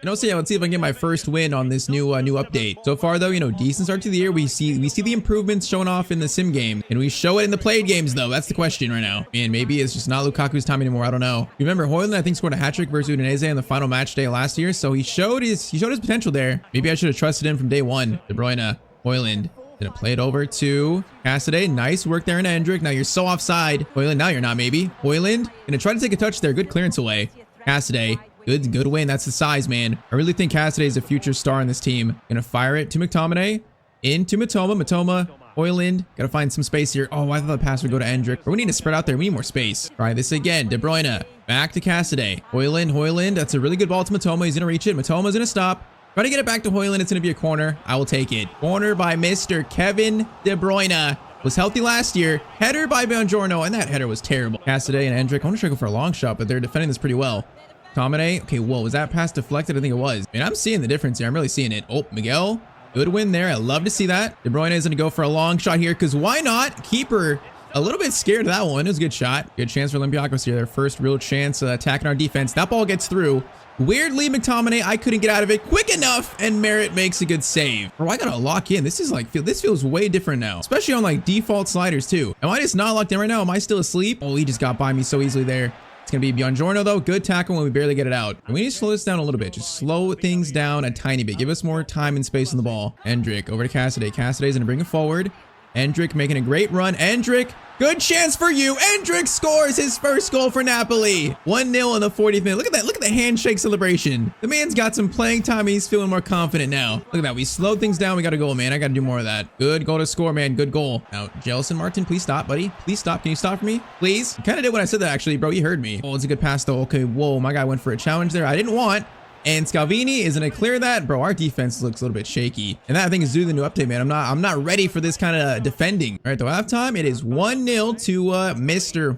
And also, yeah, let's see if I can get my first win on this new update. So far, though, you know, decent start to the year. We see the improvements shown off in the sim game. And we show it in the played games, though. That's the question right now. And maybe it's just not Lukaku's time anymore. I don't know. Remember, Højlund, I think, scored a hat-trick versus Udinese in the final match day last year. So he showed his potential there. Maybe I should have trusted him from day one. De Bruyne, Højlund. Gonna play it over to Cassidy. Nice work there in Endrick. Now you're so offside. Hoyland, now you're not maybe. Hoyland, gonna try to take a touch there. Good clearance away. Cassidy, good win. That's the size, man. I really think Cassidy is a future star in this team. Gonna fire it to McTominay. Into Matoma. Matoma, Hoyland, gotta find some space here. Oh, I thought the pass would go to Endrick. But we need to spread out there. We need more space. Try this again. De Bruyne, back to Cassidy. Hoyland, that's a really good ball to Matoma. He's gonna reach it. Matoma's gonna stop. Try to get it back to Hoyland. It's gonna be a corner. I will take it. Corner by Mr. Kevin De Bruyne. Was healthy last year. Header by Buongiorno, and that header was terrible. Cassidy and Endrick. I want to try to go for a long shot, but they're defending this pretty well. Tomine. Okay, whoa, was that pass deflected? I think it was. Man, I'm seeing the difference here. I'm really seeing it. Oh, Miguel. Good win there. I love to see that. De Bruyne is going to go for a long shot here because why not? Keeper a little bit scared of that one. It was a good shot. Good chance for Olympiacos here. Their first real chance attacking our defense. That ball gets through. Weirdly, McTominay, I couldn't get out of it quick enough, and Merritt makes a good save. Bro, I gotta lock in. This is like, this feels way different now, especially on like default sliders too. Am I just not locked in right now? Am I still asleep? Oh, he just got by me so easily there. It's gonna be Buongiorno though. Good tackle when we barely get it out. And we need to slow this down a little bit. Just slow things down a tiny bit. Give us more time and space on the ball. Endrick over to Cassidy. Cassidy's gonna bring it forward. Endrick making a great run. Endrick, good chance for you. Endrick scores his first goal for Napoli. 1-0 in the 40th minute. Look at that. Look at the handshake celebration. The man's got some playing time. He's feeling more confident now. Look at that. We slowed things down. We got a goal, man. I got to do more of that. Good goal to score, man. Good goal. Now, Gelson Martin, please stop, buddy. Please stop. Can you stop for me? Please. You kind of did when I said that, actually, bro. You heard me. Oh, it's a good pass, though. Okay, whoa. My guy went for a challenge there. I didn't want. And Scalvini is gonna clear that. Bro, our defense looks a little bit shaky. And that I think is due to the new update, man. I'm not ready for this kind of defending. All right, though, halftime, it is 1-0 to Mr.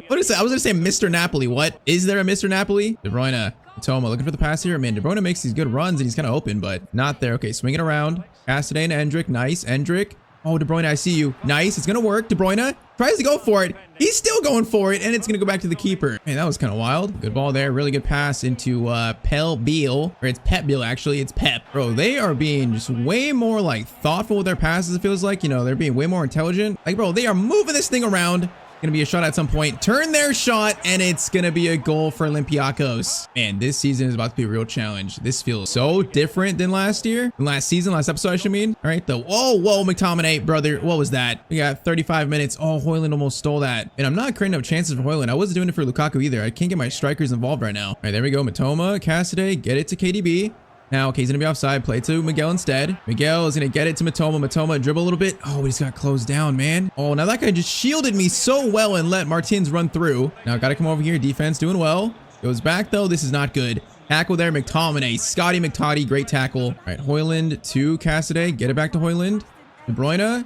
What is that? I was gonna say Mr. Napoli. What? Is there a Mr. Napoli? De Bruyne, Matoma looking for the pass here. Man, De Bruyne makes these good runs and he's kind of open, but not there. Okay, swing it around. Cassidy and Endrick. Nice. Endrick. Oh, De Bruyne, I see you. Nice. It's gonna work. De Bruyne tries to go for it. He's still going for it, and it's gonna go back to the keeper. Man, that was kind of wild. Good ball there. Really good pass into Pel Beal. Or it's Pep Beal, actually. It's Pep. Bro, they are being just way more like thoughtful with their passes, it feels like. You know, they're being way more intelligent. Like, bro, they are moving this thing around. Gonna be a shot at some point. Turn their shot, and it's gonna be a goal for Olympiacos. Man, this season is about to be a real challenge. This feels so different than last year. Last episode, I should mean. All right, though. Whoa, McTominay, brother. What was that? We got 35 minutes. Oh, Hoyland almost stole that. And I'm not creating up chances for Hoyland. I wasn't doing it for Lukaku either. I can't get my strikers involved right now. All right, there we go. Matoma, Cassidy, get it to KDB. Now, okay, he's going to be offside. Play to Miguel instead. Miguel is going to get it to Matoma. Matoma dribble a little bit. Oh, we just got closed down, man. Oh, now that guy just shielded me so well and let Martins run through. Now, got to come over here. Defense doing well. Goes back, though. This is not good. Tackle there, McTominay. Scotty McToddy, great tackle. All right, Hoyland to Cassidy. Get it back to Hoyland. De Bruyne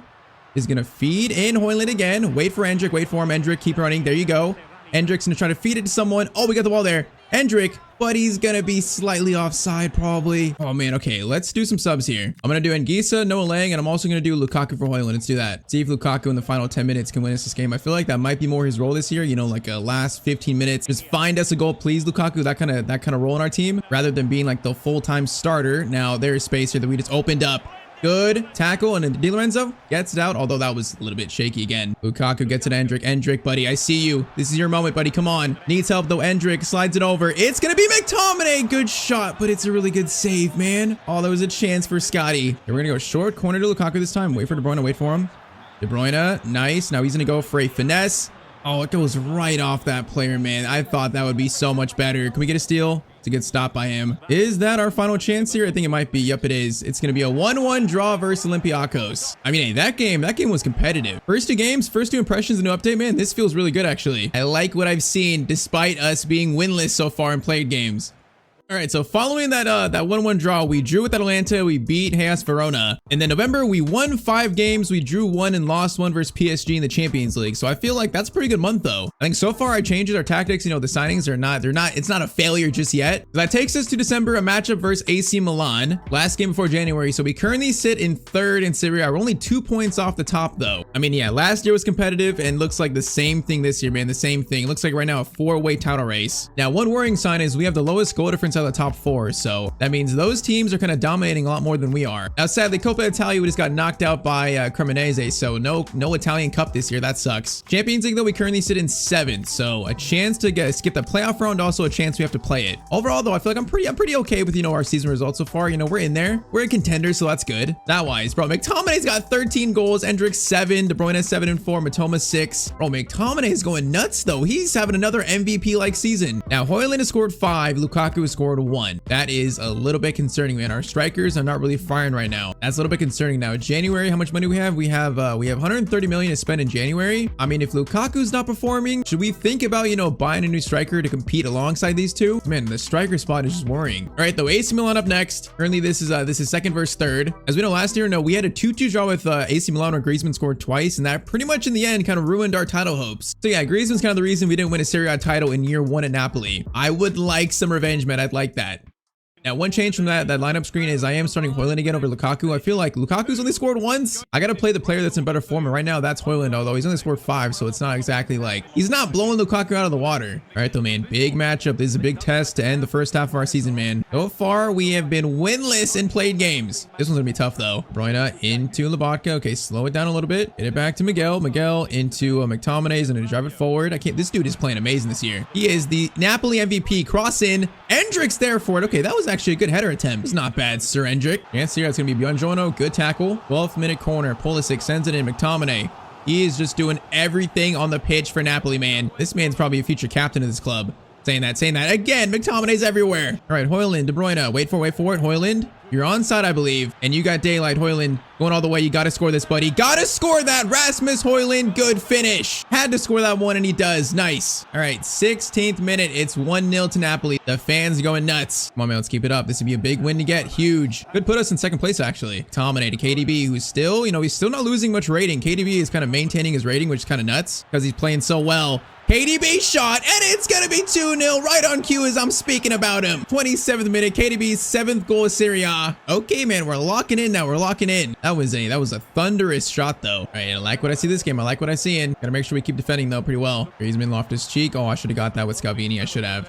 is going to feed in Hoyland again. Wait for Endrick. Wait for him. Endrick, keep running. There you go. Endrick's going to try to feed it to someone. Oh, we got the ball there. Endrick, but he's gonna be slightly offside probably. Oh man, okay, let's do some subs here. I'm gonna do Anguissa, Noah Lang, and I'm also gonna do Lukaku for Hoyland. Let's do that. See if Lukaku in the final 10 minutes can win us this game. I feel like that might be more his role this year, you know, like a last 15 minutes. Just find us a goal, please, Lukaku. That kind of role in our team, rather than being like the full-time starter. Now there's space here that we just opened up. Good tackle, and then Di Lorenzo gets it out, although that was a little bit shaky again. Lukaku gets it to Endrick. Endrick, buddy, I see you. This is your moment, buddy. Come on. Needs help, though. Endrick slides it over. It's going to be McTominay. Good shot, but it's a really good save, man. Oh, there was a chance for Scotty. We're going to go short corner to Lukaku this time. Wait for De Bruyne. Wait for him. De Bruyne, nice. Now he's going to go for a finesse. Oh, it goes right off that player, man. I thought that would be so much better. Can we get a steal? It's a good stop by him. Is that our final chance here? I think it might be. Yep, it is. It's going to be a 1-1 draw versus Olympiacos. I mean, hey, that game was competitive. First two games, first two impressions, the new update, man, this feels really good, actually. I like what I've seen, despite us being winless so far in played games. All right, so following that 1-1 draw, we drew with Atalanta, we beat Hellas Verona. And then November, we won 5 games, we drew 1 and lost 1 versus PSG in the Champions League. So I feel like that's a pretty good month though. I think so far our changes, our tactics, you know, the signings it's not a failure just yet. That takes us to December, a matchup versus AC Milan. Last game before January. So we currently sit in 3rd in Serie A. We're only 2 points off the top though. I mean, yeah, last year was competitive and looks like the same thing this year, man. The same thing. It looks like right now a 4-way title race. Now, one worrying sign is we have the lowest goal difference outside the top 4. So that means those teams are kind of dominating a lot more than we are. Now, sadly, Coppa Italia, we just got knocked out by Cremonese. So no Italian Cup this year. That sucks. Champions League, though, we currently sit in 7th. So a chance to skip the playoff round, also a chance we have to play it. Overall, though, I feel like I'm pretty okay with, our season results so far. We're in there. We're a contender, so that's good. That wise, bro. McTominay's got 13 goals. Endrick 7. De Bruyne 7 and 4. Matoma 6. Bro, McTominay is going nuts, though. He's having another MVP-like season. Now, Højlund has scored 5. Lukaku has scored 1. That is a little bit concerning, man. Our strikers are not really firing right now. That's a little bit concerning. Now, January, how much money we have? We have 130 million to spend in January. I mean, if Lukaku's not performing, should we think about, buying a new striker to compete alongside these two? Man, the striker spot is just worrying. All right, though, AC Milan up next. Currently, this is second versus third. As we know, last year, we had a 2-2 draw with AC Milan where Griezmann scored twice, and that pretty much in the end kind of ruined our title hopes. So yeah, Griezmann's kind of the reason we didn't win a Serie A title in year 1 at Napoli. I would like some revenge, man. I'd like that. Now, one change from that lineup screen is I am starting Højlund again over Lukaku. I feel like Lukaku's only scored once. I got to play the player that's in better form. And right now, that's Højlund, although he's only scored 5. So it's not exactly like he's not blowing Lukaku out of the water. All right, though, man. Big matchup. This is a big test to end the first half of our season, man. So far, we have been winless in played games. This one's going to be tough, though. Bruyne into Lobotka. Okay, slow it down a little bit. Get it back to Miguel. Miguel into McTominay. He's going to drive it forward. This dude is playing amazing this year. He is the Napoli MVP. Cross in. Endrick's there for it. Okay, that was actually a good header attempt. It's not bad, Sir Endrick. Chance here. It's going to be Buongiorno. Good tackle. 12th minute corner. Pulisic sends it in. McTominay. He is just doing everything on the pitch for Napoli, man. This man's probably a future captain of this club. Saying that. Again, McTominay's everywhere. All right, Højlund, De Bruyne. Wait for it. Højlund. You're onside, I believe. And you got daylight. Højlund going all the way. You got to score this, buddy. Got to score that. Rasmus Højlund. Good finish. Had to score that one, and he does. Nice. All right, 16th minute. It's 1-0 to Napoli. The fans going nuts. Come on, man. Let's keep it up. This would be a big win to get. Huge. Could put us in second place, actually. Dominate to KDB, who's still, he's still not losing much rating. KDB is kind of maintaining his rating, which is kind of nuts because he's playing so well. KDB shot, and it's going to be 2-0 right on cue as I'm speaking about him. 27th minute, KDB's 7th goal of Serie A. Okay, man, we're locking in now. We're locking in. That was a thunderous shot, though. All right, I like what I see this game. I like what I see in. Gotta make sure we keep defending, though, pretty well. Griezmann Loftus Cheek. Oh, I should have got that with Scalvini. I should have.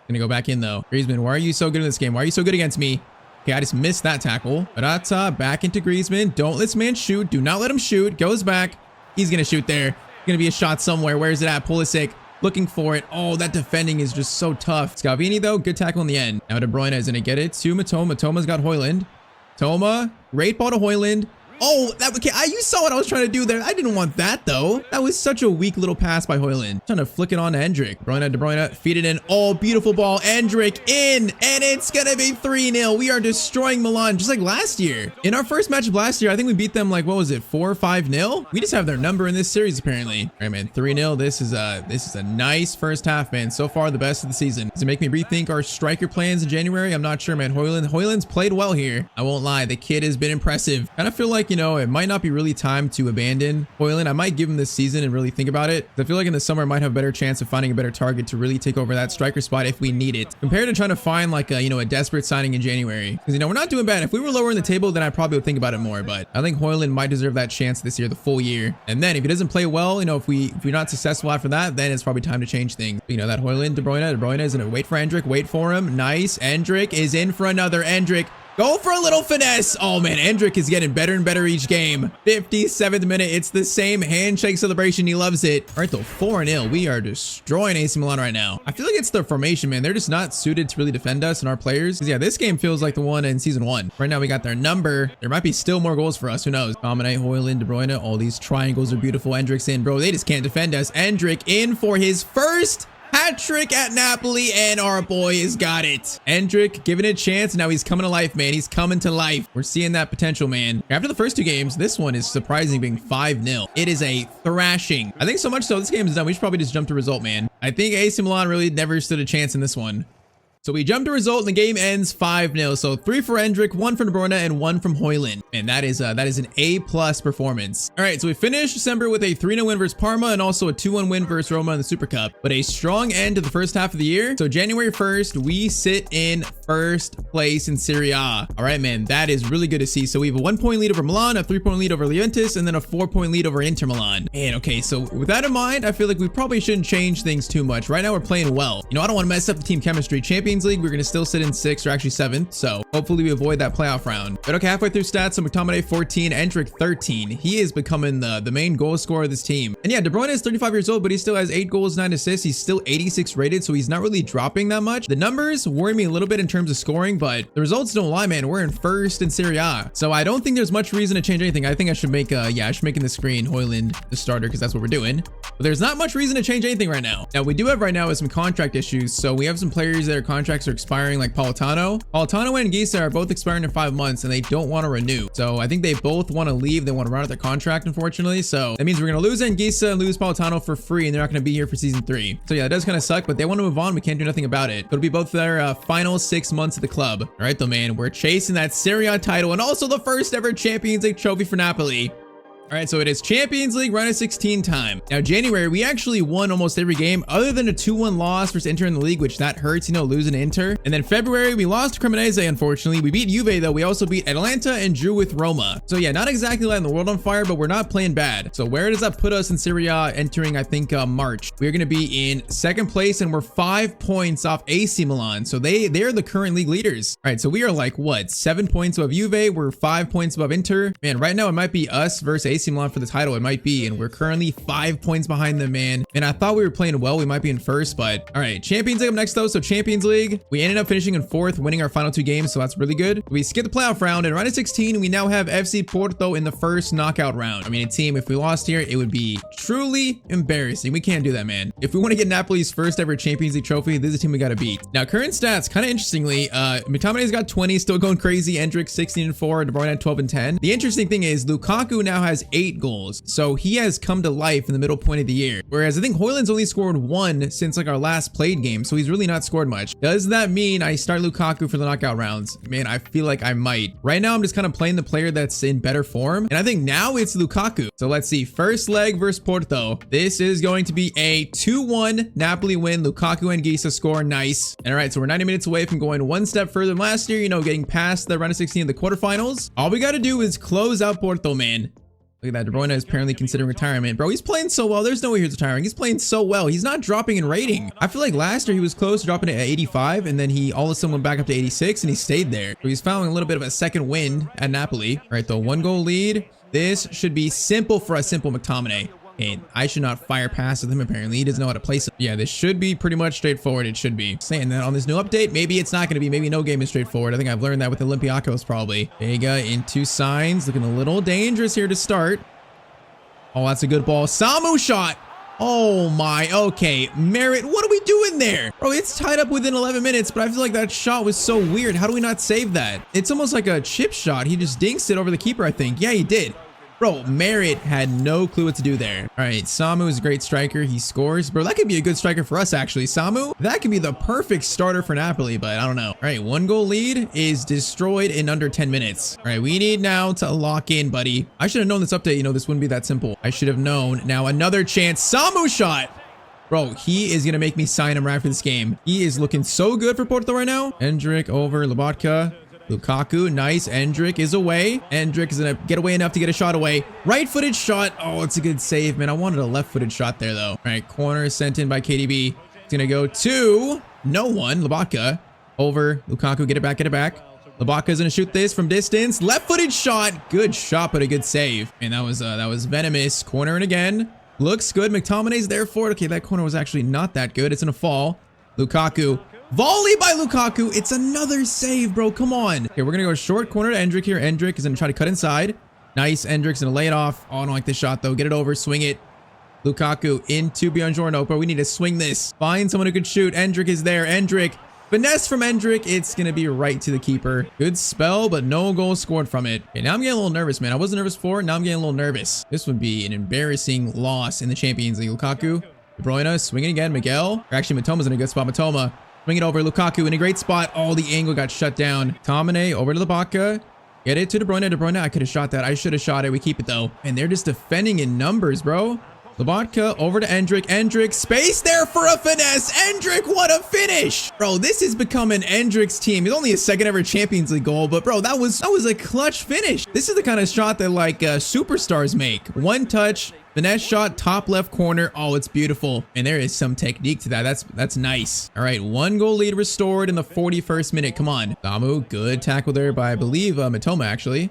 Gonna go back in, though. Griezmann, why are you so good in this game? Why are you so good against me? Okay, I just missed that tackle. Barata, back into Griezmann. Don't let this man shoot. Do not let him shoot. Goes back. He's gonna shoot there. Gonna be a shot somewhere. Where is it at? Pulisic. Looking for it. Oh, that defending is just so tough. Scalvini, though, good tackle in the end. Now De Bruyne is going to get it to Matoma. Matoma's got Højlund. Toma, great ball to Højlund. Oh, okay. You saw what I was trying to do there. I didn't want that, though. That was such a weak little pass by Højlund. Trying to flick it on to Endrick. De Bruyne, feed it in. Oh, beautiful ball. Endrick in, and it's going to be 3-0. We are destroying Milan, just like last year. In our first match of last year, I think we beat them like, what was it, 4 or 5-0? We just have their number in this series, apparently. All right, man, 3-0. This is a nice first half, man. So far, the best of the season. Does it make me rethink our striker plans in January? I'm not sure, man. Højlund's played well here. I won't lie. The kid has been impressive. Kind of feel like, it might not be really time to abandon Højlund. I might give him this season and really think about it. I feel like in the summer, I might have a better chance of finding a better target to really take over that striker spot if we need it, compared to trying to find like a desperate signing in January. Because we're not doing bad. If we were lower in the table, then I probably would think about it more. But I think Højlund might deserve that chance this year, the full year. And then if he doesn't play well, if we're not successful after that, then it's probably time to change things. That Højlund, De Bruyne is gonna wait for Endrick. Wait for him. Nice. Endrick is in for another. Endrick. Go for a little finesse. Oh, man. Endrick is getting better and better each game. 57th minute. It's the same handshake celebration. He loves it. All right, though. 4-0. We are destroying AC Milan right now. I feel like it's the formation, man. They're just not suited to really defend us and our players. Yeah, this game feels like the one in season 1. Right now, we got their number. There might be still more goals for us. Who knows? Dominate, Højlund, De Bruyne. All these triangles are beautiful. Endrick's in, bro. They just can't defend us. Endrick in for his first hat-trick at Napoli, and our boy has got it. Endrick giving it a chance. Now he's coming to life, man. He's coming to life. We're seeing that potential, man. After the first 2 games, this one is surprising being 5-0. It is a thrashing. I think so much so this game is done. We should probably just jump to result, man. I think AC Milan really never stood a chance in this one. So we jump to result and the game ends 5-0. So 3 for Endrick, 1 from De Bruyne, and 1 from Højlund. And that is an A+ performance. All right, so we finished December with a 3-0 win versus Parma and also a 2-1 win versus Roma in the Super Cup. But a strong end to the first half of the year. So January 1st, we sit in first place in Serie A. All right, man, that is really good to see. So we have a 1-point lead over Milan, a 3-point lead over Juventus, and then a 4-point lead over Inter Milan. And okay, so with that in mind, I feel like we probably shouldn't change things too much. Right now, we're playing well. I don't want to mess up the team chemistry. Champions Champions League, we're going to still sit in 6th or actually 7th. So hopefully we avoid that playoff round. But okay, halfway through stats, so McTominay 14, Endrick 13. He is becoming the main goal scorer of this team. And yeah, De Bruyne is 35 years old, but he still has 8 goals, 9 assists. He's still 86 rated, so he's not really dropping that much. The numbers worry me a little bit in terms of scoring, but the results don't lie, man. We're in 1st in Serie A. So I don't think there's much reason to change anything. I think I should make, I should make in the screen Højlund the starter because that's what we're doing. But there's not much reason to change anything right now. Now, we do have right now is some contract issues. So we have some players that their contracts are expiring, like Politano. Politano and Gisa are both expiring in 5 months and they don't want to renew. So I think they both want to leave. They want to run out their contract, unfortunately. So that means we're going to lose Gisa and lose Politano for free, and they're not going to be here for season 3. So yeah, it does kind of suck, but they want to move on. We can't do nothing about it. It'll be both their final 6 months at the club. All right, though, man, we're chasing that Serie A title and also the first ever Champions League trophy for Napoli. All right, so it is Champions League round of 16 time. Now, January, we actually won almost every game other than a 2-1 loss versus Inter in the league, which that hurts, you know, losing to Inter. And then February, we lost to Cremonese, unfortunately. We beat Juve, though. We also beat Atalanta and drew with Roma. So yeah, not exactly lighting the world on fire, but we're not playing bad. So where does that put us in Serie A entering, I think, March? We're going to be in 2nd place, and we're 5 points off AC Milan. So they're the current league leaders. All right, so we are like, what, 7 points above Juve? We're 5 points above Inter. Man, right now it might be us versus AC Milan for the title. It might be, and we're currently 5 points behind them, man. And I thought we were playing well. We might be in 1st, but all right, Champions League up next, though. So Champions League, we ended up finishing in 4th, winning our final 2 games, so that's really good. We skipped the playoff round, and round of 16, we now have FC Porto in the 1st knockout round. I mean, a team, if we lost here, it would be truly embarrassing. We can't do that, man. If we want to get Napoli's first ever Champions League trophy, this is a team we got to beat. Now, current stats, kind of interestingly, McTominay's got 20, still going crazy. Endrick 16-4, De Bruyne 12-10. The interesting thing is Lukaku now has 8 goals. So he has come to life in the middle point of the year. Whereas I think Højlund's only scored 1 since like our last played game. So he's really not scored much. Does that mean I start Lukaku for the knockout rounds? Man, I feel like I might. Right now, I'm just kind of playing the player that's in better form. And I think now it's Lukaku. So let's see. First leg versus Porto. This is going to be a 2-1 Napoli win. Lukaku and Gisa score. Nice. And all right, so we're 90 minutes away from going 1 step further than last year, you know, getting past the round of 16 of the quarterfinals. All we got to do is close out Porto, man. Look at that. De Bruyne is apparently considering retirement. Bro, he's playing so well. There's no way he's retiring. He's playing so well. He's not dropping in rating. I feel like last year he was close to dropping it at 85, and then he all of a sudden went back up to 86, and he stayed there. So he's following a little bit of a second wind at Napoli. All right, though, 1-goal lead. This should be simple for a simple McTominay. And I should not fire past with him, apparently. He doesn't know how to place it. Yeah, this should be pretty much straightforward. It should be. Saying that on this new update, maybe it's not going to be. Maybe no game is straightforward. I think I've learned that with Olympiacos, probably. Vega into signs. Looking a little dangerous here to start. Oh, that's a good ball. Samu shot. Oh my, okay. Merritt, what are we doing there? Bro, it's tied up within 11 minutes, but I feel like that shot was so weird. How do we not save that? It's almost like a chip shot. He just dinks it over the keeper, I think. Yeah, he did. Bro, Merritt had no clue what to do there. All right, Samu is a great striker. He scores. Bro, that could be a good striker for us, actually. Samu, that could be the perfect starter for Napoli, but I don't know. All right, 1-goal lead is destroyed in under 10 minutes. All right, we need now to lock in, buddy. I should have known this update. You know, this wouldn't be that simple. I should have known. Now, another chance. Samu shot. Bro, he is going to make me sign him right for this game. He is looking so good for Porto right now. Endrick over Lobotka. Lukaku, nice. Endrick is away. Endrick is going to get away enough to get a shot away. Right-footed shot. Oh, it's a good save, man. I wanted a left-footed shot there, though. All right, corner sent in by KDB. It's going to go to no one. Lobotka over Lukaku. Get it back, get it back. Lobotka is going to shoot this from distance. Left-footed shot. Good shot, but a good save. And that was venomous. Corner again. Looks good. McTominay's there for it. Okay, that corner was actually not that good. It's going to fall. Lukaku. Volley by Lukaku. It's another save, bro. Come on. Okay, we're going to go short corner to Endrick here. Endrick is going to try to cut inside. Nice. Endrick's going to lay it off. Oh, I don't like this shot, though. Get it over. Swing it. Lukaku into Buongiorno, bro. We need to swing this. Find someone who could shoot. Endrick is there. Endrick. Finesse from Endrick. It's going to be right to the keeper. Good spell, but no goal scored from it. Okay, now I'm getting a little nervous, man. I wasn't nervous before. Now I'm getting a little nervous. This would be an embarrassing loss in the Champions League. Lukaku. De Bruyne swinging again. Miguel. Or actually, Matoma's in a good spot. Matoma. Swing it over. Lukaku in a great spot. Oh, the angle got shut down. Tomine over to the Baca. Get it to De Bruyne. De Bruyne, I could have shot that. I should have shot it. We keep it, though. And they're just defending in numbers, bro. Lobotka over to Endrick. Endrick, space there for a finesse. Endrick, what a finish. Bro, this is becoming Endrick's team. He's only his second ever Champions League goal, but bro, that was a clutch finish. This is the kind of shot that like superstars make. One touch, finesse shot, top left corner. Oh, it's beautiful. And there is some technique to that. That's nice. All right, 1-goal lead restored in the 41st minute. Come on. Damu, good tackle there by, I believe, Mitoma, actually.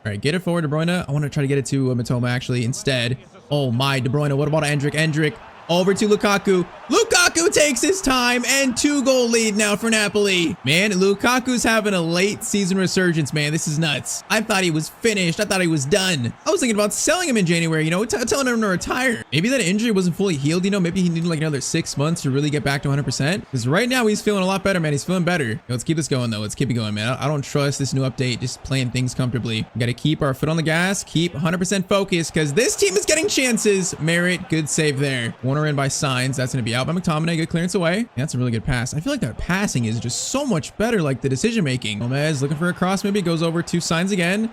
All right, get it forward, De Bruyne. I want to try to get it to Mitoma, actually, instead. Oh, my, De Bruyne. What about Endrick? Endrick over to Lukaku. Lukaku takes his time, and 2-goal lead now for Napoli. Man, Lukaku's having a late season resurgence, man. This is nuts. I thought he was finished. I thought he was done. I was thinking about selling him in January, you know, telling him to retire. Maybe that injury wasn't fully healed, you know. Maybe he needed like another 6 months to really get back to 100%. Because right now he's feeling a lot better, man. He's feeling better. Yo, let's keep this going, though. Let's keep it going, man. I don't trust this new update just playing things comfortably. We got to keep our foot on the gas, keep 100% focused, because this team is getting chances. Merit, good save there. Warner in by Signs. That's going to be out by McTominay. Good clearance away. Yeah, that's a really good pass. I feel like that passing is just so much better, like the decision making. Gomez looking for a cross, maybe goes over to Signs again.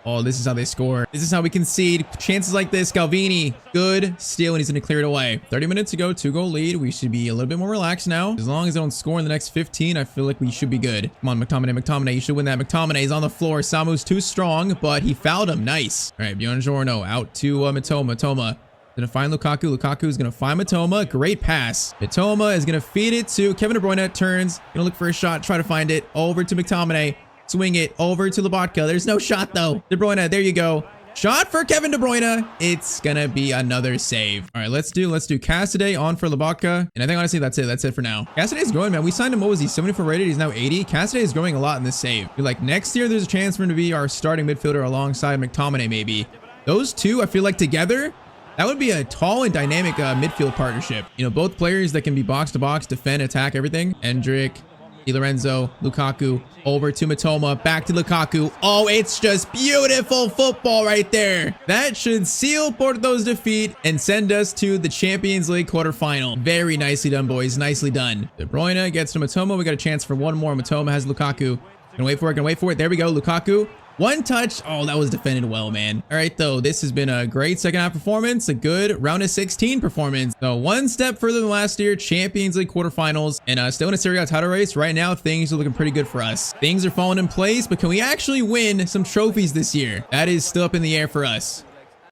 Oh, this is how they score. This is how we concede. Chances like this. Galvini, good steal, and he's going to clear it away. 30 minutes to go, 2-goal lead. We should be a little bit more relaxed now. As long as they don't score in the next 15, I feel like we should be good. Come on, McTominay. McTominay, you should win that. McTominay is on the floor. Samu's too strong, but he fouled him. Nice. All right, Buongiorno out to Mitoma. Mitoma gonna find Lukaku. Lukaku is gonna find Mitoma. Great pass. Mitoma is gonna feed it to Kevin De Bruyne. Turns, gonna look for a shot, try to find it. Over to McTominay. Swing it over to Lobotka. There's no shot though. De Bruyne, there you go. Shot for Kevin De Bruyne. It's gonna be another save. All right, let's do Cassidy on for Lobotka. And I think honestly that's it. That's it for now. Cassidy is growing, man. We signed him. What was he? 74 rated. He's now 80. Cassidy is growing a lot in this save. Feel like next year there's a chance for him to be our starting midfielder alongside McTominay maybe. Those two, I feel like together, that would be a tall and dynamic midfield partnership. You know, both players that can be box to box, defend, attack, everything. Endrick, Di Lorenzo, Lukaku, over to Mitoma, back to Lukaku. Oh, it's just beautiful football right there. That should seal Porto's defeat and send us to the Champions League quarterfinal. Very nicely done, boys. Nicely done. De Bruyne gets to Mitoma. We got a chance for one more. Mitoma has Lukaku. Gonna wait for it. Gonna wait for it. There we go. Lukaku. One touch. Oh, that was defended well, man. All right, though. This has been a great second half performance. A good round of 16 performance. So one step further than last year. Champions League quarterfinals. And still in a Serie A title race. Right now, things are looking pretty good for us. Things are falling in place. But can we actually win some trophies this year? That is still up in the air for us.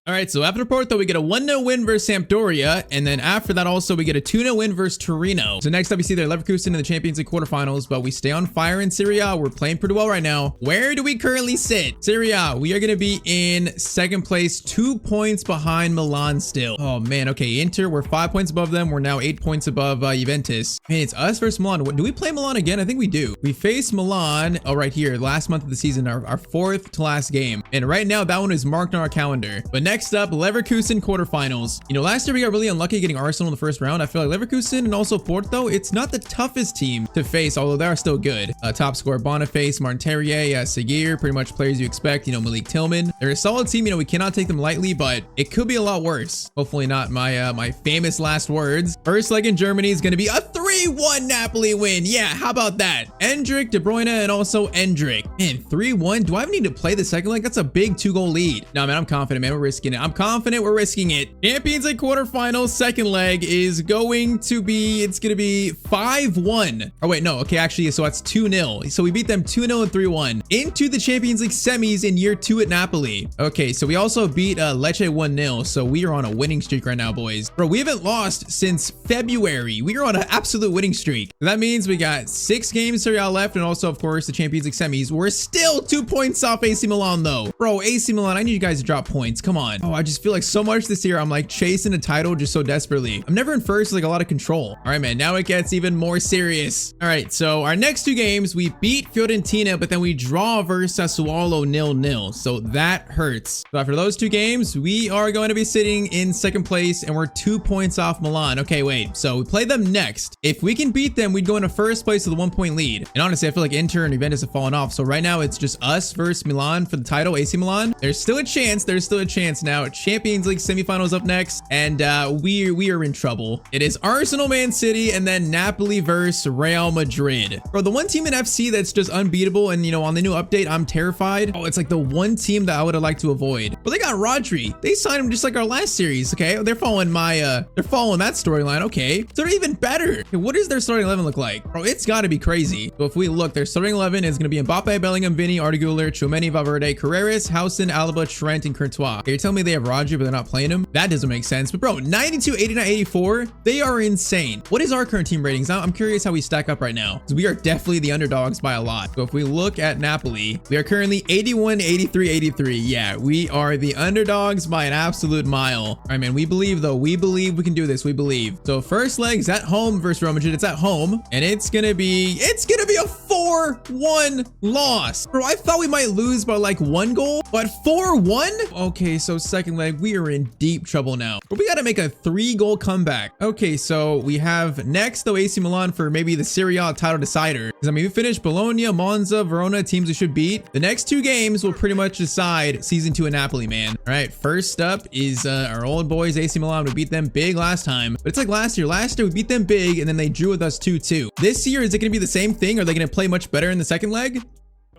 All right, so after Porto, we get a 1-0 win versus Sampdoria, and then after that also we get a 2-0 win versus Torino. So next up we see their Leverkusen in the Champions League quarterfinals, but we stay on fire in Serie A. We're playing pretty well right now. Where do we currently sit? Serie A, we are going to be in second place, 2 points behind Milan still. Oh man, okay, Inter, we're 5 points above them. We're now 8 points above Juventus. Man, it's us versus Milan. Do we play Milan again? I think we do. We face Milan, oh right here, last month of the season, our fourth to last game. And right now that one is marked on our calendar. But next up, Leverkusen quarterfinals. You know, last year we got really unlucky getting Arsenal in the first round. I feel like Leverkusen and also Porto, it's not the toughest team to face, although they are still good. Top scorer Boniface, Martin Terrier, Seguir, pretty much players you expect. You know, Malik Tillman. They're a solid team. You know, we cannot take them lightly, but it could be a lot worse. Hopefully not my my famous last words. First leg in Germany is going to be a 3-1 Napoli win. Yeah, how about that? Endrick, De Bruyne, and also Endrick. Man, 3-1. Do I even need to play the second leg? That's a big 2-goal lead. No, man, I'm confident, man. We're risking it. I'm confident we're risking it. Champions League quarterfinals, second leg is going to be, it's going to be 5-1. Oh, wait, no. Okay, actually, so that's 2-0. So we beat them 2-0 and 3-1 into the Champions League semis in year 2 at Napoli. Okay, so we also beat Lecce 1-0. So we are on a winning streak right now, boys. Bro, we haven't lost since February. We are on an absolute winning streak. That means we got 6 games Serie A left, and also, of course, the Champions League semis. We're still 2 points off AC Milan, though. Bro, AC Milan, I need you guys to drop points. Come on. Oh, I just feel like so much this year I'm like chasing a title just so desperately. I'm never in first, like a lot of control. All right, man, now it gets even more serious. All right, so our next 2 games, we beat Fiorentina, but then we draw versus Sassuolo 0-0. So that hurts. So after those 2 games, we are going to be sitting in second place and we're 2 points off Milan. Okay, wait, so we play them next. If we can beat them, we'd go into first place with a 1-point lead. And honestly, I feel like Inter and Juventus have fallen off. So right now it's just us versus Milan for the title, AC Milan. There's still a chance. There's still a chance now. Champions League semifinals up next. And we are in trouble. It is Arsenal, Man City, and then Napoli versus Real Madrid. Bro, the one team in FC that's just unbeatable. And, you know, on the new update, I'm terrified. Oh, it's like the one team that I would have liked to avoid. But they got Rodri. They signed him just like our last series. Okay, they're following they're following that storyline. Okay, so they're even better. Okay, what does their starting 11 look like? Bro, it's got to be crazy. So if we look, their starting 11 is going to be Mbappe, Bellingham, Vinny, Arda Güler, Tchouameni, Valverde, Carreras, Housen, Alaba, Trent, and Courtois. Okay, you're telling me they have Rodri, but they're not playing him? That doesn't make sense. But bro, 92, 89, 84, they are insane. What is our current team ratings? Now, I'm curious how we stack up right now, because we are definitely the underdogs by a lot. So if we look at Napoli, we are currently 81, 83, 83. Yeah, we are the underdogs by an absolute mile. All right, man, we believe though. We believe we can do this. We believe. So first leg's at home versus Real Madrid. It's at home, and it's gonna be a 4-1 loss. Bro, I thought we might lose by like 1 goal, but 4-1? Okay, so second leg, we are in deep trouble now. But we gotta make a 3-goal comeback. Okay, so we have next though AC Milan for maybe the Serie A title decider. Because I mean, we finished Bologna, Monza, Verona, teams we should beat. The next 2 games will pretty much decide season 2 in Napoli, man. All right, first up is our old boys, AC Milan. We beat them big last time, but it's like last year. Last year we beat them big, and then they drew with us 2-2. This year, is it gonna be the same thing? Are they gonna play much better in the second leg?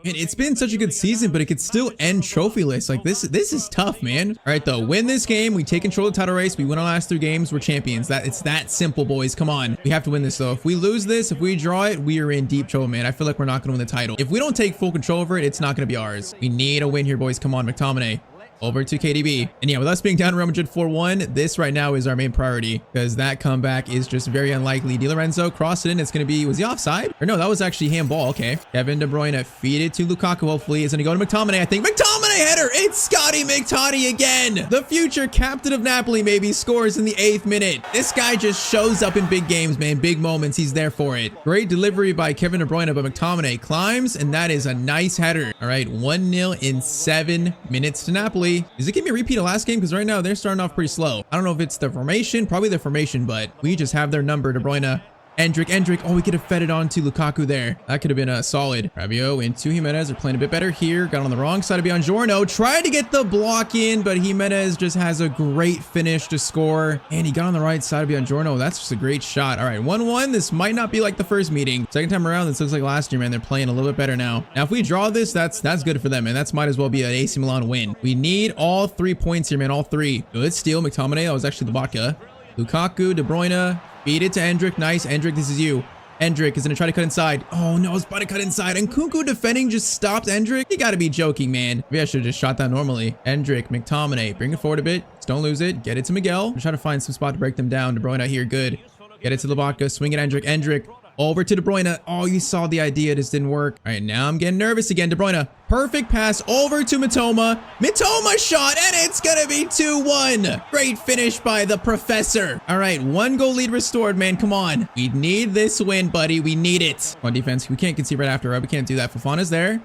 And it's been such a good season, but it could still end trophyless. Like this is tough, man. All right, though, win this game. We take control of the title race. We win our last 3 games. We're champions. It's that simple, boys. Come on. We have to win this, though. If we lose this, if we draw it, we are in deep trouble, man. I feel like we're not going to win the title. If we don't take full control over it, it's not going to be ours. We need a win here, boys. Come on, McTominay. Over to KDB. And yeah, with us being down Real Madrid 4-1, this right now is our main priority, because that comeback is just very unlikely. Di Lorenzo crossed it in. It's going to be, was he offside? Or no, that was actually handball. Okay. Kevin De Bruyne feed it to Lukaku. Hopefully it's going to go to McTominay. I think McTominay header. It's Scotty McTominay again. The future captain of Napoli maybe scores in the 8th minute. This guy just shows up in big games, man. Big moments. He's there for it. Great delivery by Kevin De Bruyne, but McTominay climbs, and that is a nice header. All right, 1-0 in 7 minutes to Napoli. Is it gonna be a repeat of last game? Because right now they're starting off pretty slow. I don't know if it's the formation, probably the formation, but we just have their number. De Bruyne, Endrick. Oh, we could have fed it on to Lukaku there. That could have been a solid. Rabiot into Jimenez. They're playing a bit better here. Got on the wrong side of Buongiorno. Tried to get the block in, but Jimenez just has a great finish to score. And he got on the right side of Buongiorno. That's just a great shot. All right, 1-1. This might not be like the first meeting. Second time around, this looks like last year, man. They're playing a little bit better now. Now, if we draw this, that's good for them, man. That's might as well be an AC Milan win. We need all 3 points here, man. All 3. Good steal, McTominay. That was actually the vodka. Lukaku, De Bruyne. Feed it to Endrick. Nice. Endrick, this is you. Endrick is going to try to cut inside. Oh, no, I was about to cut inside. And Nkunku defending just stopped Endrick. You got to be joking, man. Maybe I should have just shot that normally. Endrick, McTominay. Bring it forward a bit. Just don't lose it. Get it to Miguel. I'm trying to find some spot to break them down. De Bruyne out here. Good. Get it to Lobotka. Swing it, Endrick. Endrick. Over to De Bruyne. Oh, you saw the idea. It just didn't work. All right, now I'm getting nervous again. De Bruyne. Perfect pass over to Mitoma. Mitoma shot, and it's going to be 2-1. Great finish by the professor. All right, 1-goal lead restored, man. Come on. We need this win, buddy. We need it. On defense, we can't concede right after, right? We can't do that. Fofana's there.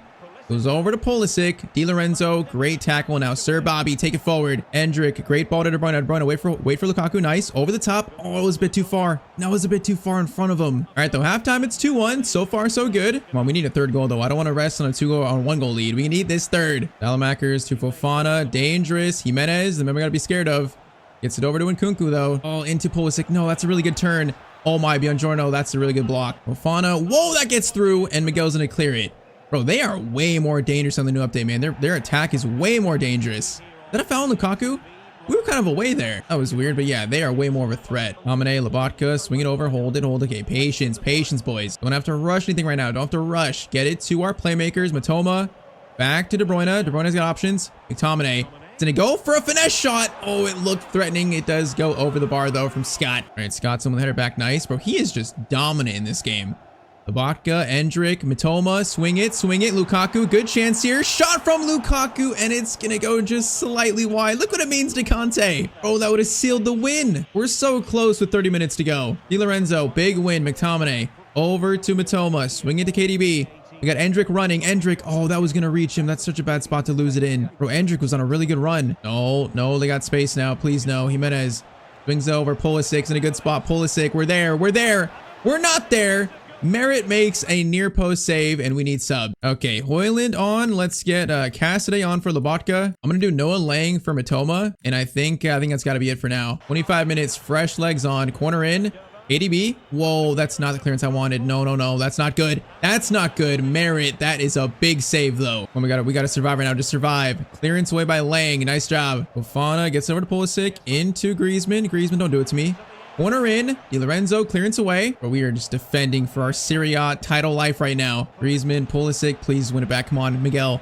Goes over to Pulisic. Di Lorenzo, great tackle. Now Sir Bobby, take it forward. Endrick, great ball to De Bruyne. De Bruyne, wait for Lukaku. Nice. Over the top. Oh, it was a bit too far. That was a bit too far in front of him. All right, though, halftime, it's 2-1. So far, so good. Come on, we need a 3rd goal, though. I don't want to rest on a 1-goal lead. We need this 3rd. Salamakers to Fofana. Dangerous. Jimenez, the member got to be scared of. Gets it over to Nkunku, though. Oh, into Pulisic. No, that's a really good turn. Oh, my, Buongiorno. That's a really good block. Fofana. Whoa, that gets through, and Miguel's going to clear it. Bro, they are way more dangerous on the new update, man. Their attack is way more dangerous. Is that a foul on Lukaku? We were kind of away there. That was weird, but yeah, they are way more of a threat. Amine, Lobotka, swing it over, hold it. Okay, patience, boys. Don't have to rush anything right now. Don't have to rush. Get it to our playmakers. Mitoma, back to De Bruyne. De Bruyne's got options. McTominay. It's gonna go for a finesse shot. Oh, it looked threatening. It does go over the bar, though, from Scott. All right, Scott's on the header back. Nice, bro. He is just dominant in this game. Lobotka, Endrick, Mitoma, swing it, Lukaku, good chance here, shot from Lukaku, and it's gonna go just slightly wide. Look what it means to Conte. Oh, that would have sealed the win. We're so close with 30 minutes to go. Di Lorenzo, big win, McTominay, over to Mitoma, swing it to KDB. We got Endrick running, Endrick, oh, that was gonna reach him. That's such a bad spot to lose it in. Bro, Endrick was on a really good run. No, they got space now, please no. Jimenez swings over, Pulisic's in a good spot, Pulisic, we're there. We're not there. Merritt makes a near post save and we need sub. Okay, Hoyland on. Let's get Cassidy on for Lobotka. I'm gonna do Noah Lang for Matoma, and I think that's got to be it for now. 25 minutes, fresh legs on, corner in. ADB. Whoa, that's not the clearance I wanted. No, that's not good. That's not good. Merritt, that is a big save though. Oh my god, we gotta survive right now. Just survive. Clearance away by Lang. Nice job. Fofana gets over to Pulisic into Griezmann. Griezmann, don't do it to me. Corner in, Di Lorenzo, clearance away. But we are just defending for our Serie A title life right now. Griezmann, Pulisic, please win it back. Come on, Miguel.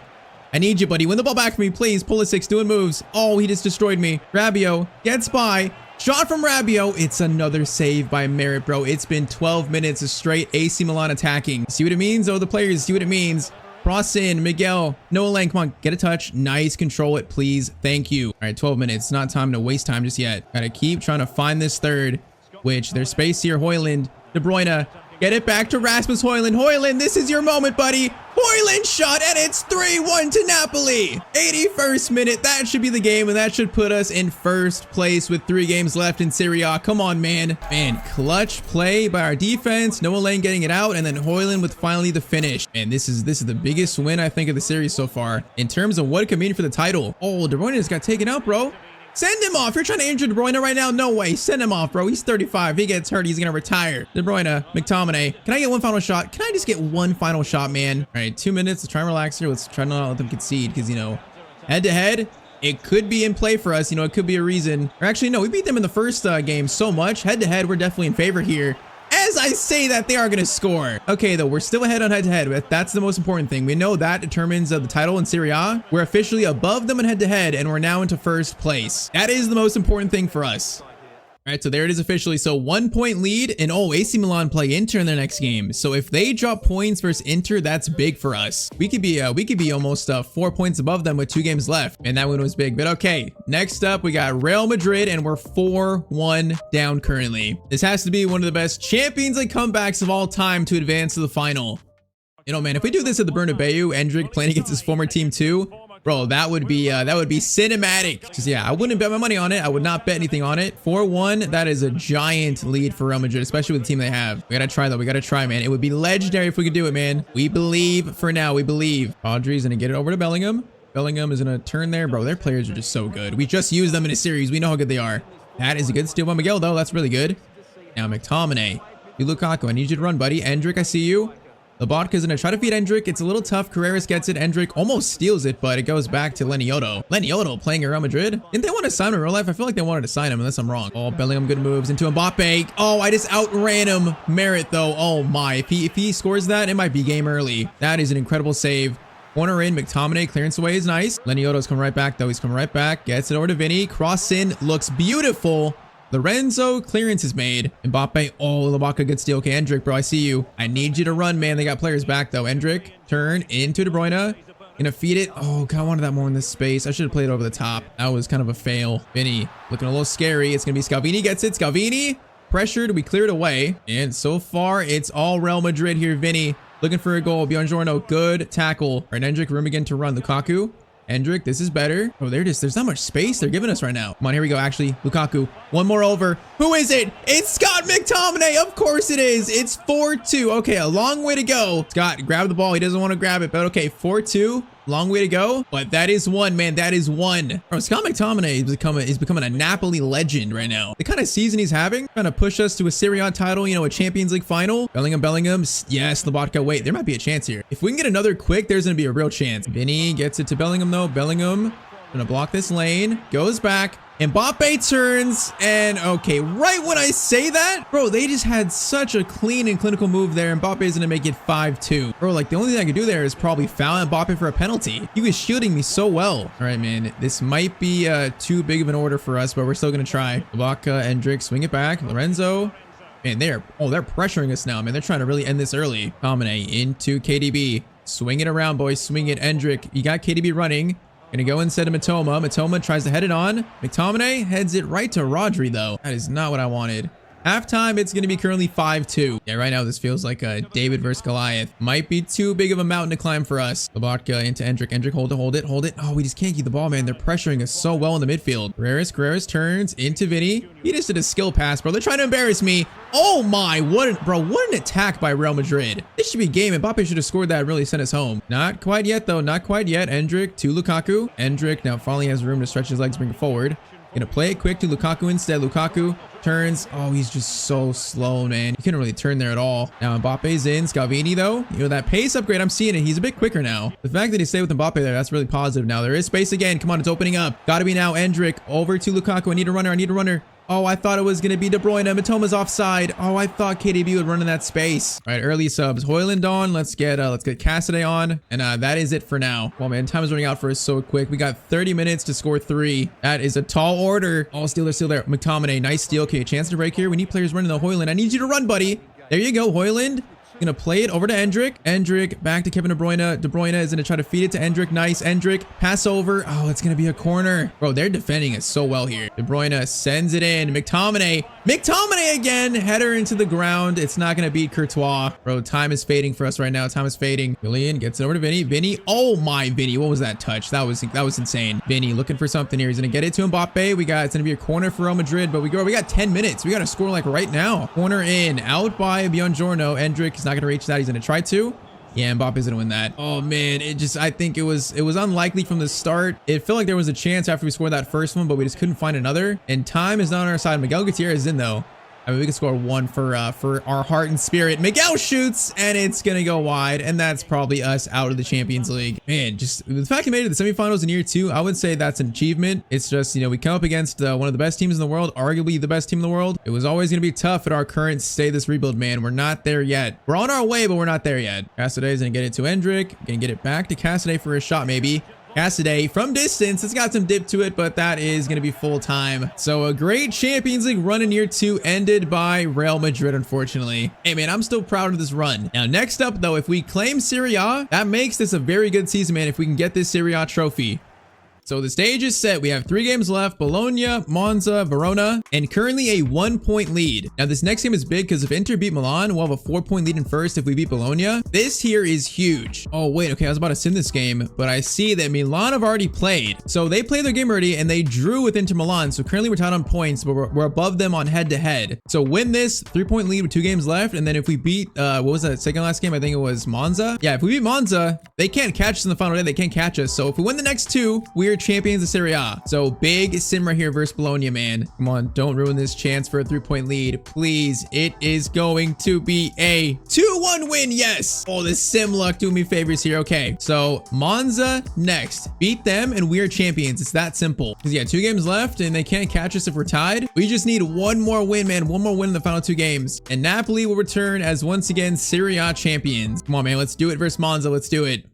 I need you, buddy. Win the ball back for me, please. Pulisic's doing moves. Oh, he just destroyed me. Rabiot gets by. Shot from Rabiot. It's another save by Merritt, bro. It's been 12 minutes of straight AC Milan attacking. See what it means, though? The players see what it means. Cross in, Miguel. Noah Lang, come on, get a touch. Nice, control it, please. Thank you. All right, 12 minutes. Not time to waste time just yet. Gotta keep trying to find this third, which there's space here. Hoyland, De Bruyne. Get it back to Rasmus Hoyland. Hoyland, this is your moment, buddy. Hoyland shot, and it's 3-1 to Napoli. 81st minute. That should be the game, and that should put us in first place with 3 games left in Serie A. Come on, man. Man, clutch play by our defense. Noah Lang getting it out, and then Hoyland with finally the finish. And this is the biggest win, I think, of the series so far in terms of what it could mean for the title. Oh, De Bruyne just got taken out, bro. Send him off. You're trying to injure De Bruyne right now? No way. Send him off, bro. He's 35. He gets hurt. He's going to retire. De Bruyne, McTominay. Can I get one final shot? Can I just get one final shot, man? All right, 2 minutes. Let's try and relax here. Let's try to not let them concede because, head to head, it could be in play for us. It could be a reason. Or actually, no, we beat them in the first game so much. Head to head, we're definitely in favor here. As I say that, they are going to score. Okay, though, we're still ahead on head-to-head. That's the most important thing. We know that determines the title in Serie A. We're officially above them in head-to-head, and we're now into first place. That is the most important thing for us. All right, so there it is officially. So 1 point lead, and AC Milan play Inter in their next game. So if they drop points versus Inter, that's big for us. We could be almost 4 points above them with 2 games left, and that one was big. But okay, next up we got Real Madrid, and we're 4-1 down currently. This has to be one of the best Champions League comebacks of all time to advance to the final. Man, if we do this at the Bernabeu, Endrick playing against his former team too. Bro, that would be cinematic. Just, yeah, I wouldn't bet my money on it. I would not bet anything on it. 4-1, that is a giant lead for Real Madrid, especially with the team they have. We gotta try, though. We gotta try, man. It would be legendary if we could do it, man. We believe for now. We believe. Rodri's gonna get it over to Bellingham. Bellingham is gonna turn there. Bro, their players are just so good. We just used them in a series. We know how good they are. That is a good steal by Miguel, though. That's really good. Now, McTominay. You, Lukaku, I need you to run, buddy. Endrick, I see you. Lobotka's gonna try to feed Endrick. It's a little tough. Carreras gets it. Endrick almost steals it, but it goes back to Leniotto. Leniotto playing at Real Madrid. Didn't they want to sign him in real life? I feel like they wanted to sign him, unless I'm wrong. Oh, Bellingham, good moves into Mbappe. Oh, I just outran him. Merritt, though. Oh my. If he scores that, it might be game early. That is an incredible save. Corner in, McTominay, clearance away is nice. Leniotto's coming right back, though. He's coming right back. Gets it over to Vinny. Cross in, looks beautiful. Lorenzo, clearance is made. Mbappe, oh, Lobotka, good steal. Okay, Endrick, bro, I see you. I need you to run, man. They got players back, though. Endrick, turn into De Bruyne. Gonna feed it. Oh, God, I wanted that more in this space. I should have played it over the top. That was kind of a fail. Vinny, looking a little scary. It's gonna be Scalvini gets it. Scalvini, pressured. We cleared away. And so far, it's all Real Madrid here. Vinny, looking for a goal. Buongiorno, good tackle. All right, Endrick, room again to run. Lukaku. Endrick, this is better. Oh, there's not much space they're giving us right now. Come on, here we go. Actually, Lukaku, one more over. Who is it? It's Scott McTominay. Of course it is. It's 4-2. Okay, a long way to go. Scott, grab the ball. He doesn't want to grab it, but okay, 4-2. Long way to go, but that is one, man. That is one. Bro, Scott McTominay is becoming a Napoli legend right now. The kind of season he's having, trying to push us to a Serie A title, a Champions League final. Bellingham. Yes, Lobotka. Wait, there might be a chance here. If we can get another quick, there's going to be a real chance. Vinny gets it to Bellingham, though. Bellingham gonna block this lane. Goes back. Mbappe turns, and okay, right when I say that, bro, they just had such a clean and clinical move there. Mbappe is gonna make it 5-2. Bro, like, the only thing I could do there is probably foul Mbappe for a penalty. He was shielding me so well. All right, man, this might be too big of an order for us, but we're still gonna try. Ibaka, Endrick, swing it back. Lorenzo. Man, they're pressuring us now, man. They're trying to really end this early. Domine into KDB. Swing it around, boys. Swing it. Endrick, you got KDB running. Gonna go instead of Matoma. Matoma tries to head it on. McTominay heads it right to Rodri, though. That is not what I wanted. Halftime, it's going to be currently 5-2. Yeah, right now this feels like a David versus Goliath. Might be too big of a mountain to climb for us. Lobotka into Endrick. Endrick, hold it. Oh, we just can't keep the ball, man. They're pressuring us so well in the midfield. Guerreras turns into Vinny. He just did a skill pass, bro. They're trying to embarrass me. Oh my, what an attack by Real Madrid. This should be game. Mbappe should have scored that and really sent us home. Not quite yet, though. Not quite yet. Endrick to Lukaku. Endrick now finally has room to stretch his legs, bring it forward. Gonna play it quick to Lukaku instead. Lukaku turns. Oh, he's just so slow, man. He couldn't really turn there at all. Now Mbappe's in. Scalvini, though. You know, that pace upgrade, I'm seeing it. He's a bit quicker now. The fact that he stayed with Mbappe there, that's really positive. Now there is space again. Come on, it's opening up. Gotta be now Endrick over to Lukaku. I need a runner. Oh, I thought it was going to be De Bruyne. Mitoma's offside. Oh, I thought KDB would run in that space. All right, early subs. Højlund on. Let's get Cassidy on. And that is it for now. Well, man, time is running out for us so quick. We got 30 minutes to score 3. That is a tall order. Oh, still there. McTominay, nice steal. Okay, chance to break here. We need players running the Højlund. I need you to run, buddy. There you go, Højlund. Gonna play it over to Endrick. Endrick back to Kevin De Bruyne. De Bruyne is gonna try to feed it to Endrick. Nice. Endrick pass over. Oh, it's gonna be a corner. Bro, they're defending us so well here. De Bruyne sends it in. McTominay again. Header into the ground. It's not gonna beat Courtois. Bro, time is fading for us right now. Time is fading. Julian gets it over to Vinny. Vinny. Oh my, Vinny. What was that touch? That was insane. Vinny looking for something here. He's gonna get it to Mbappe. It's gonna be a corner for Real Madrid, but we got 10 minutes. We gotta score like right now. Corner in. Out by Buongiorno. Endrick is not gonna reach that. He's gonna try to. Yeah, Mbappe's gonna win that. Oh man, I think it was unlikely from the start. It felt like there was a chance after we scored that first one, but we just couldn't find another. And time is not on our side. Miguel Gutierrez is in though. I mean, we can score 1 for our heart and spirit. Miguel shoots, and it's gonna go wide, and that's probably us out of the Champions League. Man, just the fact we made it to the semifinals in year 2, I would say that's an achievement. It's just, you know, we come up against one of the best teams in the world, arguably the best team in the world. It was always gonna be tough at our current state of this rebuild, man. We're not there yet. We're on our way, but we're not there yet. Cassidy's gonna get it to Endrick. Gonna get it back to Cassidy for a shot, maybe. Cassidy from distance. It's got some dip to it, but that is going to be full time. So a great Champions League run in year 2 ended by Real Madrid, unfortunately. Hey, man, I'm still proud of this run. Now, next up, though, if we claim Serie A, that makes this a very good season, man, if we can get this Serie A trophy. So the stage is set. We have 3 games left: Bologna, Monza, Verona, and currently a 1-point lead. Now this next game is big because if Inter beat Milan, we'll have a 4-point lead in first if we beat Bologna. This here is huge. Oh wait, okay, I was about to send this game, but I see that Milan have already played. So they played their game already and they drew with Inter Milan. So currently we're tied on points, but we're above them on head-to-head. So win this 3-point lead with 2 games left, and then if we beat, what was that second last game? I think it was Monza. Yeah, if we beat Monza, they can't catch us in the final day. They can't catch us. So if we win the next 2, we're champions of Serie A. So big sim right here versus Bologna, man. Come on, don't ruin this chance for a 3-point lead, please. It is going to be a 2-1 win. Yes. Oh, the sim luck doing me favors here. Okay, so Monza next. Beat them and we are champions. It's that simple. Because yeah, 2 games left and they can't catch us if we're tied. We just need 1 more win, man. 1 more win in the final 2 games. And Napoli will return as once again Serie A champions. Come on, man. Let's do it versus Monza. Let's do it.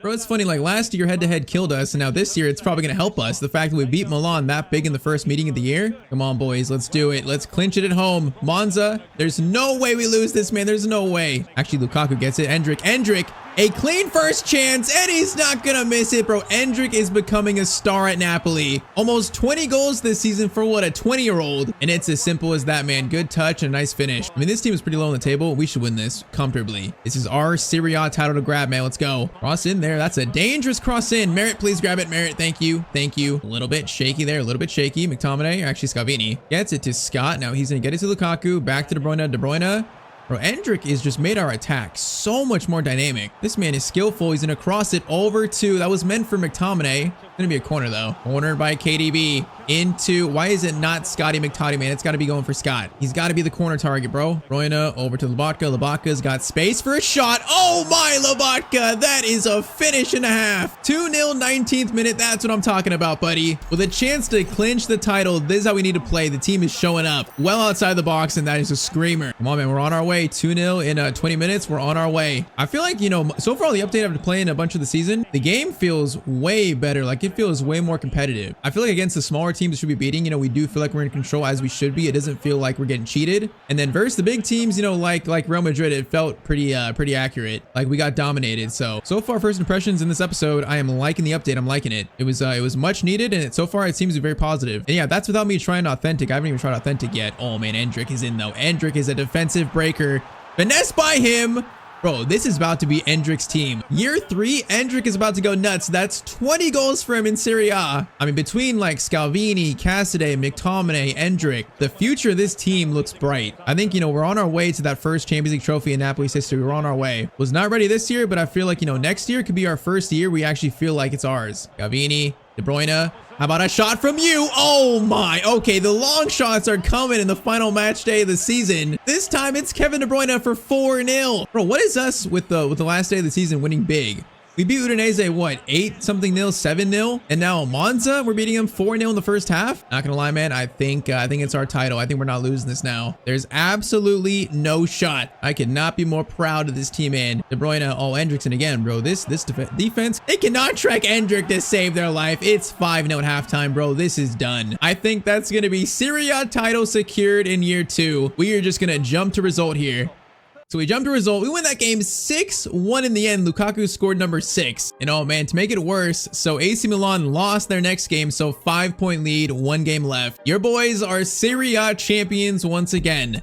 Bro, it's funny, like last year head-to-head killed us, and now this year it's probably going to help us. The fact that we beat Milan that big in the first meeting of the year. Come on, boys, let's do it. Let's clinch it at home. Monza, there's no way we lose this, man. There's no way. Actually, Lukaku gets it. Endrick, a clean first chance, and he's not going to miss it, bro. Endrick is becoming a star at Napoli. Almost 20 goals this season for what, a 20-year-old? And it's as simple as that, man. Good touch and a nice finish. I mean, this team is pretty low on the table. We should win this comfortably. This is our Serie A title to grab, man. Let's go. Cross in there. That's a dangerous cross in. Merritt, please grab it. Merritt, thank you. Thank you. A little bit shaky there. A little bit shaky. McTominay, actually Scalvini, gets it to Scott. Now he's going to get it to Lukaku. Back to De Bruyne. De Bruyne. Bro, Endrick has just made our attack so much more dynamic. This man is skillful. He's going to cross it over to, that was meant for McTominay. It's going to be a corner though. Cornered by KDB into, why is it not Scotty McTotty, man? It's got to be going for Scott. He's got to be the corner target, bro. Bruyne over to Lobotka. Lobotka's got space for a shot. Oh my, Lobotka. That is a finish and a half. 2-0, 19th minute. That's what I'm talking about, buddy. With a chance to clinch the title, this is how we need to play. The team is showing up well outside the box, and that is a screamer. Come on, man. We're on our way. 2-0 in 20 minutes. We're on our way. I feel like, you know, so far the update after playing a bunch of the season, the game feels way better. Like it actually feels way more competitive. I feel like against the smaller teams that should be beating, you know, we do feel like we're in control as we should be. It doesn't feel like we're getting cheated. And then versus the big teams, you know, like Real Madrid, it felt pretty accurate. Like we got dominated. So far, first impressions in this episode, I am liking the update. I'm liking it. It was much needed, and so far it seems to be very positive. And yeah, that's without me trying authentic. I haven't even tried authentic yet. Oh man, Endrick is in though. Endrick is a defensive breaker. Finesse by him. Bro, this is about to be Endrick's team. Year 3, Endrick is about to go nuts. That's 20 goals for him in Serie A. I mean, between like Scalvini, Cassidy, McTominay, Endrick, the future of this team looks bright. I think, you know, we're on our way to that first Champions League trophy in Napoli's history. We're on our way. Was not ready this year, but I feel like, you know, next year could be our first year we actually feel like it's ours. Scalvini, De Bruyne. How about a shot from you? Oh my. Okay, the long shots are coming in the final match day of the season. This time it's Kevin De Bruyne for 4-0. Bro, what is us with the last day of the season winning big? We beat Udinese, what, 8-something-0, 7-0? And now Monza, we're beating them 4-0 in the first half. Not gonna lie, man, I think it's our title. I think we're not losing this now. There's absolutely no shot. I could not be more proud of this team, man. De Bruyne, oh, Endrickson again, bro. This defense, they cannot track Endrick to save their life. It's 5-0 at halftime, bro. This is done. I think that's gonna be Serie A title secured in year 2. We are just gonna jump to result here. So we jumped to result. We win that game 6-1 in the end. Lukaku scored number 6. And oh man, to make it worse, so AC Milan lost their next game. So 5-point lead, 1 game left. Your boys are Serie A champions once again.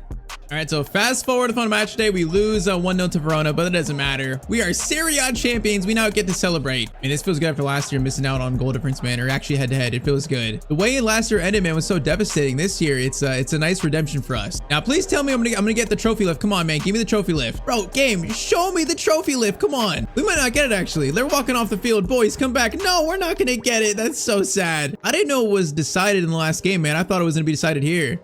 All right, so fast forward to final match day. We lose 1-0 to Verona, but it doesn't matter. We are Serie A champions. We now get to celebrate. And this feels good after last year missing out on goal difference, man, or actually head to head. It feels good. The way last year ended, man, was so devastating. This year, it's a nice redemption for us. Now, please tell me I'm gonna get the trophy lift. Come on, man, give me the trophy lift. Bro, game, show me the trophy lift. Come on. We might not get it, actually. They're walking off the field. Boys, come back. No, we're not gonna get it. That's so sad. I didn't know it was decided in the last game, man. I thought it was gonna be decided here.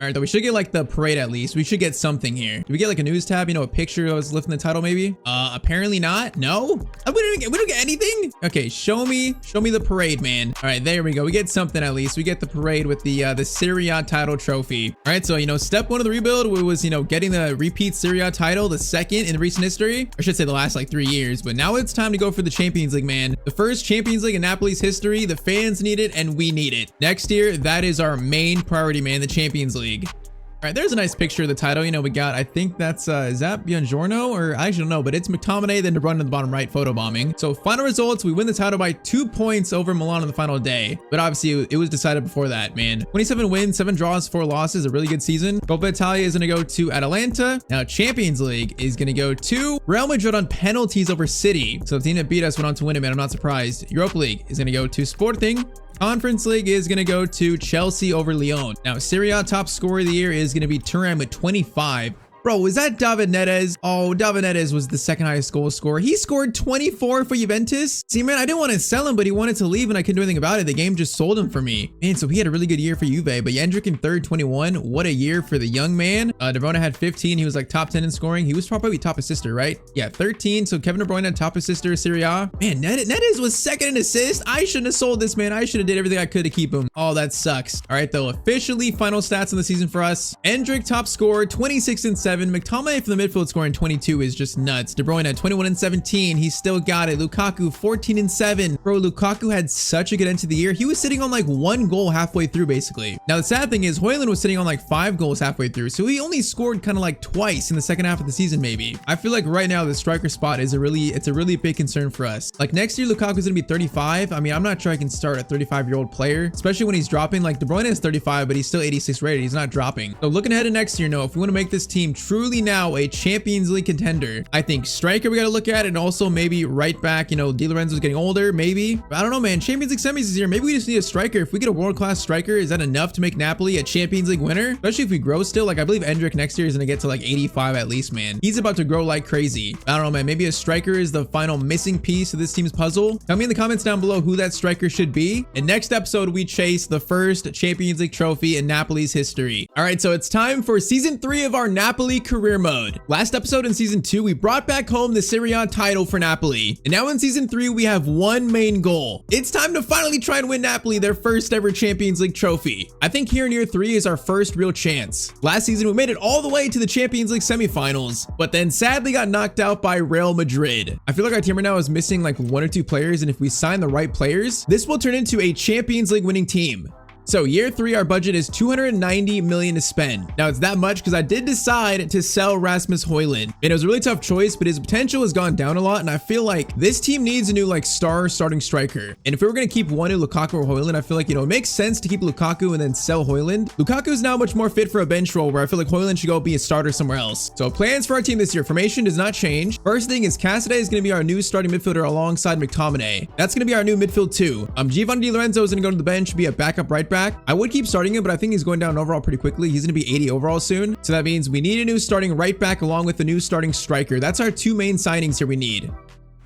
All right, though, we should get like the parade at least. We should get something here. Do we get like a news tab? You know, a picture of us lifting the title maybe? Apparently not. No? We don't get anything? Okay, show me the parade, man. All right, there we go. We get something at least. We get the parade with the Serie A title trophy. All right, so, you know, step 1 of the rebuild was, you know, getting the repeat Serie A title, the second in recent history. I should say the last like 3 years, but now it's time to go for the Champions League, man. The first Champions League in Napoli's history. The fans need it and we need it. Next year, that is our main priority, man, the Champions League. All right, there's a nice picture of the title. You know, we got, I think that's, is that Buongiorno? Or I actually don't know, but it's McTominay, then De Bruyne in the bottom right, photobombing. So final results, we win the title by 2 points over Milan on the final day. But obviously, it was decided before that, man. 27 wins, 7 draws, 4 losses, a really good season. Coppa Italia is going to go to Atalanta. Now, Champions League is going to go to Real Madrid on penalties over City. So the team that beat us went on to win it, man. I'm not surprised. Europa League is going to go to Sporting. Conference League is going to go to Chelsea over Lyon. Now, Serie A top scorer of the year is going to be Thuram with 25. Bro, was that David Neres? Oh, David Neres was the second highest goal scorer. He scored 24 for Juventus. See, man, I didn't want to sell him, but he wanted to leave and I couldn't do anything about it. The game just sold him for me. Man, so he had a really good year for Juve, but Endrick in third, 21. What a year for the young man. De Bruyne had 15. He was like top 10 in scoring. He was probably top assister, right? Yeah, 13. So Kevin De Bruyne had top assister, Serie A. Man, Neres was second in assist. I shouldn't have sold this, man. I should have did everything I could to keep him. Oh, that sucks. All right, though, officially final stats in the season for us. Endrick top scorer, 26 and 7. McTominay for the midfield scoring 22 is just nuts. De Bruyne at 21 and 17. He still got it. Lukaku 14 and 7. Bro, Lukaku had such a good end to the year. He was sitting on like 1 goal halfway through, basically. Now, the sad thing is Højlund was sitting on like 5 goals halfway through. So he only scored kind of like twice in the second half of the season, maybe. I feel like right now the striker spot is a really big concern for us. Like next year, Lukaku is going to be 35. I mean, I'm not sure I can start a 35-year-old player, especially when he's dropping. Like De Bruyne is 35, but he's still 86 rated. He's not dropping. So looking ahead to next year, no, if we want to make this team truly now a Champions League contender, I think striker we got to look at, and also maybe right back, you know, Di Lorenzo's getting older, maybe. But I don't know, man. Champions League semis this year. Maybe we just need a striker. If we get a world-class striker, is that enough to make Napoli a Champions League winner? Especially if we grow still. Like I believe Endrick next year is going to get to like 85 at least, man. He's about to grow like crazy. I don't know, man. Maybe a striker is the final missing piece of this team's puzzle. Tell me in the comments down below who that striker should be. And next episode, we chase the first Champions League trophy in Napoli's history. All right, so it's time for season 3 of our Napoli Napoli career mode. Last episode in season 2, we brought back home the Serie A title for Napoli. And now in season 3, we have one main goal. It's time to finally try and win Napoli their first ever Champions League trophy. I think here in year 3 is our first real chance. Last season, we made it all the way to the Champions League semifinals, but then sadly got knocked out by Real Madrid. I feel like our team right now is missing like 1 or 2 players, and if we sign the right players, this will turn into a Champions League winning team. So year 3, our budget is 290 million to spend. Now it's that much because I did decide to sell Rasmus Højlund. And it was a really tough choice, but his potential has gone down a lot. And I feel like this team needs a new like star starting striker. And if we were going to keep one new Lukaku or Højlund, I feel like, it makes sense to keep Lukaku and then sell Højlund. Lukaku is now much more fit for a bench role where I feel like Højlund should go be a starter somewhere else. So plans for our team this year, formation does not change. First thing is Cassidy is going to be our new starting midfielder alongside McTominay. That's going to be our new midfield too. Giovanni Di Lorenzo is going to go to the bench, be a backup right back. I would keep starting him, but I think he's going down overall pretty quickly. He's going to be 80 overall soon. So that means we need a new starting right back along with the new starting striker. That's our 2 main signings here we need.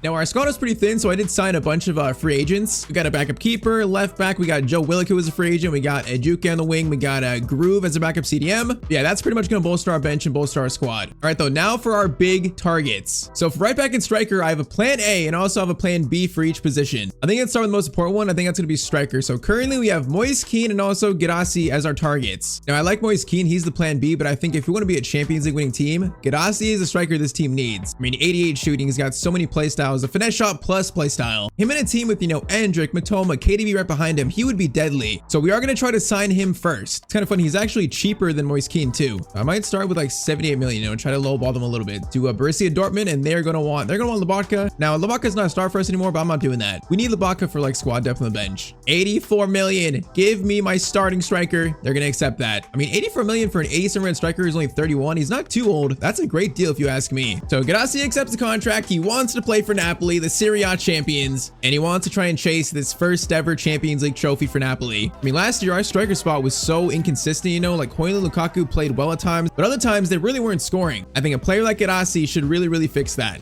Now our squad is pretty thin, so I did sign a bunch of free agents. We got a backup keeper, left back. We got Joe Willock, who was a free agent. We got Ejuke on the wing. We got Groove as a backup CDM. Yeah, that's pretty much going to bolster our bench and bolster our squad. All right, though, now for our big targets. So for right back and striker, I have a plan A and also have a plan B for each position. I think let's start with the most important one. I think that's going to be striker. So currently we have Moise Kean and also Guirassy as our targets. Now I like Moise Kean. He's the plan B, but I think if we want to be a Champions League winning team, Guirassy is the striker this team needs. I mean, 88 shooting. He's got so many play styles. A finesse shot plus play style. Him in a team with, Endrick, Matoma, KDB right behind him, he would be deadly. So we are going to try to sign him first. It's kind of funny. He's actually cheaper than Moise Kean too. I might start with like 78 million, try to lowball them a little bit. To Borussia Dortmund, and they're going to want Lobotka. Now, Lobotka's not a star for us anymore, but I'm not doing that. We need Lobotka for like squad depth on the bench. 84 million. Give me my starting striker. They're going to accept that. I mean, 84 million for an 87 red striker who's only 31. He's not too old. That's a great deal if you ask me. So Guirassy accepts the contract. He wants to play for Napoli, the Serie A champions, and he wants to try and chase this first ever Champions League trophy for Napoli. I mean, last year our striker spot was so inconsistent, like Højlund, Lukaku played well at times, but other times they really weren't scoring. I think a player like Guirassy should really fix that.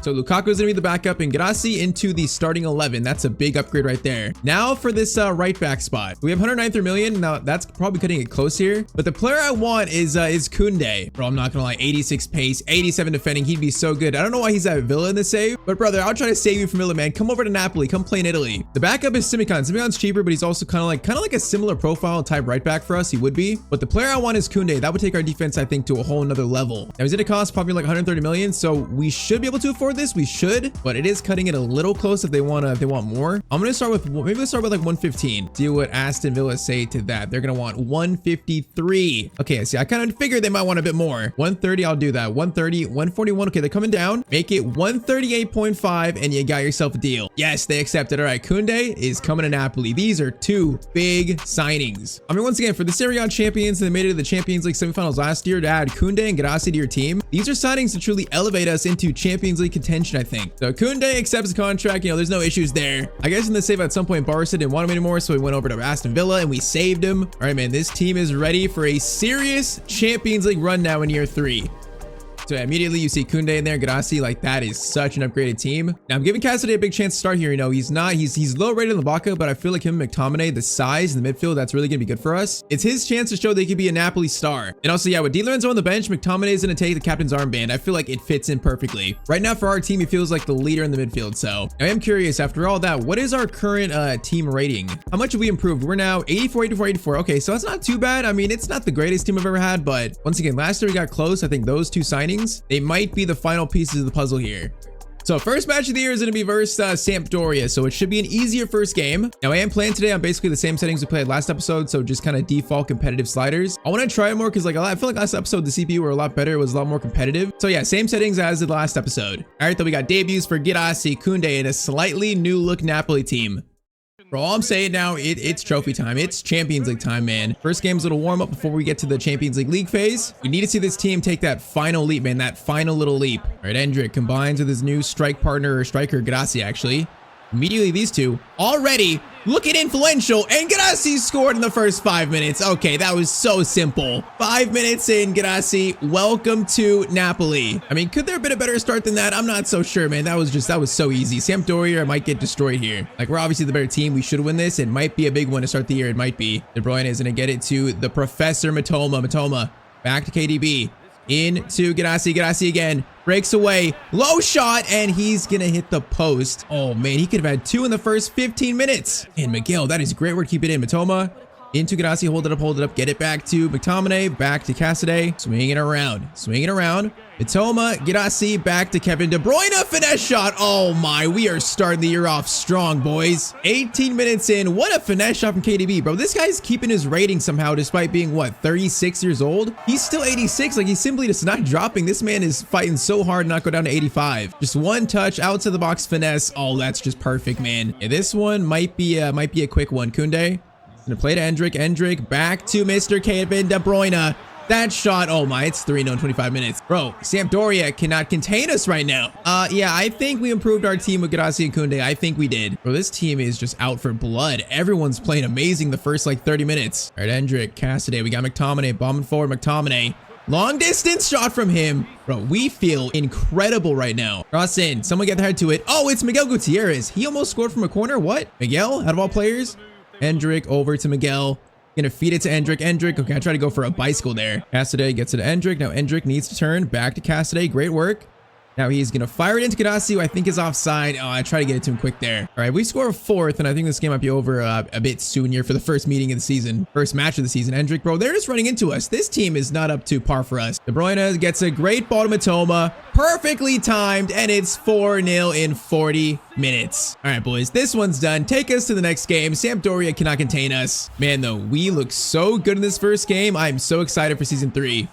So Lukaku is going to be the backup and Guirassy into the starting 11. That's a big upgrade right there. Now for this right back spot. We have 193 million. Now that's probably cutting it close here. But the player I want is Koundé. Bro, I'm not going to lie. 86 pace, 87 defending. He'd be so good. I don't know why he's at Villa in the save. But brother, I'll try to save you from Villa, man. Come over to Napoli. Come play in Italy. The backup is Simicon. Simicon's cheaper, but he's also kind of like a similar profile type right back for us. He would be. But the player I want is Koundé. That would take our defense, I think, to a whole nother level. Now he's going to cost probably like 130 million. So we should be able to afford this. We should, but it is cutting it a little close if they want more. I'm gonna start with, maybe let's start with like 115. See what Aston Villa say to that. They're gonna want 153. Okay, see, I kind of figured they might want a bit more. 130, I'll do that. 130, 141. Okay, they're coming down. Make it 138.5 and you got yourself a deal. Yes, they accepted. All right, Koundé is coming to Napoli. These are 2 big signings. I mean, once again, for the Serie A champions, they made it to the Champions League semifinals last year, to add Koundé and Guirassy to your team. These are signings to truly elevate us into Champions League contention, I think. So Koundé accepts the contract. There's no issues there. I guess in the save at some point, Barca didn't want him anymore, so we went over to Aston Villa and we saved him. All right, man, this team is ready for a serious Champions League run now in year 3. So immediately you see Koundé in there, Guirassy, like that is such an upgraded team. Now I'm giving Cassidy a big chance to start here. He's low rated in Lobotka, but I feel like him and McTominay, the size in the midfield, that's really gonna be good for us. It's his chance to show they could be a Napoli star. And also, yeah, with Di Lorenzo on the bench, McTominay is gonna take the captain's armband. I feel like it fits in perfectly. Right now for our team, he feels like the leader in the midfield. So I am curious, after all that, what is our current team rating? How much have we improved? We're now 84, 84, 84. Okay, so that's not too bad. I mean, it's not the greatest team I've ever had, but once again, last year we got close. I think those 2 signings, they might be the final pieces of the puzzle here. So first match of the year is going to be versus Sampdoria, so it should be an easier first game. Now I am playing today on basically the same settings we played last episode, so just kind of default competitive sliders. I want to try it more because I feel like last episode the CPU were a lot better. It was a lot more competitive. So yeah, same settings as the last episode. All right, then we got debuts for Guirassy, Koundé, and a slightly new look Napoli team. Bro, all I'm saying now, it's trophy time. It's Champions League time, man. First game's a little warm up before we get to the Champions League phase. We need to see this team take that final leap, man. That final little leap. All right, Endrick combines with his new striker, Guirassy, actually. Immediately, these two already looking influential, and Guirassy scored in the first 5 minutes. Okay, that was so simple. 5 minutes in, Guirassy, welcome to Napoli. I mean, could there have been a better start than that? I'm not so sure, man. That was so easy. Sampdoria might get destroyed here. Like, we're obviously the better team. We should win this. It might be a big one to start the year. It might be. De Bruyne is going to get it to the Professor Matoma. Matoma, back to KDB. Into Ganassi. Ganassi again. Breaks away. Low shot, and he's going to hit the post. Oh, man, he could have had 2 in the first 15 minutes. And Miguel, that is great work. Keep it in. Matoma. Into Ganassi. Hold it up. Hold it up. Get it back to McTominay. Back to Cassidy. Swinging it around. Swinging it around. Matoma. Ganassi. Back to Kevin De Bruyne. Finesse shot. Oh, my. We are starting the year off strong, boys. 18 minutes in. What a finesse shot from KDB, bro. This guy's keeping his rating somehow despite being, what, 36 years old? He's still 86. Like, he's simply just not dropping. This man is fighting so hard to not go down to 85. Just one touch. Outside the box finesse. Oh, that's just perfect, man. Yeah, this one might be a quick one. Koundé. Gonna play to Endrick. Endrick back to Mr. Kevin De Bruyne. That shot, oh my, it's 3-0 in 25 minutes. Bro, Sampdoria cannot contain us right now. Yeah, I think we improved our team with Ganassi and Koundé. I think we did. Bro, this team is just out for blood. Everyone's playing amazing the first, like, 30 minutes. All right, Endrick, Cassidy. We got McTominay, bombing forward, McTominay. Long distance shot from him. Bro, we feel incredible right now. Cross in. Someone get their head to it. Oh, it's Miguel Gutierrez. He almost scored from a corner. What? Miguel, out of all players? Endrick over to Miguel. Gonna feed it to Endrick. Endrick, okay, I try to go for a bicycle there. Cassidy gets it to Endrick. Now Endrick needs to turn back to Cassidy. Great work. Now he's gonna fire it into Ganassi, who I think is offside. Oh, I try to get it to him quick there. All right, we score a 4th, and I think this game might be over a bit soon here for the first meeting of the season. First match of the season. Endrick, bro, they're just running into us. This team is not up to par for us. De Bruyne gets a great ball to Matoma. Perfectly timed, and it's 4-0 in 40 minutes. All right, boys, this one's done. Take us to the next game. Sampdoria cannot contain us. Man, though, we look so good in this first game. I'm so excited for season 3.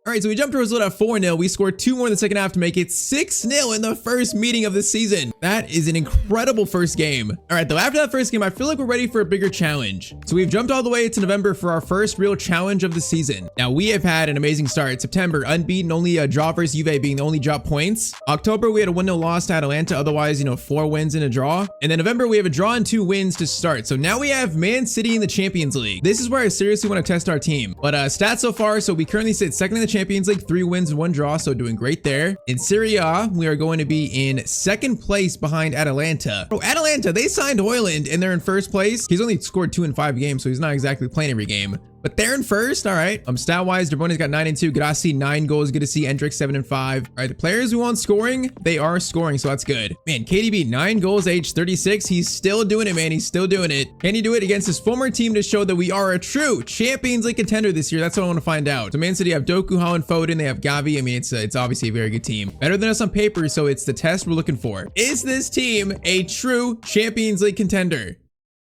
All right, so we jumped to a result at 4-0. We scored 2 more in the second half to make it 6-0 in the first meeting of the season. That is an incredible first game. All right, though, after that first game, I feel like we're ready for a bigger challenge. So we've jumped all the way to November for our first real challenge of the season. Now, we have had an amazing start. September, unbeaten, only a draw versus Juve being the only drop points. October, we had a 1-0 loss to Atalanta. Otherwise, 4 wins and a draw. And then November, we have a draw and 2 wins to start. So now we have Man City in the Champions League. This is where I seriously want to test our team. But stats so far, so we currently sit second in the Champions League, 3 wins and 1 draw, so doing great there. In Serie A, we are going to be in second place behind Atalanta. Bro, Atalanta, they signed Højlund and they're in first place. He's only scored 2 in 5 games, so he's not exactly playing every game. But they're in first. All right. Stat-wise, De Bruyne's got 9 and 2. Ganassi 9 goals. Good to see. Endrick 7 and 5. All right. The players who want scoring, they are scoring, so that's good. Man, KDB 9 goals, age 36. He's still doing it, man. He's still doing it. Can he do it against his former team to show that we are a true Champions League contender this year? That's what I want to find out. So Man City have Doku, Haaland, Foden. They have Gavi. I mean, it's obviously a very good team. Better than us on paper, so it's the test we're looking for. Is this team a true Champions League contender?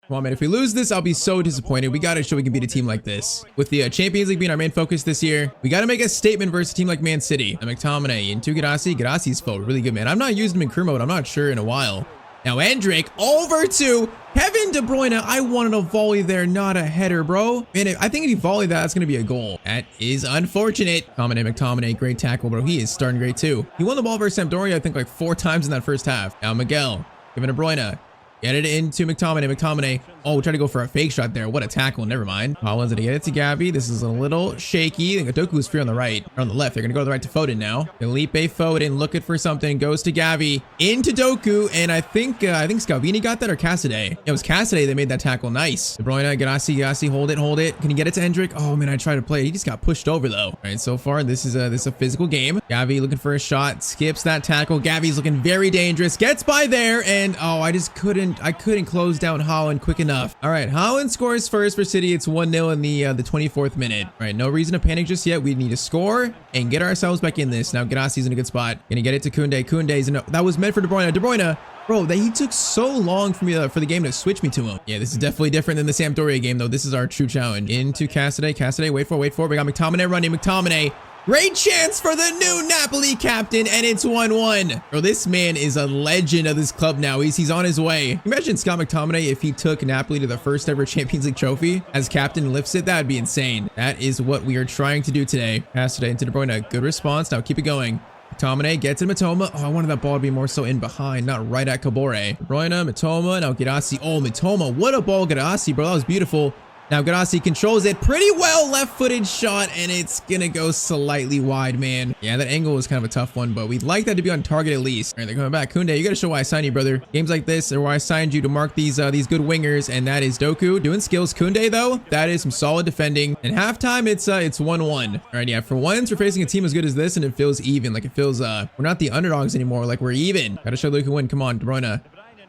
Come on, man. If we lose this, I'll be so disappointed. We got to show we can beat a team like this. With the Champions League being our main focus this year, we got to make a statement versus a team like Man City. McTominay into Ganassi. Ganassi's forward. Really good, man. I'm not using him in crew mode. I'm not sure in a while. Now, Endrick over to Kevin De Bruyne. I wanted a volley there, not a header, bro. Man, I think if he volleyed that, that's going to be a goal. That is unfortunate. McTominay, great tackle, bro. He is starting great, too. He won the ball versus Sampdoria, I think, like 4 times in that first half. Now, Miguel, Kevin De Bruyne. Get it into McTominay. McTominay. Oh, try to go for a fake shot there. What a tackle. Never mind. Haaland's going to get it to Gavi. This is a little shaky. I think Doku's free on the right. Or on the left. They're going to go to the right to Foden now. Felipe Foden looking for something. Goes to Gavi. Into Doku. And I think Scalvini got that or Cassidy. It was Cassidy that made that tackle. Nice. De Bruyne. Ganassi. Hold it. Can he get it to Endrick? Oh, man. I tried to play it. He just got pushed over, though. All right. So far, this is a physical game. Gavi looking for a shot. Skips that tackle. Gavi's looking very dangerous. Gets by there. And, oh, I couldn't close down Haaland quick enough. All right, Haaland scores first for City. It's 1-0 in the 24th minute. All right, no reason to panic just yet. We need to score and get ourselves back in this. Now Ganassi's in a good spot. Gonna get it to Koundé. Koundé's that was meant for De Bruyne. De Bruyne, bro, he took so long for me for the game to switch me to him. Yeah, this is definitely different than the Sampdoria game, though. This is our true challenge. Into Cassidy. Wait for it. We got McTominay running. McTominay. Great chance for the new Napoli captain, and it's 1-1. Bro, this man is a legend of this club now. He's on his way. Imagine Scott McTominay if he took Napoli to the first ever Champions League trophy as captain and lifts it. That'd be insane. That is what we are trying to do today. Pass today into De Bruyne. Good response. Now keep it going. McTominay gets in Matoma. Oh, I wanted that ball to be more so in behind, not right at Kabore. De Bruyne, Matoma, now Ganassi. Oh, Matoma, what a ball, Ganassi, bro. That was beautiful. Now Ganassi controls it pretty well, left-footed shot, and it's gonna go slightly wide, man. Yeah, that angle was kind of a tough one, but we'd like that to be on target at least. All right, they're coming back. Kunde, you gotta show why I signed you, brother. Games like this are why I signed you, to mark these good wingers, and that is Doku doing skills. Kunde, though, that is some solid defending. And halftime, it's 1-1. All right, yeah, for once, we're facing a team as good as this, and it feels even. Like, it feels, we're not the underdogs anymore. Like, we're even. Gotta show Luka win. Come on, De Bruyne.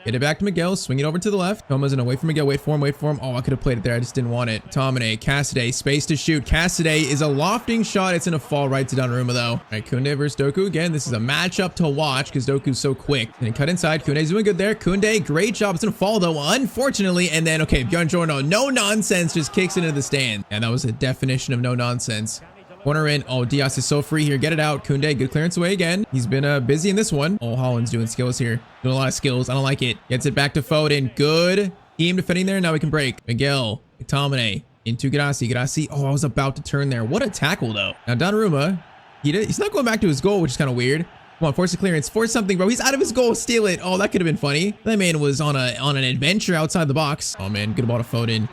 Get it back to Miguel, swing it over to the left. Toma's gonna wait for Miguel, wait for him. Oh, I could have played it there, I just didn't want it. Tomine, Cassidy, space to shoot. Cassidy is a lofting shot. It's gonna fall right to Donnarumma though. All right, Kunde versus Doku again. This is a matchup to watch because Doku's so quick. And cut inside. Kunde's doing good there. Kunde, great job. It's gonna fall though, unfortunately. And then, okay, Bjorn Jorno, no nonsense, just kicks it into the stand. And that was a definition of no nonsense. Corner in. Oh, Diaz is so free here. Get it out. Kunde, good clearance away again. He's been busy in this one. Oh, Holland's doing skills here. Doing a lot of skills. I don't like it. Gets it back to Foden. Good team defending there. Now we can break. Miguel, McTominay into Ganassi. Ganassi. Oh, I was about to turn there. What a tackle though. Now Donnarumma, he's not going back to his goal, which is kind of weird. Come on, force a clearance. Force something, bro. He's out of his goal. Steal it. Oh, that could have been funny. That man was on an adventure outside the box. Oh man, good ball to Foden.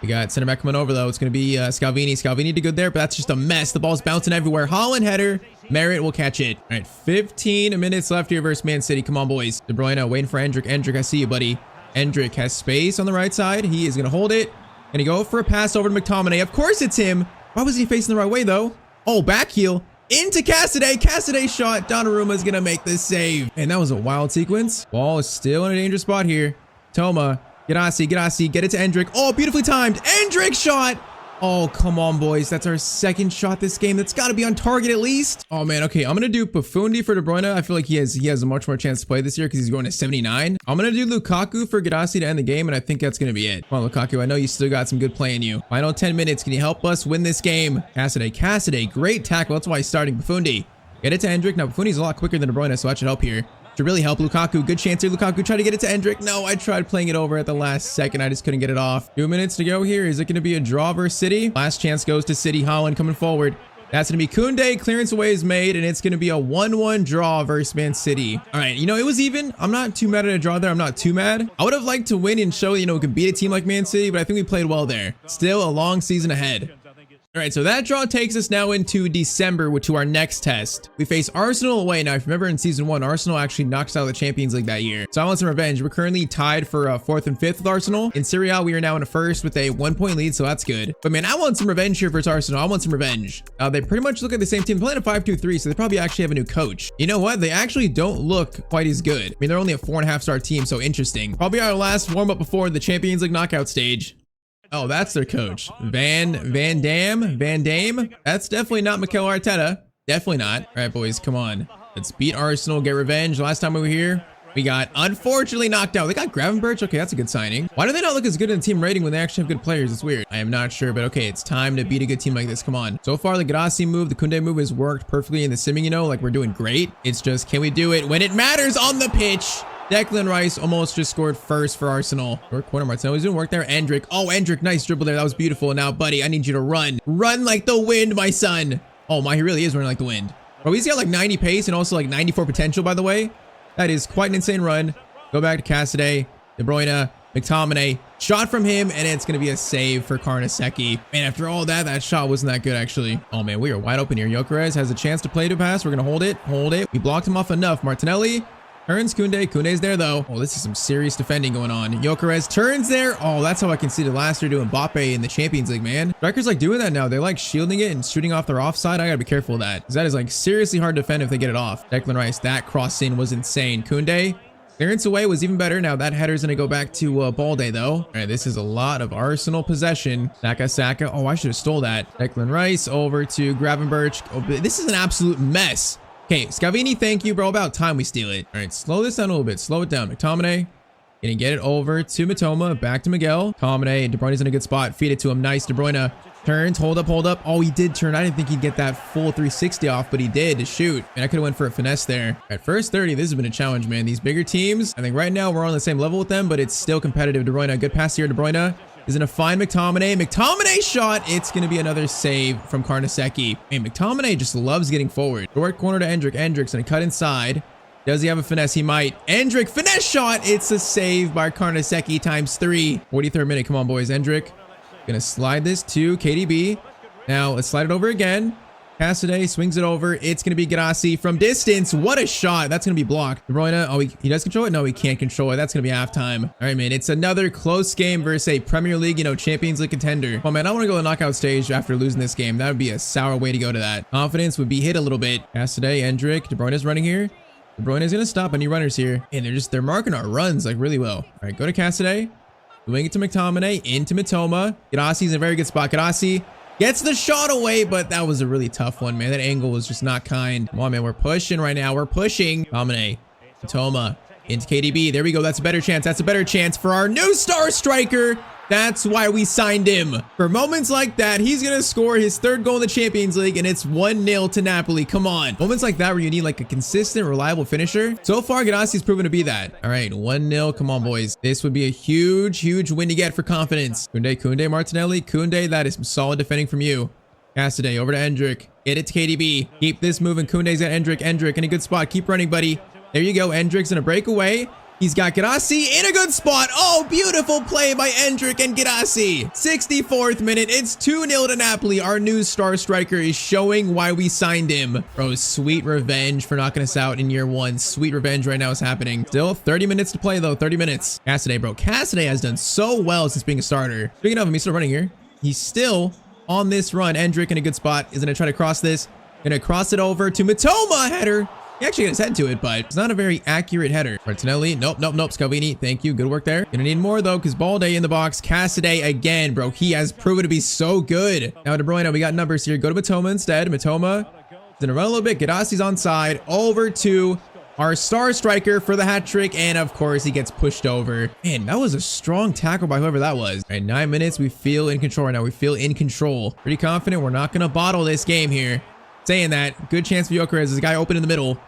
We got center back coming over though. It's going to be Scalvini. Scalvini did good there, but that's just a mess. The ball's bouncing everywhere. Holland header. Merritt will catch it. All right, 15 minutes left here versus Man City. Come on, boys. De Bruyne waiting for Endrick. Endrick, I see you, buddy. Endrick has space on the right side. He is going to hold it. Going to go for a pass over to McTominay. Of course it's him. Why was he facing the right way though? Oh, back heel. Into Cassidy. Cassidy shot. Donnarumma is going to make this save. And that was a wild sequence. Ball is still in a dangerous spot here. Toma. Ganassi, get it to Endrick. Oh, beautifully timed. Endrick shot. Oh, come on, boys. That's our second shot this game. That's got to be on target at least. Oh, man. Okay, I'm going to do Pafundi for De Bruyne. I feel like he has a much more chance to play this year because he's going to 79. I'm going to do Lukaku for Ganassi to end the game, and I think that's going to be it. Come on, Lukaku. I know you still got some good play in you. Final 10 minutes. Can you help us win this game? Cassidy, great tackle. That's why he's starting Pafundi. Get it to Endrick. Now, Pafundi's a lot quicker than De Bruyne, so that should help here. To really help Lukaku. Good chance here. Lukaku tried to get it to Endrick. No, I tried playing it over at the last second. I just couldn't get it off. 2 minutes to go here. Is it going to be a draw versus City? Last chance goes to City. Holland coming forward. That's going to be Kunde. Clearance away is made, and it's going to be a 1-1 draw versus Man City. All right, it was even. I'm not too mad at a draw there. I'm not too mad. I would have liked to win and show, we could beat a team like Man City, but I think we played well there. Still a long season ahead. All right, so that draw takes us now into December to our next test. We face Arsenal away. Now, if you remember in season 1, Arsenal actually knocked us out of the Champions League that year. So I want some revenge. We're currently tied for 4th and 5th with Arsenal. In Serie A, we are now in a 1st with a 1-point lead, so that's good. But man, I want some revenge here versus Arsenal. I want some revenge. They pretty much look like the same team. They're playing a 5-2-3, so they probably actually have a new coach. You know what? They actually don't look quite as good. I mean, they're only a 4.5-star team, so interesting. Probably our last warm-up before the Champions League knockout stage. Oh, that's their coach. Van Dame. That's definitely not Mikel Arteta. Definitely not. All right, boys, come on. Let's beat Arsenal, get revenge. Last time we were here, we got unfortunately knocked out. They got Gravenberch. Okay, that's a good signing. Why do they not look as good in the team rating when they actually have good players? It's weird. I am not sure, but okay, it's time to beat a good team like this. Come on. So far, the Ganassi move, the Kunde move has worked perfectly in the simming, like we're doing great. It's just, can we do it when it matters on the pitch? Declan Rice almost just scored first for Arsenal. Short corner, Martinelli's doing work there. Endrick. Oh, Endrick, nice dribble there. That was beautiful. Now, buddy, I need you to run. Run like the wind, my son. Oh, he really is running like the wind. Bro, he's got like 90 pace and also like 94 potential, by the way. That is quite an insane run. Go back to Cassidy, De Bruyne, McTominay. Shot from him, and it's going to be a save for Karnaseki. Man, after all that shot wasn't that good, actually. Oh, man, we are wide open here. Gyökeres has a chance to play to pass. We're going to hold it. We blocked him off enough. Martinelli. Turns Kunde. Kunde's there, though. Oh, this is some serious defending going on. Gyökeres turns there. Oh, that's how I conceded last year to Mbappe in the Champions League, man. Strikers like doing that now. They like shielding it and shooting off their offside. I gotta be careful of that, because that is like seriously hard to defend if they get it off. Declan Rice, that cross in was insane. Kunde. Clearance away was even better. Now that header's gonna go back to Balde, though. All right, this is a lot of Arsenal possession. Saka. Oh, I should have stole that. Declan Rice over to Gravenberch. Oh, this is an absolute mess. Okay, Scalvini, thank you, bro. About time we steal it. All right, slow this down a little bit. Slow it down. McTominay. Gonna get it over to Mitoma. Back to Miguel. McTominay. De Bruyne's in a good spot. Feed it to him. Nice. De Bruyne turns. Hold up. Oh, he did turn. I didn't think he'd get that full 360 off, but he did to shoot. And I could have went for a finesse there. At first 30, this has been a challenge, man. These bigger teams, I think right now we're on the same level with them, but it's still competitive. De Bruyne, good pass here. De Bruyne is going to find McTominay. McTominay shot. It's going to be another save from Karnaseki. Man, McTominay just loves getting forward. Short corner to Endrick. Endrick's going to cut inside. Does he have a finesse? He might. Endrick, finesse shot. It's a save by Karnaseki × 3. 43rd minute. Come on, boys. Endrick. Gonna slide this to KDB. Now let's slide it over again. Cassidy swings it over. It's going to be Ganassi from distance. What a shot. That's going to be blocked. De Bruyne. Oh, he does control it? No, he can't control it. That's going to be halftime. All right, man. It's another close game versus a Premier League, Champions League contender. Oh, man, I want to go to the knockout stage after losing this game. That would be a sour way to go to that. Confidence would be hit a little bit. Cassidy, Endrick. De Bruyne is running here. De Bruyne is going to stop. Any runners here. And they're marking our runs like really well. All right, go to Cassidy. Wing it to McTominay. Into Mitoma. Ganassi's in a very good spot. Ganassi gets the shot away, but that was a really tough one, man. That angle was just not kind. Come on, man. We're pushing right now. We're pushing. Domine. Matoma. Into KDB. There we go. That's a better chance. That's a better chance for our new star striker. That's why we signed him. For moments like that, he's going to score his third goal in the Champions League, and it's 1-0 to Napoli. Come on. Moments like that where you need like a consistent, reliable finisher. So far, Ganassi's proven to be that. All right, 1-0. Come on, boys. This would be a huge, huge win to get for confidence. Kunde, Martinelli. Kunde, that is some solid defending from you. Cassidy, over to Endrick. Get it to KDB. Keep this moving. Kunde's at Endrick. Endrick in a good spot. Keep running, buddy. There you go. Endrick's in a breakaway. He's got Ganassi in a good spot. Oh, beautiful play by Endrick and Ganassi. 64th minute. It's 2-0 to Napoli. Our new star striker is showing why we signed him. Bro, sweet revenge for knocking us out in year one. Sweet revenge right now is happening. Still 30 minutes to play though. 30 minutes. Cassidy, bro. Cassidy has done so well since being a starter. Speaking of him, he's still running here. He's still on this run. Endrick in a good spot. Is gonna try to cross this. Gonna cross it over to Mitoma. Header. He actually got his head to it, but it's not a very accurate header. Martinelli. Nope. Scalvini. Thank you. Good work there. Gonna need more, though, because Balde in the box. Cassidy again, bro. He has proven to be so good. Now, De Bruyne, we got numbers here. Go to Mitoma instead. Mitoma is gonna run a little bit. Gadassi's onside. Over to our star striker for the hat trick. And, of course, he gets pushed over. Man, that was a strong tackle by whoever that was. All right, 9 minutes. We feel in control right now. We feel in control. Pretty confident. We're not gonna bottle this game here. Saying that, good chance for Gyökeres. There's a guy open in the middle.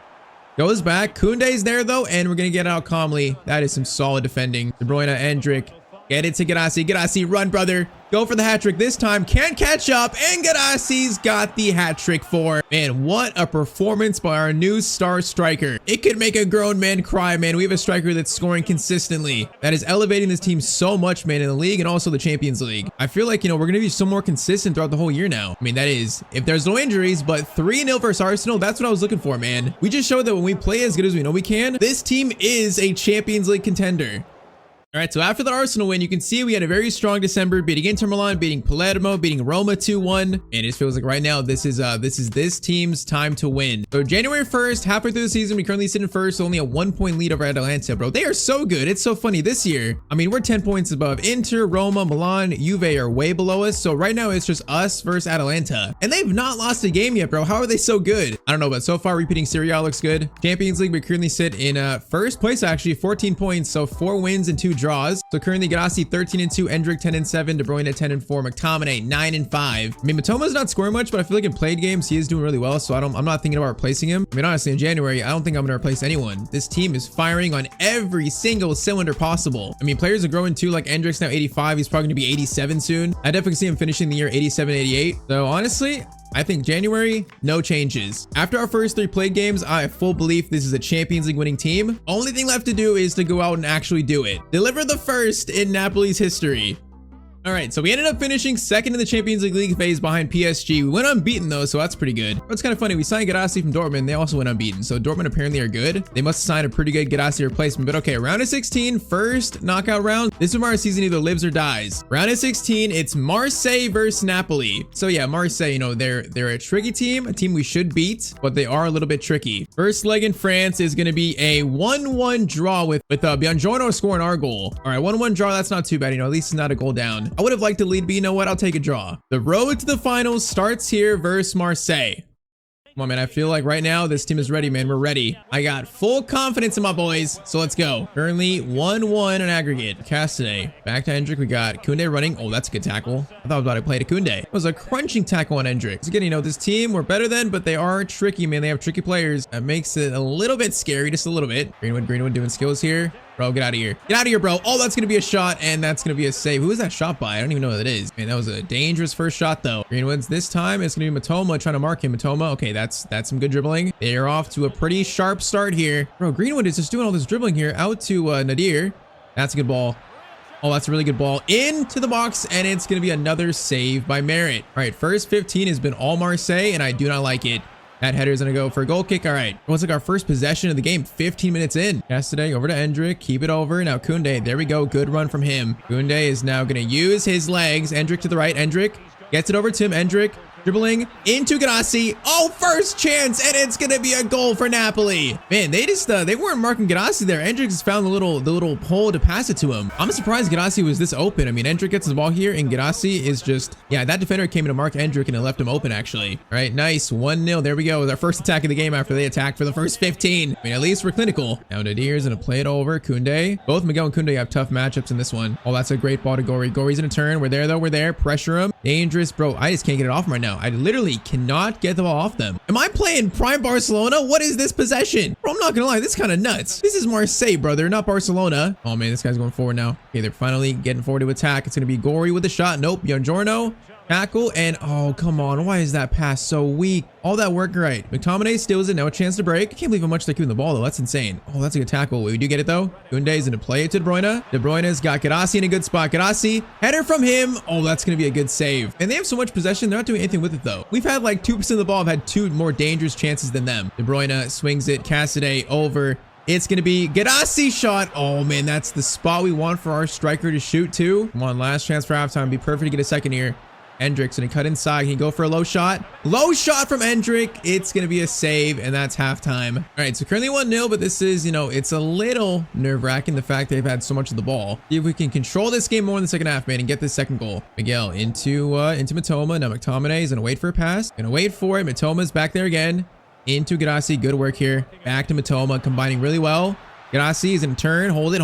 Goes back. Kunde's there, though, and we're going to get out calmly. That is some solid defending. De Bruyne, Endrick. Get it to Ganassi. Ganassi, run, brother. Go for the hat trick this time. Can't catch up, and Ganassi's got the hat trick for. Man, what a performance by our new star striker. It could make a grown man cry, man. We have a striker that's scoring consistently. That is elevating this team so much, man, in the league and also the Champions League. I feel like, we're going to be so more consistent throughout the whole year now. I mean, that is, if there's no injuries, but 3-0 versus Arsenal, that's what I was looking for, man. We just showed that when we play as good as we know we can, this team is a Champions League contender. All right, so after the Arsenal win, you can see we had a very strong December, beating Inter Milan, beating Palermo, beating Roma 2-1. And it feels like right now, this is this team's time to win. So January 1st, halfway through the season, we currently sit in first, only a 1-point lead over Atalanta, bro. They are so good. It's so funny this year. I mean, we're 10 points above Inter, Roma, Milan, Juve are way below us. So right now it's just us versus Atalanta. And they've not lost a game yet, bro. How are they so good? I don't know, but so far repeating Serie A looks good. Champions League, we currently sit in first place, actually, 14 points. So 4 wins and 2 draws. So currently Ganassi 13-2, Endrick 10-7, De Bruyne 10-4, McTominay 9-5. I mean, Matoma's not scoring much, but I feel like in played games he is doing really well. So I'm not thinking about replacing him. I mean, honestly, in January, I don't think I'm gonna replace anyone. This team is firing on every single cylinder possible. I mean, players are growing too. Like Endrick's now 85. He's probably gonna be 87 soon. I definitely see him finishing the year 87, 88. So honestly, I think January, no changes. After our first 3 played games, I have full belief this is a Champions League winning team. Only thing left to do is to go out and actually do it. Deliver the first in Napoli's history. All right, so we ended up finishing second in the Champions League phase behind PSG. We went unbeaten though, so that's pretty good. What's kind of funny, we signed Ganassi from Dortmund. They also went unbeaten, so Dortmund apparently are good. They must have signed a pretty good Ganassi replacement, but okay, round of 16, first knockout round. This is where our season either lives or dies. Round of 16, it's Marseille versus Napoli. So yeah, Marseille, they're a tricky team, a team we should beat, but they are a little bit tricky. First leg in France is going to be a 1-1 draw with Biangiorno scoring our goal. All right, 1-1 draw, that's not too bad. At least it's not a goal down. I would have liked to lead, but you know what? I'll take a draw. The road to the finals starts here versus Marseille. Come on, man. I feel like right now this team is ready, man. We're ready. I got full confidence in my boys, so let's go. Currently 1-1 on aggregate. Cassidy. Back to Endrick. We got Kunde running. Oh, that's a good tackle. I thought I was about to play to Kunde. It was a crunching tackle on Endrick. So again, this team, we're better than, but they are tricky, man. They have tricky players. That makes it a little bit scary, just a little bit. Greenwood doing skills here. Bro, get out of here. Get out of here, bro. Oh, that's going to be a shot, and that's going to be a save. Who is that shot by? I don't even know what that is. Man, that was a dangerous first shot, though. Greenwood's this time. It's going to be Mitoma trying to mark him. Mitoma. Okay, that's some good dribbling. They're off to a pretty sharp start here. Bro, Greenwood is just doing all this dribbling here out to Nadir. That's a good ball. Oh, that's a really good ball into the box, and it's going to be another save by Merritt. All right, first 15 has been all Marseille, and I do not like it. That header is going to go for a goal kick. All right. It was like our first possession of the game, 15 minutes in. Yesterday over to Endrick. Keep it over. Now Koundé. There we go. Good run from him. Koundé is now going to use his legs. Endrick to the right. Endrick gets it over to him. Endrick dribbling into Ganassi. Oh, first chance, and it's gonna be a goal for Napoli. Man, they weren't marking Ganassi there. Endrick just found the little hole to pass it to him. I'm surprised Ganassi was this open. I mean, Endrick gets the ball here, and Ganassi is just, yeah, that defender came in to mark Endrick, and it left him open, actually. All right, nice. 1-0. There we go. It was our first attack of the game after they attacked for the first 15. I mean, at least we're clinical. Now Nadir's gonna play it over. Koundé. Both Miguel and Koundé have tough matchups in this one. Oh, that's a great ball to Gori. Gori's gonna turn. We're there, though. We're there. Pressure him. Dangerous, bro. I just can't get it off him right now. I literally cannot get the ball off them. Am I playing prime Barcelona? What is this possession? Bro, I'm not gonna lie, this is kind of nuts. This is Marseille, brother, not Barcelona. Oh man, this guy's going forward now. Okay, they're finally getting forward to attack. It's gonna be Gori with the shot. Nope, Giorno. Tackle, and oh, come on. Why is that pass so weak? All that work, right. McTominay steals it. Now a chance to break. I can't believe how much they're keeping the ball, though. That's insane. Oh, that's a good tackle. We do get it, though. Koundé's going to play it to De Bruyne. De Bruyne's got Ganassi in a good spot. Ganassi, header from him. Oh, that's going to be a good save. And they have so much possession. They're not doing anything with it, though. We've had like 2% of the ball. I've had 2 more dangerous chances than them. De Bruyne swings it. Cassidy over. It's going to be Ganassi shot. Oh, man, that's the spot we want for our striker to shoot to. Come on, last chance for halftime. Be perfect to get a second here. Endrick's gonna cut inside. Can he go for a low shot? Low shot from Endrick. It's gonna be a save, and that's halftime. All right, so currently 1-0, but this is, you know, it's a little nerve-wracking, the fact they've had so much of the ball. See if we can control this game more in the second half, man, and get this second goal. Miguel into Mitoma. Now McTominay is gonna wait for a pass. Gonna wait for it. Mitoma's back there again. Into Ganassi. Good work here. Back to Mitoma, combining really well. Ganassi is in turn. Hold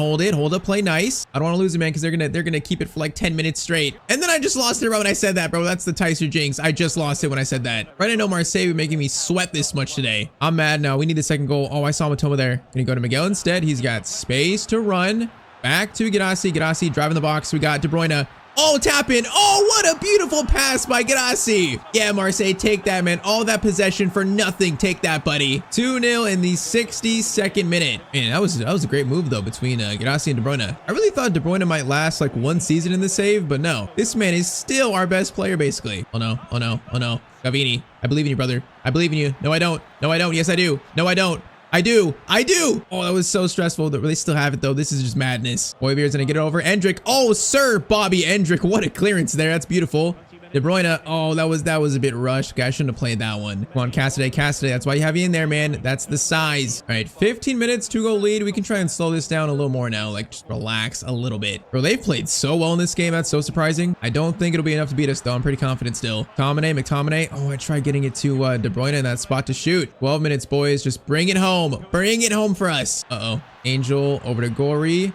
up, play nice. I don't want to lose it, man, because they're gonna keep it for like 10 minutes straight. And then I just lost it right when I said that, bro. That's the Tyztir jinx. I just lost it when I said that. Right, I know Marseille would making me sweat this much today. I'm mad now. We need the second goal. Oh, I saw Mitoma there. Gonna go to Miguel instead. He's got space to run. Back to Ganassi. Ganassi driving the box. We got De Bruyne. Oh, tap in. Oh, what a beautiful pass by Ganassi. Yeah, Marseille, take that, man. All that possession for nothing. Take that, buddy. 2-0 in the 62nd minute. Man, that was a great move, though, between Ganassi and De Bruyne. I really thought De Bruyne might last like 1 season in the save, but no. This man is still our best player, basically. Oh, no. Oh, no. Oh, no. Gavini, I believe in you, brother. I believe in you. No, I don't. No, I don't. Yes, I do. No, I don't. I do. Oh, that was so stressful. They still have it, though. This is just madness. Højbjerg's gonna get it over. Endrick. Oh, sir, Bobby Endrick. What a clearance there. That's beautiful. De Bruyne. Oh, that was a bit rushed. Guy shouldn't have played that one. Come on, Cassidy. That's why you have you in there, man. That's the size. All right, 15 minutes, 2-goal lead. We can try and slow this down a little more now. Like, just relax a little bit. Bro, they've played so well in this game. That's so surprising. I don't think it'll be enough to beat us, though. I'm pretty confident still. McTominay. Oh, I tried getting it to De Bruyne in that spot to shoot. 12 minutes, boys. Just bring it home. Bring it home for us. Uh-oh. Angel over to Gori.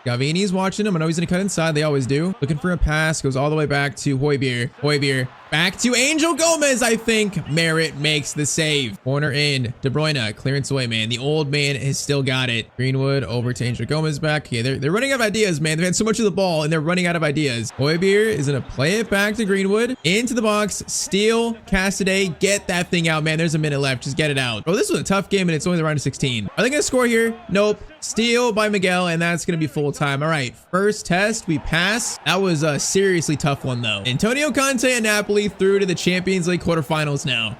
Gavini's watching him. I know he's going to cut inside. They always do. Looking for a pass. Goes all the way back to Højbjerg. Back to Angel Gomez, I think. Merritt makes the save. Corner in. De Bruyne. Clearance away, man. The old man has still got it. Greenwood over to Angel Gomez back. Yeah, they're running out of ideas, man. They've had so much of the ball, and they're running out of ideas. Højbjerg is going to play it back to Greenwood. Into the box. Steal. Cassidy. Get that thing out, man. There's a minute left. Just get it out. Oh, this was a tough game, and it's only the round of 16. Are they going to score here? Nope. Steal by Miguel, and that's going to be full time. All right, first test, we pass. That was a seriously tough one, though. Antonio Conte and Napoli through to the Champions League quarterfinals now.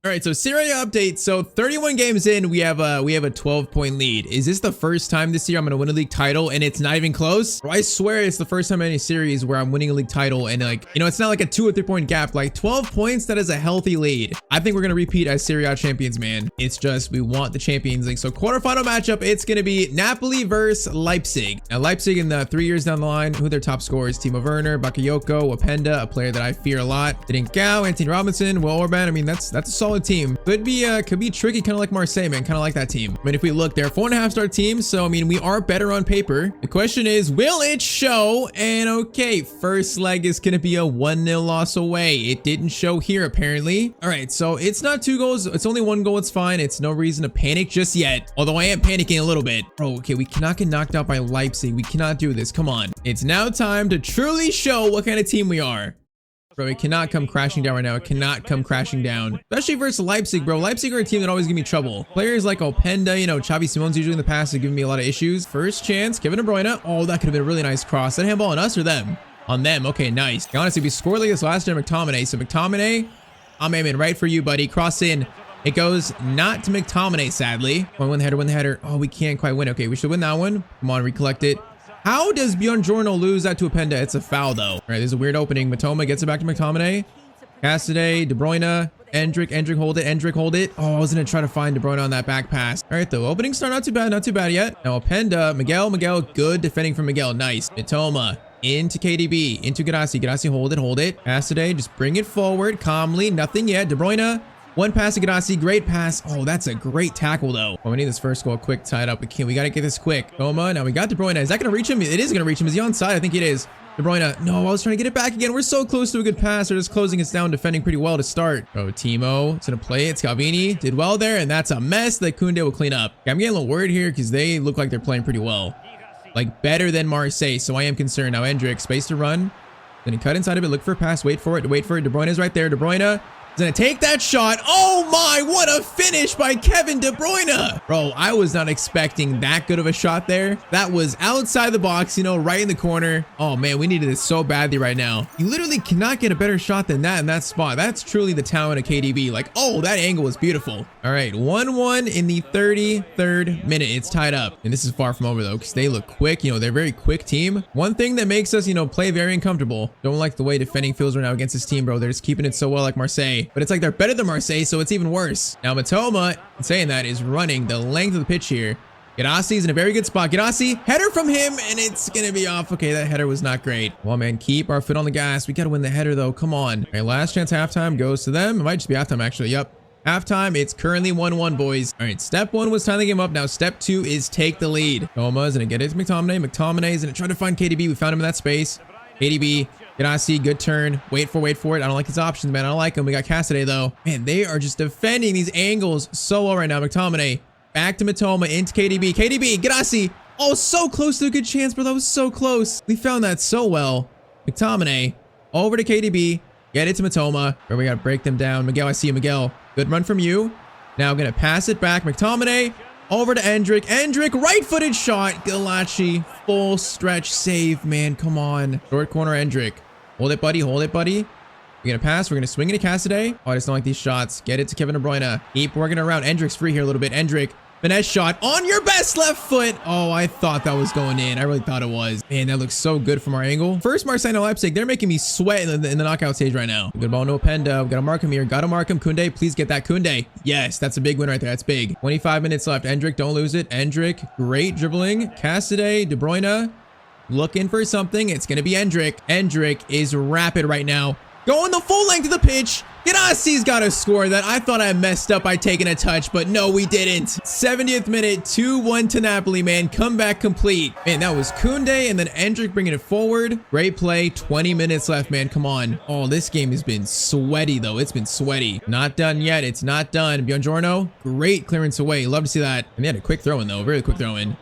All right, so Serie A update. So 31 games in, we have a 12-point lead. Is this the first time this year I'm gonna win a league title and it's not even close? Bro, I swear it's the first time in any series where I'm winning a league title and, like, you know, it's not like a 2 or 3 point gap. Like 12 points, that is a healthy lead. I think we're gonna repeat as Serie A champions, man. It's just we want the Champions League. So quarterfinal matchup, it's gonna be Napoli versus Leipzig. Now Leipzig in the 3 years down the line, who are their top scorers? Timo Werner, Bakayoko, Openda, a player that I fear a lot. Trincao, Anthony Robinson, Will Orban. I mean, that's a solid team. Could be tricky, kind of like Marseille, man. Kind of like that team. I mean, if we look, they're a 4.5-star team, so I mean, we are better on paper. The question is, will it show? And okay, first leg is gonna be a 1-0 loss away. It didn't show here, apparently. All right, so it's not 2 goals. It's only 1 goal. It's fine. It's no reason to panic just yet. Although I am panicking a little bit. Bro, okay, we cannot get knocked out by Leipzig. We cannot do this. Come on. It's now time to truly show what kind of team we are. Bro, it cannot come crashing down right now. It cannot come crashing down. Especially versus Leipzig, bro. Leipzig are a team that always give me trouble. Players like Openda, you know, Xavi Simon's usually in the past have given me a lot of issues. First chance, Kevin De Bruyne. Oh, that could have been a really nice cross. That handball on us or them? On them. Okay, nice. Honestly, we scored like this last year, McTominay. So McTominay, I'm aiming right for you, buddy. Cross in. It goes not to McTominay, sadly. Come on, win the header, win the header. Oh, we can't quite win. Okay, we should win that one. Come on, recollect it. How does Bjornjorno lose that to Openda? It's a foul, though. All right, there's a weird opening. Matoma gets it back to McTominay. Cassidy, De Bruyne, Endrick hold it, Endrick hold it. Oh, I was gonna try to find De Bruyne on that back pass. All right, though, opening start, not too bad yet. Now Openda, Miguel, good defending from Miguel, nice. Matoma into KDB, into Gadassi, hold it. Cassidy, just bring it forward calmly, nothing yet. De Bruyne, one pass to Gadassi, great pass. Oh, that's a great tackle, though. Oh, we need this first goal quick, tied up. We gotta get this quick. Toma, now we got De Bruyne. Is that gonna reach him? It is gonna reach him. Is he onside? I think it is. De Bruyne, no, I was trying to get it back again. We're so close to a good pass. They're just closing us down, defending pretty well to start. Oh, Timo, it's gonna play it. Scalvini did well there, and that's a mess that Koundé will clean up. Okay, I'm getting a little worried here because they look like they're playing pretty well. Like, better than Marseille, so I am concerned. Now, Endrick, space to run. Then he cut inside of it, look for a pass, wait for it. De Bruyne is right there. De Bruyne is gonna take that shot. Oh my, what a finish by Kevin De Bruyne. Bro, I was not expecting that good of a shot there. That was outside the box, you know, right in the corner. Oh man, we needed this so badly right now. You literally cannot get a better shot than that in that spot. That's truly the talent of KDB. Like, oh, that angle was beautiful. All right, 1-1 in the 33rd minute. It's tied up. And this is far from over though, because they look quick. You know, they're a very quick team. One thing that makes us, you know, play very uncomfortable. Don't like the way defending feels right now against this team, bro. They're just keeping it so well like Marseille. But it's like they're better than Marseille, so it's even worse. Now, Matoma, saying that, is running the length of the pitch here. Gadassi's in a very good spot. Gadassi, header from him, and it's going to be off. Okay, that header was not great. Come on, man, keep our foot on the gas. We got to win the header, though. Come on. All right, last chance halftime goes to them. It might just be halftime, actually. Yep. Halftime, it's currently 1-1, boys. All right, step one was tying the game up. Now, step two is take the lead. Toma's going to get it to McTominay. McTominay is going to try to find KDB. We found him in that space. KDB. Gadassi, good turn. Wait for it. I don't like his options, man. I don't like him. We got Cassidy, though. Man, they are just defending these angles so well right now. McTominay, back to Matoma, into KDB. KDB, Gadassi. Oh, so close to a good chance, bro. That was so close. We found that so well. McTominay, over to KDB. Get it to Matoma. Bro, we got to break them down. Miguel, I see you, Miguel. Good run from you. Now going to pass it back. McTominay, over to Endrick. Endrick, right-footed shot. Galachi, full stretch save, man. Come on. Short corner, Endrick. Hold it, buddy. Hold it, buddy. We're going to pass. We're going to swing it to Cassidy. Oh, I just don't like these shots. Get it to Kevin De Bruyne. Keep working around. Endrick's free here a little bit. Endrick. Finesse shot on your best left foot. Oh, I thought that was going in. I really thought it was. Man, that looks so good from our angle. First, Marseille and Leipzig, they're making me sweat in the knockout stage right now. Good ball, no Openda. We got to mark him here. Got to mark him. Koundé, please get that. Koundé. Yes, that's a big win right there. That's big. 25 minutes left. Endrick, don't lose it. Endrick, great dribbling. Cassidy, De Bruyne, looking for something. It's going to be Endrick. Endrick is rapid right now. Going the full length of the pitch. Gadassi's got to score that. I thought I messed up by taking a touch, but no, we didn't. 70th minute, 2-1 to Napoli, man. Comeback complete. Man, that was Koundé and then Endrick bringing it forward. Great play. 20 minutes left, man. Come on. Oh, this game has been sweaty, though. It's been sweaty. Not done yet. It's not done. Bjornjorno, great clearance away. Love to see that. And they had a quick throw in, though. Very quick throw in.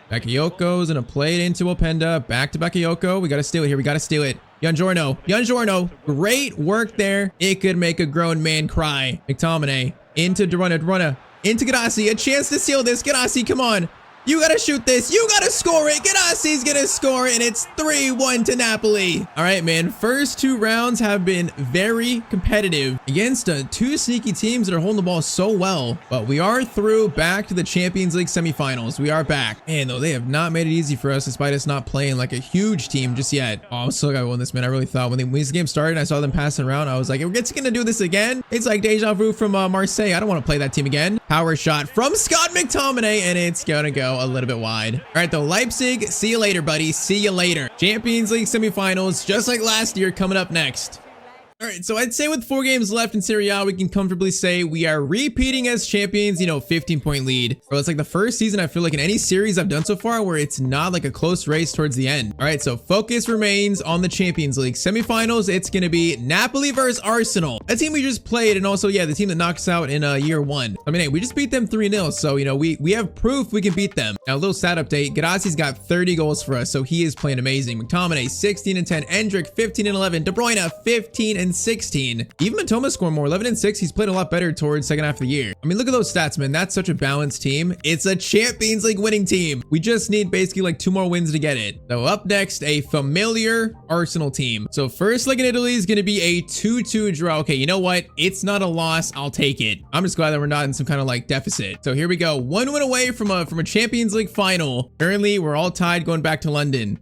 Bakayoko's going to play it into Openda. Back to Bakayoko. We got to steal it here. We got to steal it. Bjornjorno, great work there. It could make a grown man cry. McTominay into De Bruyne, into Gadassi. A chance to seal this. Gadassi, come on. You gotta shoot this. You gotta score it. Gadassi's gonna score it, and it's 3-1 to Napoli. All right, man. First two rounds have been very competitive against two sneaky teams that are holding the ball so well. But we are through back to the Champions League semifinals. We are back. Man, though, they have not made it easy for us despite us not playing like a huge team just yet. Oh, I'm still gotta win this, man. I really thought when this game started, I saw them passing around. I was like, we're gonna do this again. It's like deja vu from Marseille. I don't want to play that team again. Power shot from Scott McTominay, and it's gonna go a little bit wide. All right, though, Leipzig, see you later, buddy. See you later. Champions League semifinals, just like last year, coming up next. All right, so I'd say with 4 games left in Serie A, we can comfortably say we are repeating as champions, 15-point lead. Bro, it's like the first season I feel like in any series I've done so far where it's not like a close race towards the end. All right, so focus remains on the Champions League semifinals. It's going to be Napoli versus Arsenal, a team we just played, and also, yeah, the team that knocked us out in year 1. I mean, hey, we just beat them 3-0, so, we have proof we can beat them. Now, a little stat update. Gadassi's got 30 goals for us, so he is playing amazing. McTominay, 16 and 10. Endrick, 15 and 11. De Bruyne, 15 and and 16. Even Matoma scored more, 11 and 6. He's played a lot better towards second half of the year. I mean, look at those stats, man. That's such a balanced team. It's a Champions League winning team. We just need basically like 2 more wins to get it. So up next, a familiar Arsenal team. So first leg in Italy is going to be a 2-2 draw. Okay, you know what? It's not a loss. I'll take it. I'm just glad that we're not in some kind of like deficit. So here we go. 1 win away from a Champions League final. Currently, we're all tied going back to London.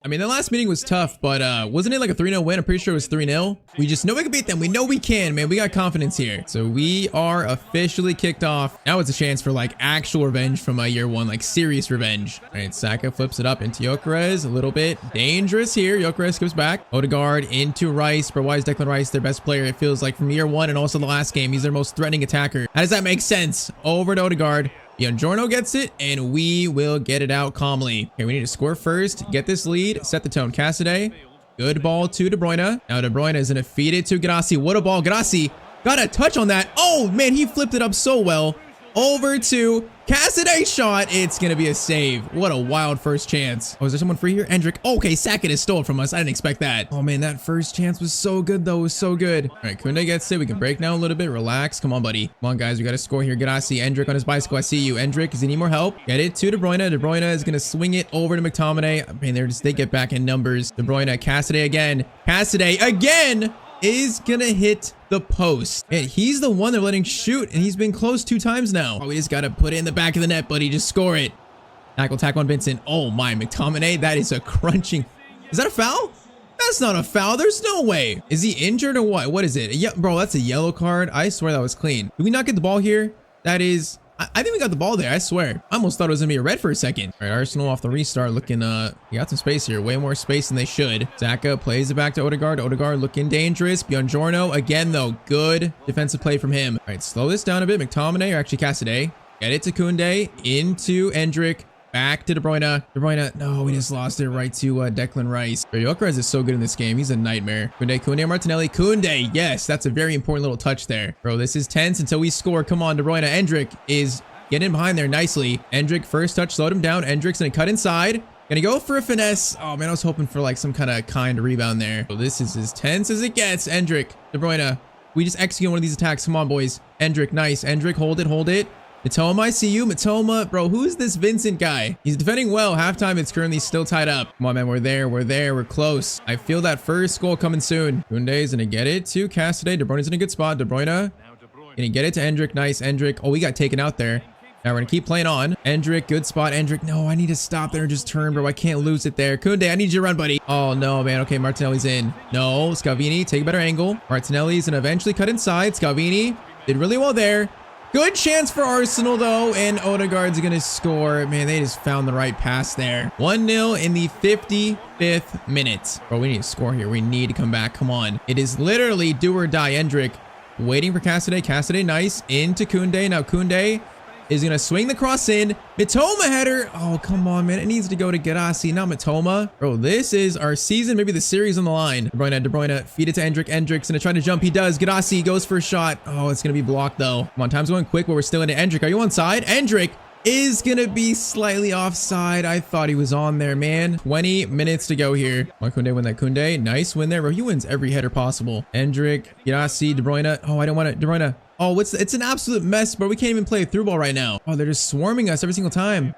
I mean, the last meeting was tough, but wasn't it like a 3-0 win? I'm pretty sure it was 3-0. We just know we can beat them. We know we can, man. We got confidence here. So we are officially kicked off. Now it's a chance for like actual revenge from year 1, like serious revenge. All right, Saka flips it up into Gyökeres. A little bit dangerous here. Gyökeres goes back. Odegaard into Rice. Bro, why is Declan Rice their best player? It feels like from year 1 and also the last game. He's their most threatening attacker. How does that make sense? Over to Odegaard. Buongiorno gets it, and we will get it out calmly. Okay, we need to score first, get this lead, set the tone. Cassidy, good ball to De Bruyne. Now De Bruyne is going to feed it to Ganassi. What a ball. Ganassi got a touch on that. Oh, man, he flipped it up so well. Over to Cassidy shot. It's going to be a save. What a wild first chance. Oh, is there someone free here? Endrick. Okay, Sackett is stolen from us. I didn't expect that. Oh, man, that first chance was so good, though. It was so good. All right, Koundé gets it. We can break down a little bit. Relax. Come on, buddy. Come on, guys. We got to score here. Ganassi. Endrick on his bicycle. I see you. Endrick, does he need more help? Get it to De Bruyne. De Bruyne is going to swing it over to McTominay. I mean, they get back in numbers. De Bruyne. Cassidy again. Cassidy again is gonna hit the post. And he's the one they're letting shoot, and he's been close 2 times now. Oh, we just gotta put it in the back of the net, buddy. Just score it. Tackle on Vincent. Oh my, McTominay. That is a crunching. Is that a foul? That's not a foul. There's no way. Is he injured or what? What is it? Yeah, bro, that's a yellow card. I swear that was clean. Did we not get the ball here? That is... I think we got the ball there. I swear. I almost thought it was gonna be a red for a second. All right, Arsenal off the restart looking, we got some space here. Way more space than they should. Xhaka plays it back to Odegaard. Odegaard looking dangerous. Buongiorno again, though. Good defensive play from him. All right, slow this down a bit. McTominay, or actually Cassidy. Get it to Koundé. Into Endrick. Back to De Bruyne. De Bruyne. No, we just lost it right to Declan Rice. Gyökeres is so good in this game. He's a nightmare. Koundé, Martinelli. Koundé. Yes, that's a very important little touch there. Bro, this is tense until we score. Come on, De Bruyne. Endrick is getting behind there nicely. Endrick, first touch, slowed him down. Endrick's going to cut inside. Gonna go for a finesse. Oh, man, I was hoping for like some kind of rebound there. So this is as tense as it gets. Endrick. De Bruyne. We just execute one of these attacks. Come on, boys. Endrick, nice. Endrick, hold it, hold it. Matoma, I see you. Matoma, bro, who is this Vincent guy? He's defending well. Halftime, it's currently still tied up. Come on, man, we're there, we're close. I feel that first goal coming soon. Koundé's gonna get it to Cassidy. De Bruyne's in a good spot. De Bruyne gonna get it to Endrick. Nice, Endrick. Oh, we got taken out there. Now we're gonna keep playing on. Endrick, good spot. Endrick, no, I need to stop there and just turn, bro. I can't lose it there. Koundé, I need you to run, buddy. Oh, no, man. Okay, Martinelli's in. No, Scavini, take a better angle. Martinelli's gonna eventually cut inside. Scavini did really well there. Good chance for Arsenal, though, and Odegaard's going to score. Man, they just found the right pass there. 1-0 in the 55th minute. Bro, we need to score here. We need to come back. Come on. It is literally do or die. Endrick waiting for Cassidy. Cassidy, nice. Into Koundé. Now Koundé is going to swing the cross in. Matoma header. Oh, come on, man. It needs to go to Ganassi, not Matoma. Bro, this is our season, maybe the series on the line. De Bruyne, feed it to Endrick. Endrick's going to try to jump. He does. Ganassi goes for a shot. Oh, it's going to be blocked, though. Come on, time's going quick, but we're still in it. Endrick, are you onside? Endrick is going to be slightly offside. I thought he was on there, man. 20 minutes to go here. Why Koundé win that? Koundé, nice win there, bro. He wins every header possible. Endrick, Ganassi, De Bruyne. Oh, I don't want it. De Bruyne. Oh, it's an absolute mess, bro. We can't even play a through ball right now. Oh, they're just swarming us every single time.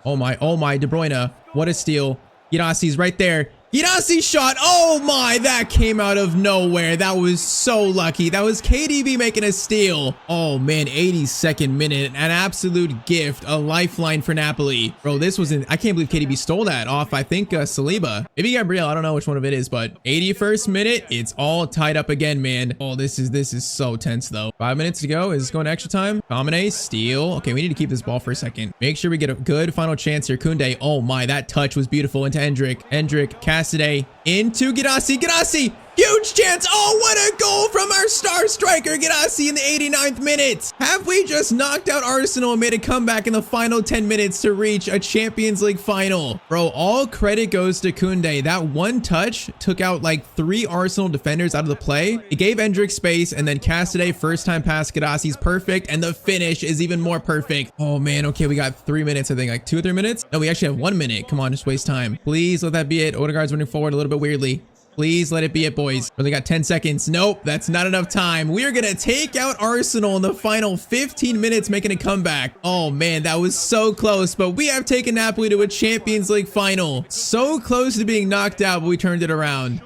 Oh my, De Bruyne. What a steal. Girassi's right there. Girassi shot. Oh my, that came out of nowhere. That was so lucky. That was KDB making a steal. Oh man, 82nd minute. An absolute gift. A lifeline for Napoli. Bro, this was I can't believe KDB stole that off, I think, Saliba. Maybe Gabriel. I don't know which one of it is, but 81st minute. It's all tied up again, man. Oh, this is so tense, though. 5 minutes to go. Is this going to extra time? Domine, steal. Okay, we need to keep this ball for a second. Make sure we get a good final chance here. Koundé. Oh my, that touch was beautiful. Into Endrick. Endrick, Cassidy, into Ganassi. Ganassi, huge chance. Oh, what a goal from our star striker, Ganassi, in the 89th minute. Have we just knocked out Arsenal and made a comeback in the final 10 minutes to reach a Champions League final? Bro, all credit goes to Koundé. That one touch took out like 3 Arsenal defenders out of the play. It gave Endrick space, and then Cassidy, first time pass, Ganassi's perfect, and the finish is even more perfect. Oh man, okay, we got 3 minutes, I think, like 2 or 3 minutes. No, we actually have 1 minute. Come on, just waste time. Please let that be it. Odegaard's running forward a little bit weirdly. Please let it be it, boys. Only got 10 seconds. Nope, that's not enough time. We are going to take out Arsenal in the final 15 minutes, making a comeback. Oh, man, that was so close. But we have taken Napoli to a Champions League final. So close to being knocked out, but we turned it around.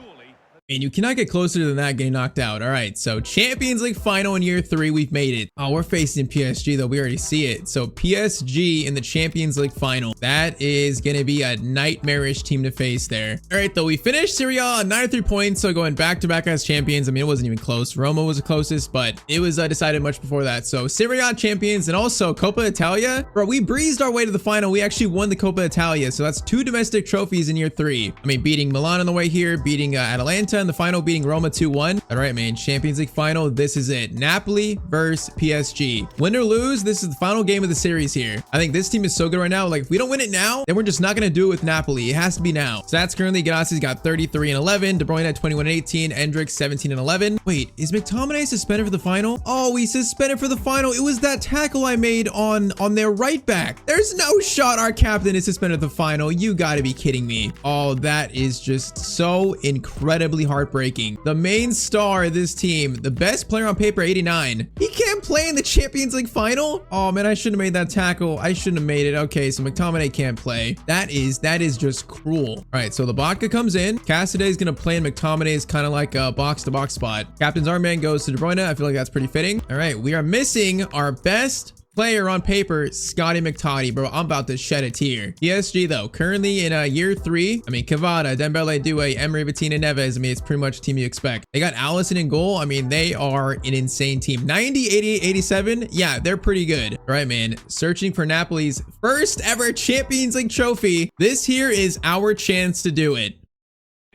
And you cannot get closer than that getting knocked out. All right, so Champions League final in year 3, we've made it. Oh, we're facing PSG though. We already see it. So PSG in the Champions League final. That is going to be a nightmarish team to face there. All right, though, we finished Serie A on 93 points. So going back to back as champions. I mean, it wasn't even close. Roma was the closest, but it was decided much before that. So Serie A champions and also Coppa Italia. Bro, we breezed our way to the final. We actually won the Coppa Italia. So that's 2 domestic trophies in year 3. I mean, beating Milan on the way here, beating Atalanta in the final, beating Roma 2-1. All right, man, Champions League final. This is it. Napoli versus PSG. Win or lose, this is the final game of the series here. I think this team is so good right now. Like, if we don't win it now, then we're just not going to do it with Napoli. It has to be now. Stats currently, Ganassi's got 33 and 11. De Bruyne at 21 and 18. Endrick 17 and 11. Wait, is McTominay suspended for the final? Oh, he's suspended for the final. It was that tackle I made on their right back. There's no shot our captain is suspended for the final. You got to be kidding me. Oh, that is just so incredibly heartbreaking. The main star of this team, the best player on paper, 89. He can't play in the Champions League final? Oh man, I shouldn't have made that tackle. I shouldn't have made it. Okay, so McTominay can't play. That is just cruel. All right, so the Vodka comes in. Cassidy is going to play in McTominay's kind of like a box-to-box spot. Captain's armband goes to De Bruyne. I feel like that's pretty fitting. All right, we are missing our best player on paper, Scotty McTominay. Bro, I'm about to shed a tear. PSG though, currently in year 3. I mean, Cavada, Dembele, Doué, Emery, Vitina, Neves. I mean, it's pretty much the team you expect. They got Allison in goal. I mean, they are an insane team. 90, 88, 87. Yeah, they're pretty good. All right, man. Searching for Napoli's first ever Champions League trophy. This here is our chance to do it.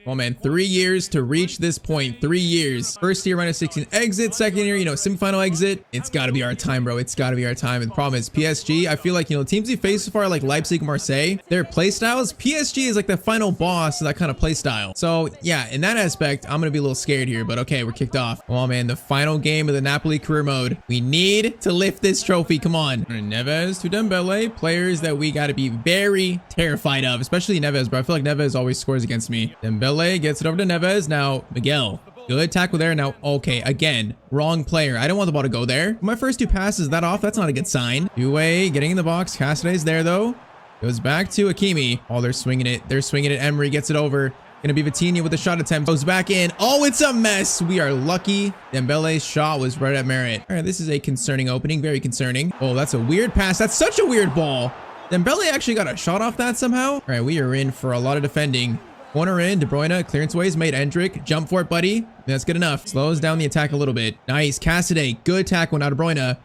Well, man, 3 years to reach this point. 3 years. First year, minus 16 exit. Second year, semifinal exit. It's got to be our time, bro. It's got to be our time. And the problem is PSG, I feel like, teams we face so far like Leipzig, Marseille, their play styles, PSG is like the final boss of that kind of play style. So, yeah, in that aspect, I'm going to be a little scared here. But okay, we're kicked off. Well, man, the final game of the Napoli career mode. We need to lift this trophy. Come on. Neves to Dembele. Players that we got to be very terrified of, especially Neves, bro. I feel like Neves always scores against me. Dembele gets it over to Neves. Now, Miguel. Good tackle there. Now, okay, again, wrong player. I don't want the ball to go there. My first 2 passes, that off. That's not a good sign. Doué getting in the box. Cassidy's there, though. Goes back to Hakimi. Oh, they're swinging it. They're swinging it. Emery gets it over. Gonna be Vitinha with a shot attempt. Goes back in. Oh, it's a mess. We are lucky. Dembele's shot was right at Merritt. All right, this is a concerning opening. Very concerning. Oh, that's a weird pass. That's such a weird ball. Dembele actually got a shot off that somehow. All right, we are in for a lot of defending. Corner in, De Bruyne, clearance ways made. Endrick, jump for it, buddy. That's good enough. Slows down the attack a little bit. Nice, Cassidy, good tackle now, De Bruyne.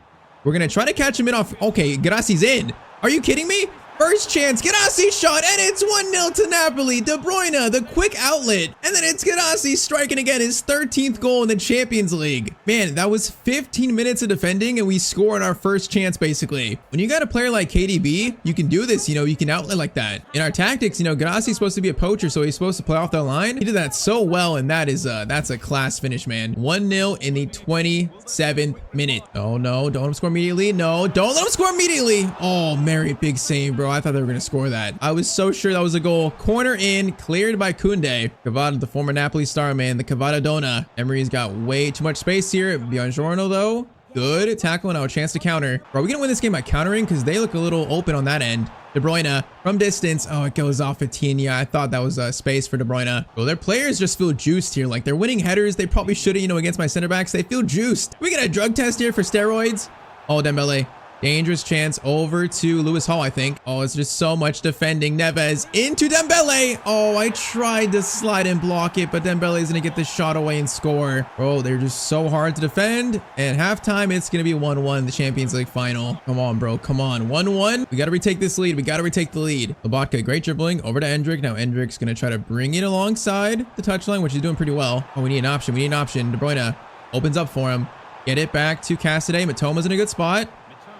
We're gonna try to catch him in off. Okay, Grassi's in. Are you kidding me? First chance, Ganassi's shot, and it's 1-0 to Napoli. De Bruyne, the quick outlet, and then it's Ganassi striking again, his 13th goal in the Champions League. Man, that was 15 minutes of defending, and we score on our first chance, basically. When you got a player like KDB, you can do this, you can outlet like that. In our tactics, Ganassi's supposed to be a poacher, so he's supposed to play off the line. He did that so well, and that's a class finish, man. 1-0 in the 27th minute. Oh, no, don't let him score immediately. No, don't let him score immediately. Oh, Mary, big save, bro. I thought they were going to score that. I was so sure that was a goal. Corner in, cleared by Koundé. Cavada, the former Napoli star, man. The Cavada Donna. Emery's got way too much space here. Buongiorno, though. Good tackle. Now a chance to counter. Are we going to win this game by countering? Because they look a little open on that end. De Bruyne from distance. Oh, it goes off Vitinha. I thought that was space for De Bruyne. Well, their players just feel juiced here. Like, they're winning headers. They probably should have, against my center backs. They feel juiced. We get a drug test here for steroids. Oh, Dembele. Dangerous chance over to Lewis Hall, I think. Oh, it's just so much defending. Neves into Dembele. Oh, I tried to slide and block it, but Dembele's going to get the shot away and score. Bro, they're just so hard to defend. And halftime, it's going to be 1-1, the Champions League final. Come on, bro. Come on. 1-1. We got to retake this lead. We got to retake the lead. Lobotka, great dribbling over to Endrick. Now Endrick's going to try to bring it alongside the touchline, which he's doing pretty well. Oh, we need an option. We need an option. De Bruyne opens up for him. Get it back to Cassidy. Matoma's in a good spot.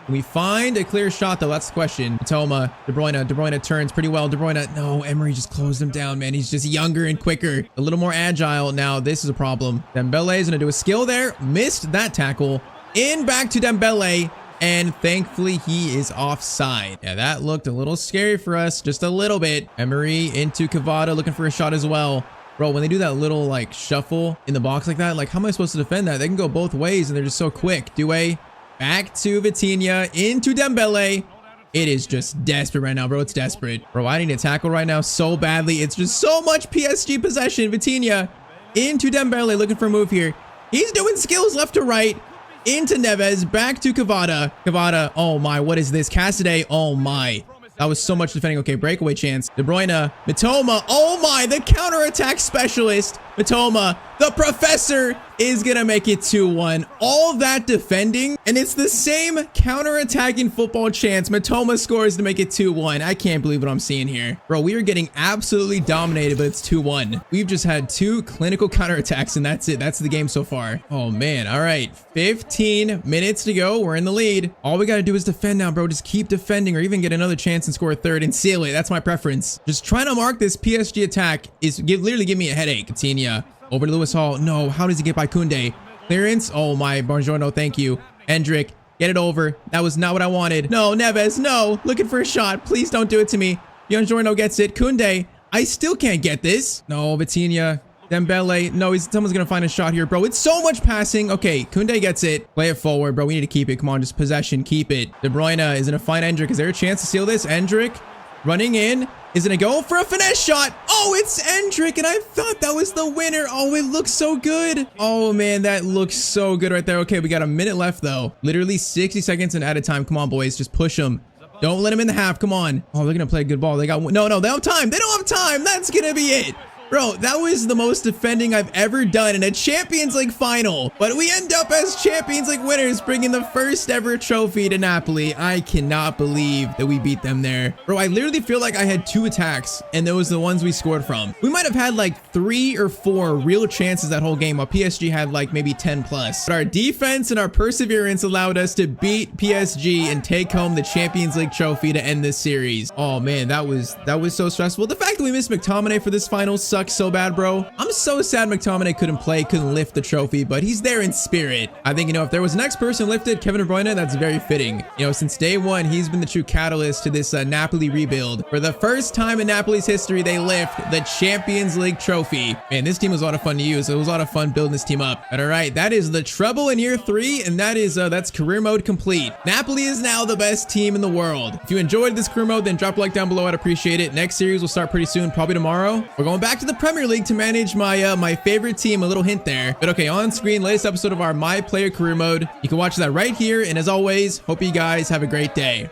Can we find a clear shot, though? That's the question. Matoma, De Bruyne turns pretty well. De Bruyne, no, Emery just closed him down, man. He's just younger and quicker, a little more agile. Now, this is a problem. Dembele is going to do a skill there. Missed that tackle. In back to Dembele, and thankfully, he is offside. Yeah, that looked a little scary for us, just a little bit. Emery into Cavada, looking for a shot as well. Bro, when they do that little like shuffle in the box like that, like how am I supposed to defend that? They can go both ways and they're just so quick. Doué back to Vitinha into Dembele. It is just desperate right now, bro. It's desperate. Bro, I need to tackle right now so badly. It's just so much PSG possession. Vitinha into Dembele, looking for a move here. He's doing skills left to right. Into Neves, back to Cavada. Cavada, oh my, what is this? Cassidy, oh my. That was so much defending. Okay, breakaway chance. De Bruyne, Mitoma, oh my, the counterattack specialist. Mitoma, the professor is gonna make it 2-1. All that defending, and it's the same counter-attacking football chance. Mitoma scores to make it 2-1. I can't believe what I'm seeing here. Bro, we are getting absolutely dominated, but it's 2-1. We've just had 2 clinical counterattacks, and that's it. That's the game so far. Oh, man. All right. 15 minutes to go. We're in the lead. All we got to do is defend now, bro. Just keep defending or even get another chance and score a third and seal it. That's my preference. Just trying to mark this PSG attack is literally give me a headache. Coutinho. Over to Lewis Hall. No, how does he get by Koundé? Clearance. Oh my, Buongiorno, thank you. Hendrick, get it over. That was not what I wanted. No, Neves, no. Looking for a shot. Please don't do it to me. Buongiorno gets it. Koundé, I still can't get this. No, Vitinha. Dembele. No, someone's going to find a shot here, bro. It's so much passing. Okay, Koundé gets it. Play it forward, bro. We need to keep it. Come on, just possession. Keep it. De Bruyne is going to find Hendrick. Is there a chance to seal this? Hendrick running in. Is it a go for a finesse shot? Oh, it's Hendrick, and I thought that was the winner. Oh, it looks so good. Oh, man, that looks so good right there. Okay, we got a minute left, though. Literally 60 seconds and out of time. Come on, boys. Just push them. Don't let them in the half. Come on. Oh, they're going to play a good ball. They got one. No, they don't have time. They don't have time. That's going to be it. Bro, that was the most defending I've ever done in a Champions League final. But we end up as Champions League winners, bringing the first ever trophy to Napoli. I cannot believe that we beat them there. Bro, I literally feel like I had 2 attacks, and those are the ones we scored from. We might have had like 3 or 4 real chances that whole game, while PSG had like maybe 10 plus. But our defense and our perseverance allowed us to beat PSG and take home the Champions League trophy to end this series. Oh man, that was so stressful. The fact that we missed McTominay for this final sucks so bad, bro. I'm so sad McTominay couldn't play, couldn't lift the trophy, but he's there in spirit. I think, you know, if there was the next person lifted, Kevin De Bruyne, that's very fitting. You know, since day one, he's been the true catalyst to this Napoli rebuild. For the first time in Napoli's history, they lift the Champions League trophy. Man, this team was a lot of fun to use. It was a lot of fun building this team up. But all right, that is the treble in year 3, and that's career mode complete. Napoli is now the best team in the world. If you enjoyed this career mode, then drop a like down below. I'd appreciate it. Next series will start pretty soon, probably tomorrow. We're going back to the Premier League to manage my favorite team. A little hint there. But okay, on screen, latest episode of our My Player career mode. You can watch that right here. And as always, hope you guys have a great day.